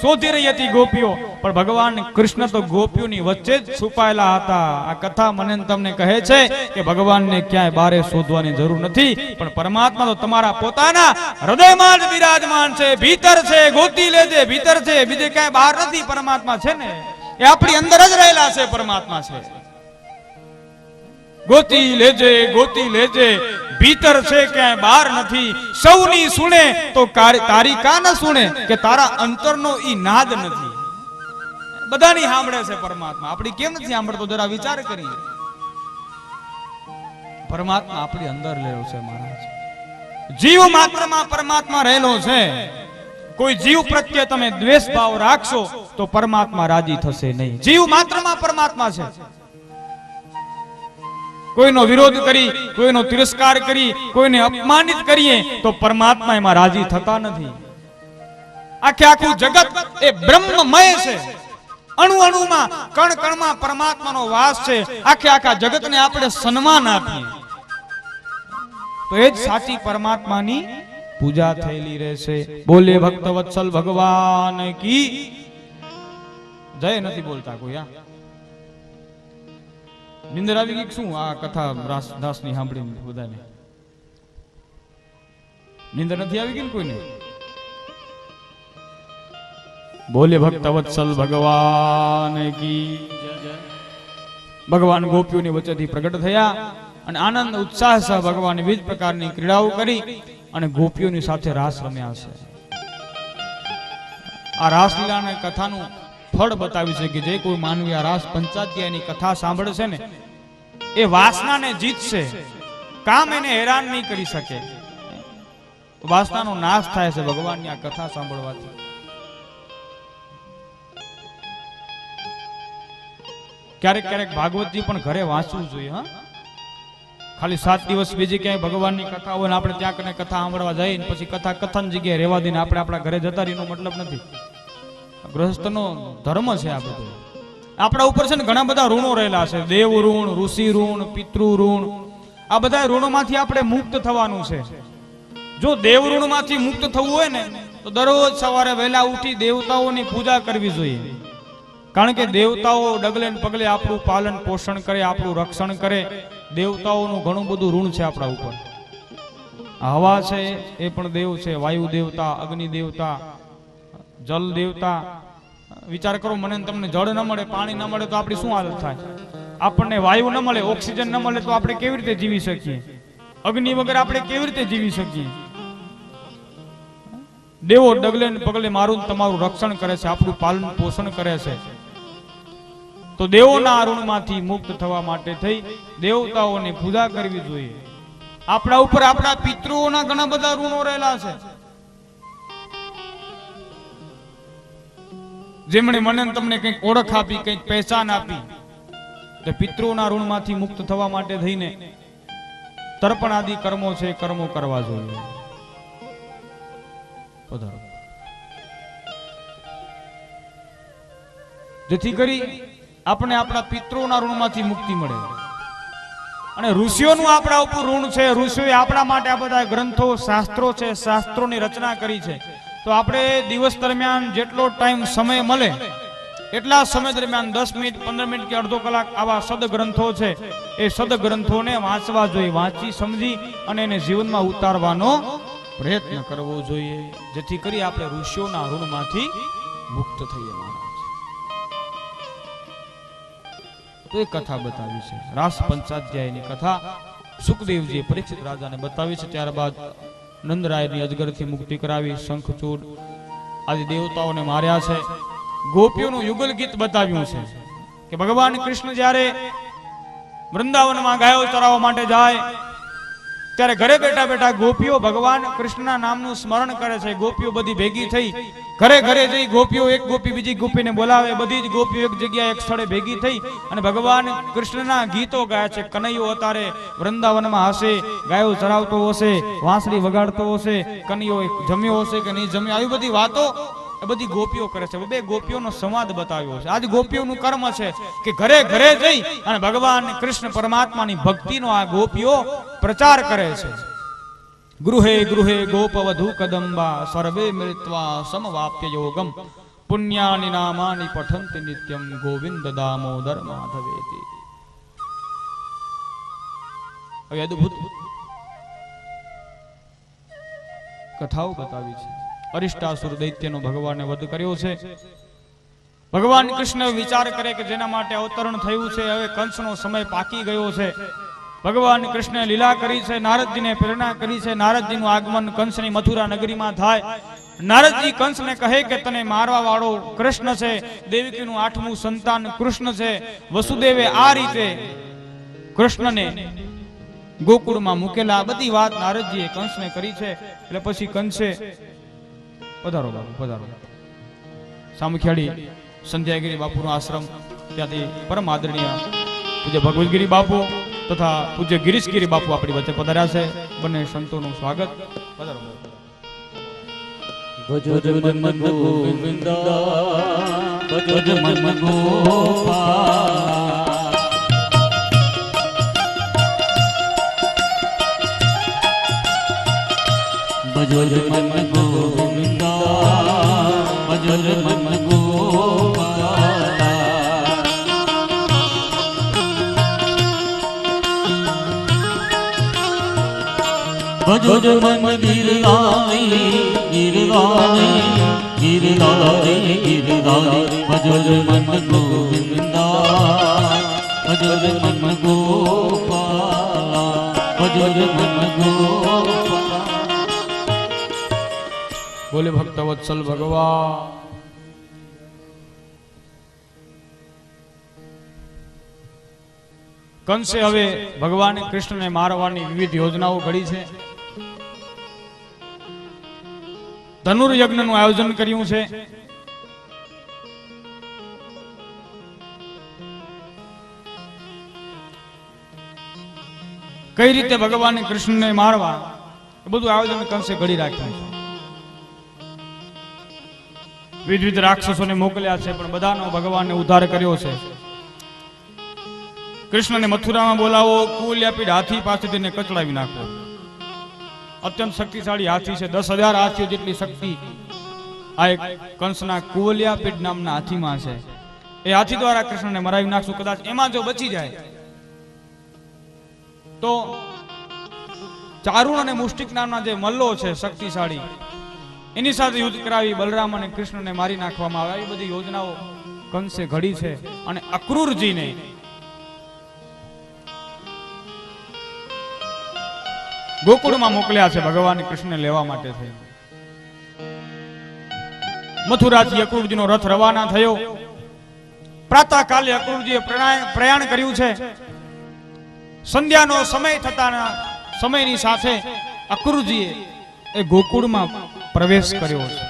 શોધી રહી હતી ગોપીઓ, પણ ભગવાન કૃષ્ણ તો ગોપીઓની વચ્ચે જ છુપાયેલા હતા. આ કથા મને તમને કહે છે કે ભગવાનને ક્યાંય બારે શોધવાની જરૂર નથી, પણ પરમાત્મા તો તમારા પોતાના હૃદયમાં જ બિરાજમાન છે, ભીતર છે. ગોતી લેજે, ભીતર છે, બીજે ક્યાંય બહાર નથી. પરમાત્મા છે ને એ આપણી અંદર જ રહેલા છે. પરમાત્મા છે, ગોતી લેજે, ગોતી લેજે, ભીતર છે, ક્યાંય બહાર નથી. સૌની સુણે તો તારી કા ન સુણે, કે તારા અંતરનો ઈ નાદ નથી. બધાની સાંભળે છે પરમાત્મા, આપણી કેમ નથી સાંભળતો? જરા વિચાર કરીએ. પરમાત્મા આપણી અંદર રહેલો છે મહારાજ. જીવ માત્રમાં પરમાત્મા રહેલો છે. કોઈ જીવ પ્રત્યે તમે દ્વેષ ભાવ રાખશો તો પરમાત્મા રાજી થશે નહીં. જીવ માત્રમાં પરમાત્મા છે. કોઈનો વિરોધ કરી, કોઈનો તિરસ્કાર કરી, કોઈને અપમાનિત કરીએ તો પરમાત્મા એમાં રાજી થતા નથી. આખે આખું જગત એ બ્રહ્મમય છે. અણુ અણુમાં, કણ કણમાં પરમાત્માનો વાસ છે. આખે આખા જગતને આપણે સન્માન આપીએ તો એ જ સાચી પરમાત્માની પૂજા થયેલી રહેશે. બોલે ભક્ત વત્સલ ભગવાન કી જય. નથી બોલતા કોઈ? નિંદર આવી ગઈ શું? આ કથા દાસની સાંભળીને બધાને નિંદર નથી આવી ગઈ ને કોઈને? બોલે ભક્ત વત્સલ ભગવાન કી. ભગવાન ગોપીઓની વચ્ચેથી પ્રગટ થયા અને આનંદ ઉત્સાહ સહ ભગવાન વિવિધ પ્રકારની ક્રીડાઓ કરી અને ગોપીઓની સાથે રાસ રમ્યા છે. આ રાસલીલાને કથાનું ફળ બતાવ્યું છે કે જે કોઈ માનવી આ રાસ પંચાધ્યાયની કથા સાંભળશે ને એ વાસનાને જીતશે. કામ એને હેરાન નહીં કરી શકે. વાસનાનો નાશ થાય છે ભગવાનની આ કથા સાંભળવાથી. ક્યારેક ક્યારેક ભાગવતજી પણ ઘરે વાંચવું જોઈએ. હા, ખાલી 7 દિવસ બીજી ક્યાંય ભગવાનની કથા હોય ને આપણે ત્યાં કને કથા સાંભળવા જઈએ પછી કથા કથન જગ્યાએ રહેવા દઈને આપણે આપણા ઘરે જતા રહીનો મતલબ નથી. ગૃહસ્થનો ધર્મ છે આ બધું. આપણા ઉપર છે ને ઘણા બધા ઋણો રહેલા છે. દેવ ઋણ, ઋષિ ઋણ, પિતૃ ઋણ. આ બધા ઋણોમાંથી આપણે મુક્ત થવાનું છે. જો દેવ ઋણમાંથી મુક્ત થવું હોય ને તો દરરોજ સવારે વહેલા ઉઠી દેવતાઓની પૂજા કરવી જોઈએ. કારણ કે દેવતાઓ ડગલે ને પગલે આપણું પાલન પોષણ કરે, આપણું રક્ષણ કરે. દેવતાઓનું ઘણું બધું ઋણ છે આપણા ઉપર. હવા છે એ પણ દેવ છે, વાયુ દેવતા, અગ્નિ દેવતા, જલ દેવતા. વિચાર કરો, મને તમને જળ ન મળે, પાણી ન મળે તો આપણી શું હાલત થાય? આપણને વાયુ ન મળે, ઓક્સિજન ન મળે તો આપણે કેવી રીતે જીવી શકીએ? અગ્નિ વગર આપણે કેવી રીતે જીવી શકીએ? દેવો ડગલે ને પગલે મારું તમારું રક્ષણ કરે છે, આપણું પાલન પોષણ કરે છે. તો દેવોના ઋણમાંથી મુક્ત થવા માટે થઈ દેવતાઓની પૂજા કરવી જોઈએ. આપણા ઉપર આપણા પિતૃઓના ઘણા બધા ઋણો રહેલા છે. જેમણે મને તમને કંઈક ઓળખ આપી, કંઈક પહેચાન આપી, તો પિતૃઓના ઋણમાંથી મુક્ત થવા માટે થઈને તર્પણ આદિ કર્મો છે, કર્મો કરવા જોઈએ. જેથી કરી આપણે આપણા પિતૃઓના ઋણમાંથી મુક્તિ મળે. અને ઋષિઓનું આપણા ઉપર ઋણ છે. ઋષિઓએ આપણા માટે આ બધા ગ્રંથો, શાસ્ત્રો છે, શાસ્ત્રોની રચના કરી છે. તો આપણે દિવસ દરમિયાન જેટલો ટાઈમ સમય મળે એટલા સમય દરમિયાન 10 મિનિટ, 15 મિનિટ કે અડધો કલાક આવા સદગ્રંથો છે એ સદગ્રંથોને વાંચવા જોઈએ. વાંચી સમજી અને એને જીવનમાં ઉતારવાનો પ્રયત્ન કરવો જોઈએ, જેથી કરી આપણે ઋષિઓના ઋણમાંથી મુક્ત થઈએ. તો એ કથા બતાવી છે, રાસ પંચાધ્યાયની કથા સુખદેવજીએ પરીક્ષિત રાજાને બતાવી છે. ત્યારબાદ નંદરાયની અજગરથી મુક્તિ કરાવી, શંખચૂડ આદિ દેવતાઓને માર્યા છે. ગોપીઓનું યુગલ ગીત બતાવ્યું છે કે ભગવાન કૃષ્ણ જ્યારે વૃંદાવનમાં ગાયો ચરાવવા માટે જાય ત્યારે ઘરે બેઠા બેઠા ગોપીઓ ભગવાન કૃષ્ણના નામનું સ્મરણ કરે છે. ગોપીઓ બધી ભેગી થઈ ઘરે ઘરે જઈ ગોપીઓ એક ગોપી બીજી ગોપીને બોલાવે. બધી જ ગોપીઓ એક જગ્યાએ એક સ્થળે ભેગી થઈ અને ભગવાન કૃષ્ણના ગીતો ગાય છે. કનૈયો અતારે વૃંદાવનમાં હશે, ગાયો ચરાવતો હશે, વાંસળી વગાડતો હશે, કનૈયો જમ્યો હશે કે નહીં જમ્યો, આવી બધી વાતો એ બધી ગોપીઓ કરે છે. બે ગોપીઓનો સંવાદ બતાવ્યો છે. આજ ગોપીઓનું કર્મ છે કે ઘરે ઘરે જઈ અને ભગવાન કૃષ્ણ પરમાત્માની ભક્તિનો આ ગોપીઓ પ્રચાર કરે છે. ગૃહે ગૃહે ગોપવધૂ કદંબા સર્વે મિલિત્વા સમવાપ્ય યોગમ પુણ્યાની નામાની પઠંતિ નિત્યમ ગોવિંદ દામોદર માધવેતિ. હવે અદ્ભુત કથાઓ બતાવી છે. અરિષ્ટાસુર દૈત્યનો ભગવાને વધ કર્યો છે. ભગવાન કૃષ્ણ વિચાર કરે કે જેના માટે અવતરણ થયું છે હવે કંસનો સમય પાકી ગયો છે. ભગવાન કૃષ્ણે લીલા કરી છે, નારદજીને પ્રેરણા કરી છે. નારદજીનું આગમન કંસની મથુરા નગરીમાં થાય. નારદજી કંસને કહે કે તને મારવા વાળો કૃષ્ણ છે, દેવકીનું 8મું સંતાન કૃષ્ણ છે. વસુદેવે આ રીતે કૃષ્ણને ગોકુળમાં મૂકેલા. આ બધી વાત નારદજીએ કંસને કરી છે. એટલે પછી કંસે પધારો બાપુ પધારો. સામખિયાળી સંધ્યાગીરી બાપુનો આશ્રમ, ત્યાંથી પરમ આદરણીય પૂજ્ય ભગવતગીરી બાપુ તથા પૂજ્ય ગિરીશગીરી બાપુ આપણી વચ્ચે પધાર્યા છે. બંને સંતોનું સ્વાગત. પધારો. ભજો મન ગોવિંદા ભજો મન ગોપાલ ભજો મન ગોવિંદા ભજો મન ગોપાલ ભજો મન ગિરધારી ગિરધારી ગિરધારી ગિરધારી ભજો મન ગોવિંદા ભજો મન ગોપાલ ભજો મન ગોપાલ. બોલે ભક્ત વત્સલ ભગવાન. કંસે હવે ભગવાન કૃષ્ણને મારવાની વિવિધ યોજનાઓ ઘડી છે. ધનુર્યજ્ઞનું આયોજન કર્યું છે. કઈ રીતે ભગવાન કૃષ્ણને મારવા એ બધું આયોજન કંસે ઘડી રાખ્યું છે. વિવિધ રાક્ષસોને મોકલ્યા છે પણ બધાનો ભગવાનને ઉદ્ધાર કર્યો છે. કૃષ્ણને મથુરામાં બોલાવો, કુલ્યાપીડ હાથી પાસેથી તેને કચડાવી નાખો. અત્યંત શક્તિશાળી હાથી છે, 10,000 હાથીઓ જેટલી શક્તિ આ એક કંસના કુલ્યાપીડ નામના હાથીમાં છે. એ હાથી દ્વારા કૃષ્ણને મરાવી નાખશું. કદાચ એમાં જો બચી જાય તો ચારુણ અને મુષ્ટિક નામના જે મલ્લો છે શક્તિશાળી, એની સાથે યુદ્ધ કરાવી બલરામ અને કૃષ્ણને મારી નાખવામાં આવે. આવી બધી યોજનાઓ કંસે ઘડી છે. અને અક્રૂરજીને ગોકુળમાં મોકલ્યા છે ભગવાન કૃષ્ણને લેવા માટે થઈ. મથુરાથી અક્રૂરજીનો રથ રવાના થયો. પ્રાતઃકાલે અક્રૂરજીએ પ્રયાણ કર્યું છે. સંધ્યાનો સમય થતાના સમયની સાથે અક્રૂરજીએ એ ગોકુળમાં પ્રવેશ કર્યો છે.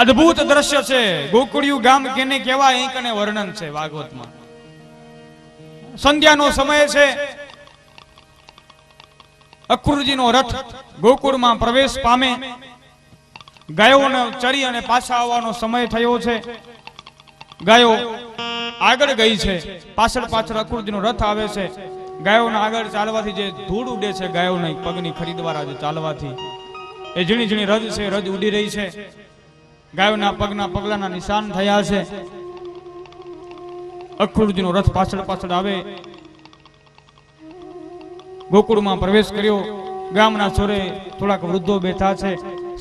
અદ્ભુત દ્રશ્ય છે. ગોકુળિયું ગામ કેને કહેવાય અહીં કને વર્ણન છે ભાગવતમાં. સંધ્યાનો સમય છે. અક્રૂરજીનો રથ ગોકુળમાં પ્રવેશ પામે. ગાયોને ચરી અને પાછા આવવાનો સમય થયો છે. ગાયો આગળ ગઈ છે, પાછળ પાછળ અક્રૂરજીનો રથ આવે છે. ગાયોના આગળ ચાલવાથી જે ધૂળ ઉડે છે, ગાયોના પગની ખરી દ્વારા જે ચાલવાથી એ ઝીણી ઝીણી રજ છે, રજ ઉડી રહી છે. ગાયોના પગના પગલાના નિશાન થયા છે. અક્રૂરજીનો રથ પાછળ પાછળ આવે. ગોકુળમાં પ્રવેશ કર્યો. ગામના છોરે થોડાક વૃદ્ધો બેઠા છે.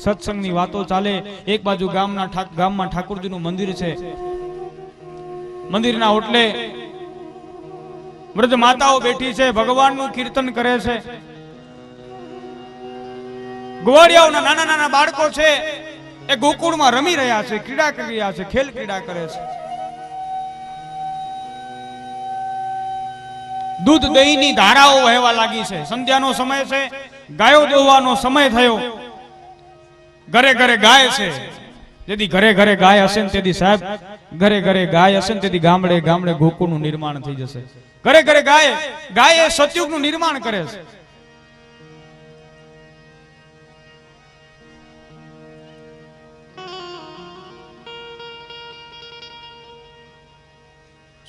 સત્સંગની વાતો ચાલે. એક બાજુ ગામમાં ઠાકોરજીનું મંદિર છે. મંદિરના ઓટલે વૃદ્ધ માતાઓ બેઠી છે, ભગવાનનું કીર્તન કરે છે. ગોવાળિયાઓના નાના નાના બાળકો છે એ ગોકુળમાં રમી રહ્યા છે, ક્રીડા કરી રહ્યા છે, ખેલ ક્રીડા કરે છે. દૂધ દહીંની ધારાઓ વહેવા લાગી છે. સંધ્યાનો સમય છે. ગાયો દોવાનો સમય થયો. ઘરે ઘરે ગાય છે. જેથી ઘરે ઘરે ગાય હશે ને તેથી સાહેબ ઘરે ઘરે ગાય હશે ને તેથી ગામડે ગામડે ગોકુળનું નિર્માણ થઈ જશે. ઘરે ઘરે ગાય ગાય સતયુગનું નિર્માણ કરે છે.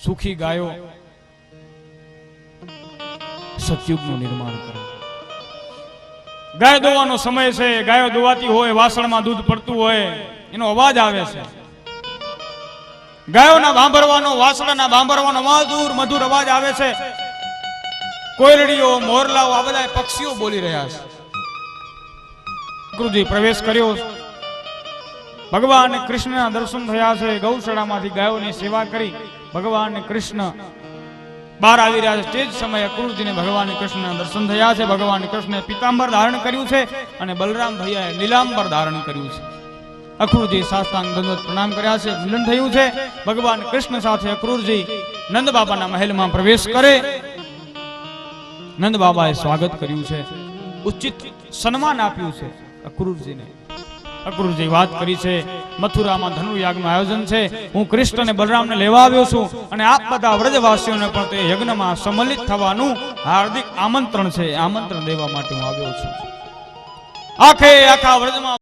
સુખી ગાયો સતયુગનું નિર્માણ કરે. ગાય દોવાનો સમય છે, ગાયો દોવાતી હોય, વાસણમાં દૂધ પડતું હોય, એનો અવાજ આવે છે. ગાયોના ભાંભરવાનો, વાસણાના ભાંભરવાનો મધુર અવાજ આવે છે. કોયલડીઓ, મોરલાઓ, આ બધા પક્ષીઓ બોલી રહ્યા છે. ગુરુજી પ્રવેશ કર્યો. ભગવાન કૃષ્ણના દર્શન થયા છે. ગૌશાળામાંથી ગાયોની સેવા કરી ભગવાન કૃષ્ણ બહાર આવી રહ્યા છે. તે જ સમયે અક્રૂરજીને ભગવાન કૃષ્ણના દર્શન થયા છે. ભગવાન કૃષ્ણે પીતાંબર ધારણ કર્યું છે અને બલરામ ભૈયાએ નીલાંબર ધારણ કર્યું છે. અક્રૂરજી સાષ્ટાંગ દંડવત પ્રણામ કર્યા છે. મિલન થયું છે. ભગવાન કૃષ્ણ સાથે અક્રૂરજી નંદ બાબાના મહેલમાં પ્રવેશ કરે. નંદ બાબાએ સ્વાગત કર્યું છે, ઉચિત સન્માન આપ્યું છે અક્રૂરજીને. અક્રૂરજી વાત કરી છે, મથુરામાં ધનુર્યાગનું આયોજન છે, હું કૃષ્ણ અને બલરામને લેવા આવ્યો છું અને આપ બધા વ્રજવાસીઓને પણ તે યજ્ઞમાં સંમલિત થવાનું હાર્દિક આમંત્રણ છે. આમંત્રણ દેવા માટે હું આવ્યો છું. આખા વ્રજમાં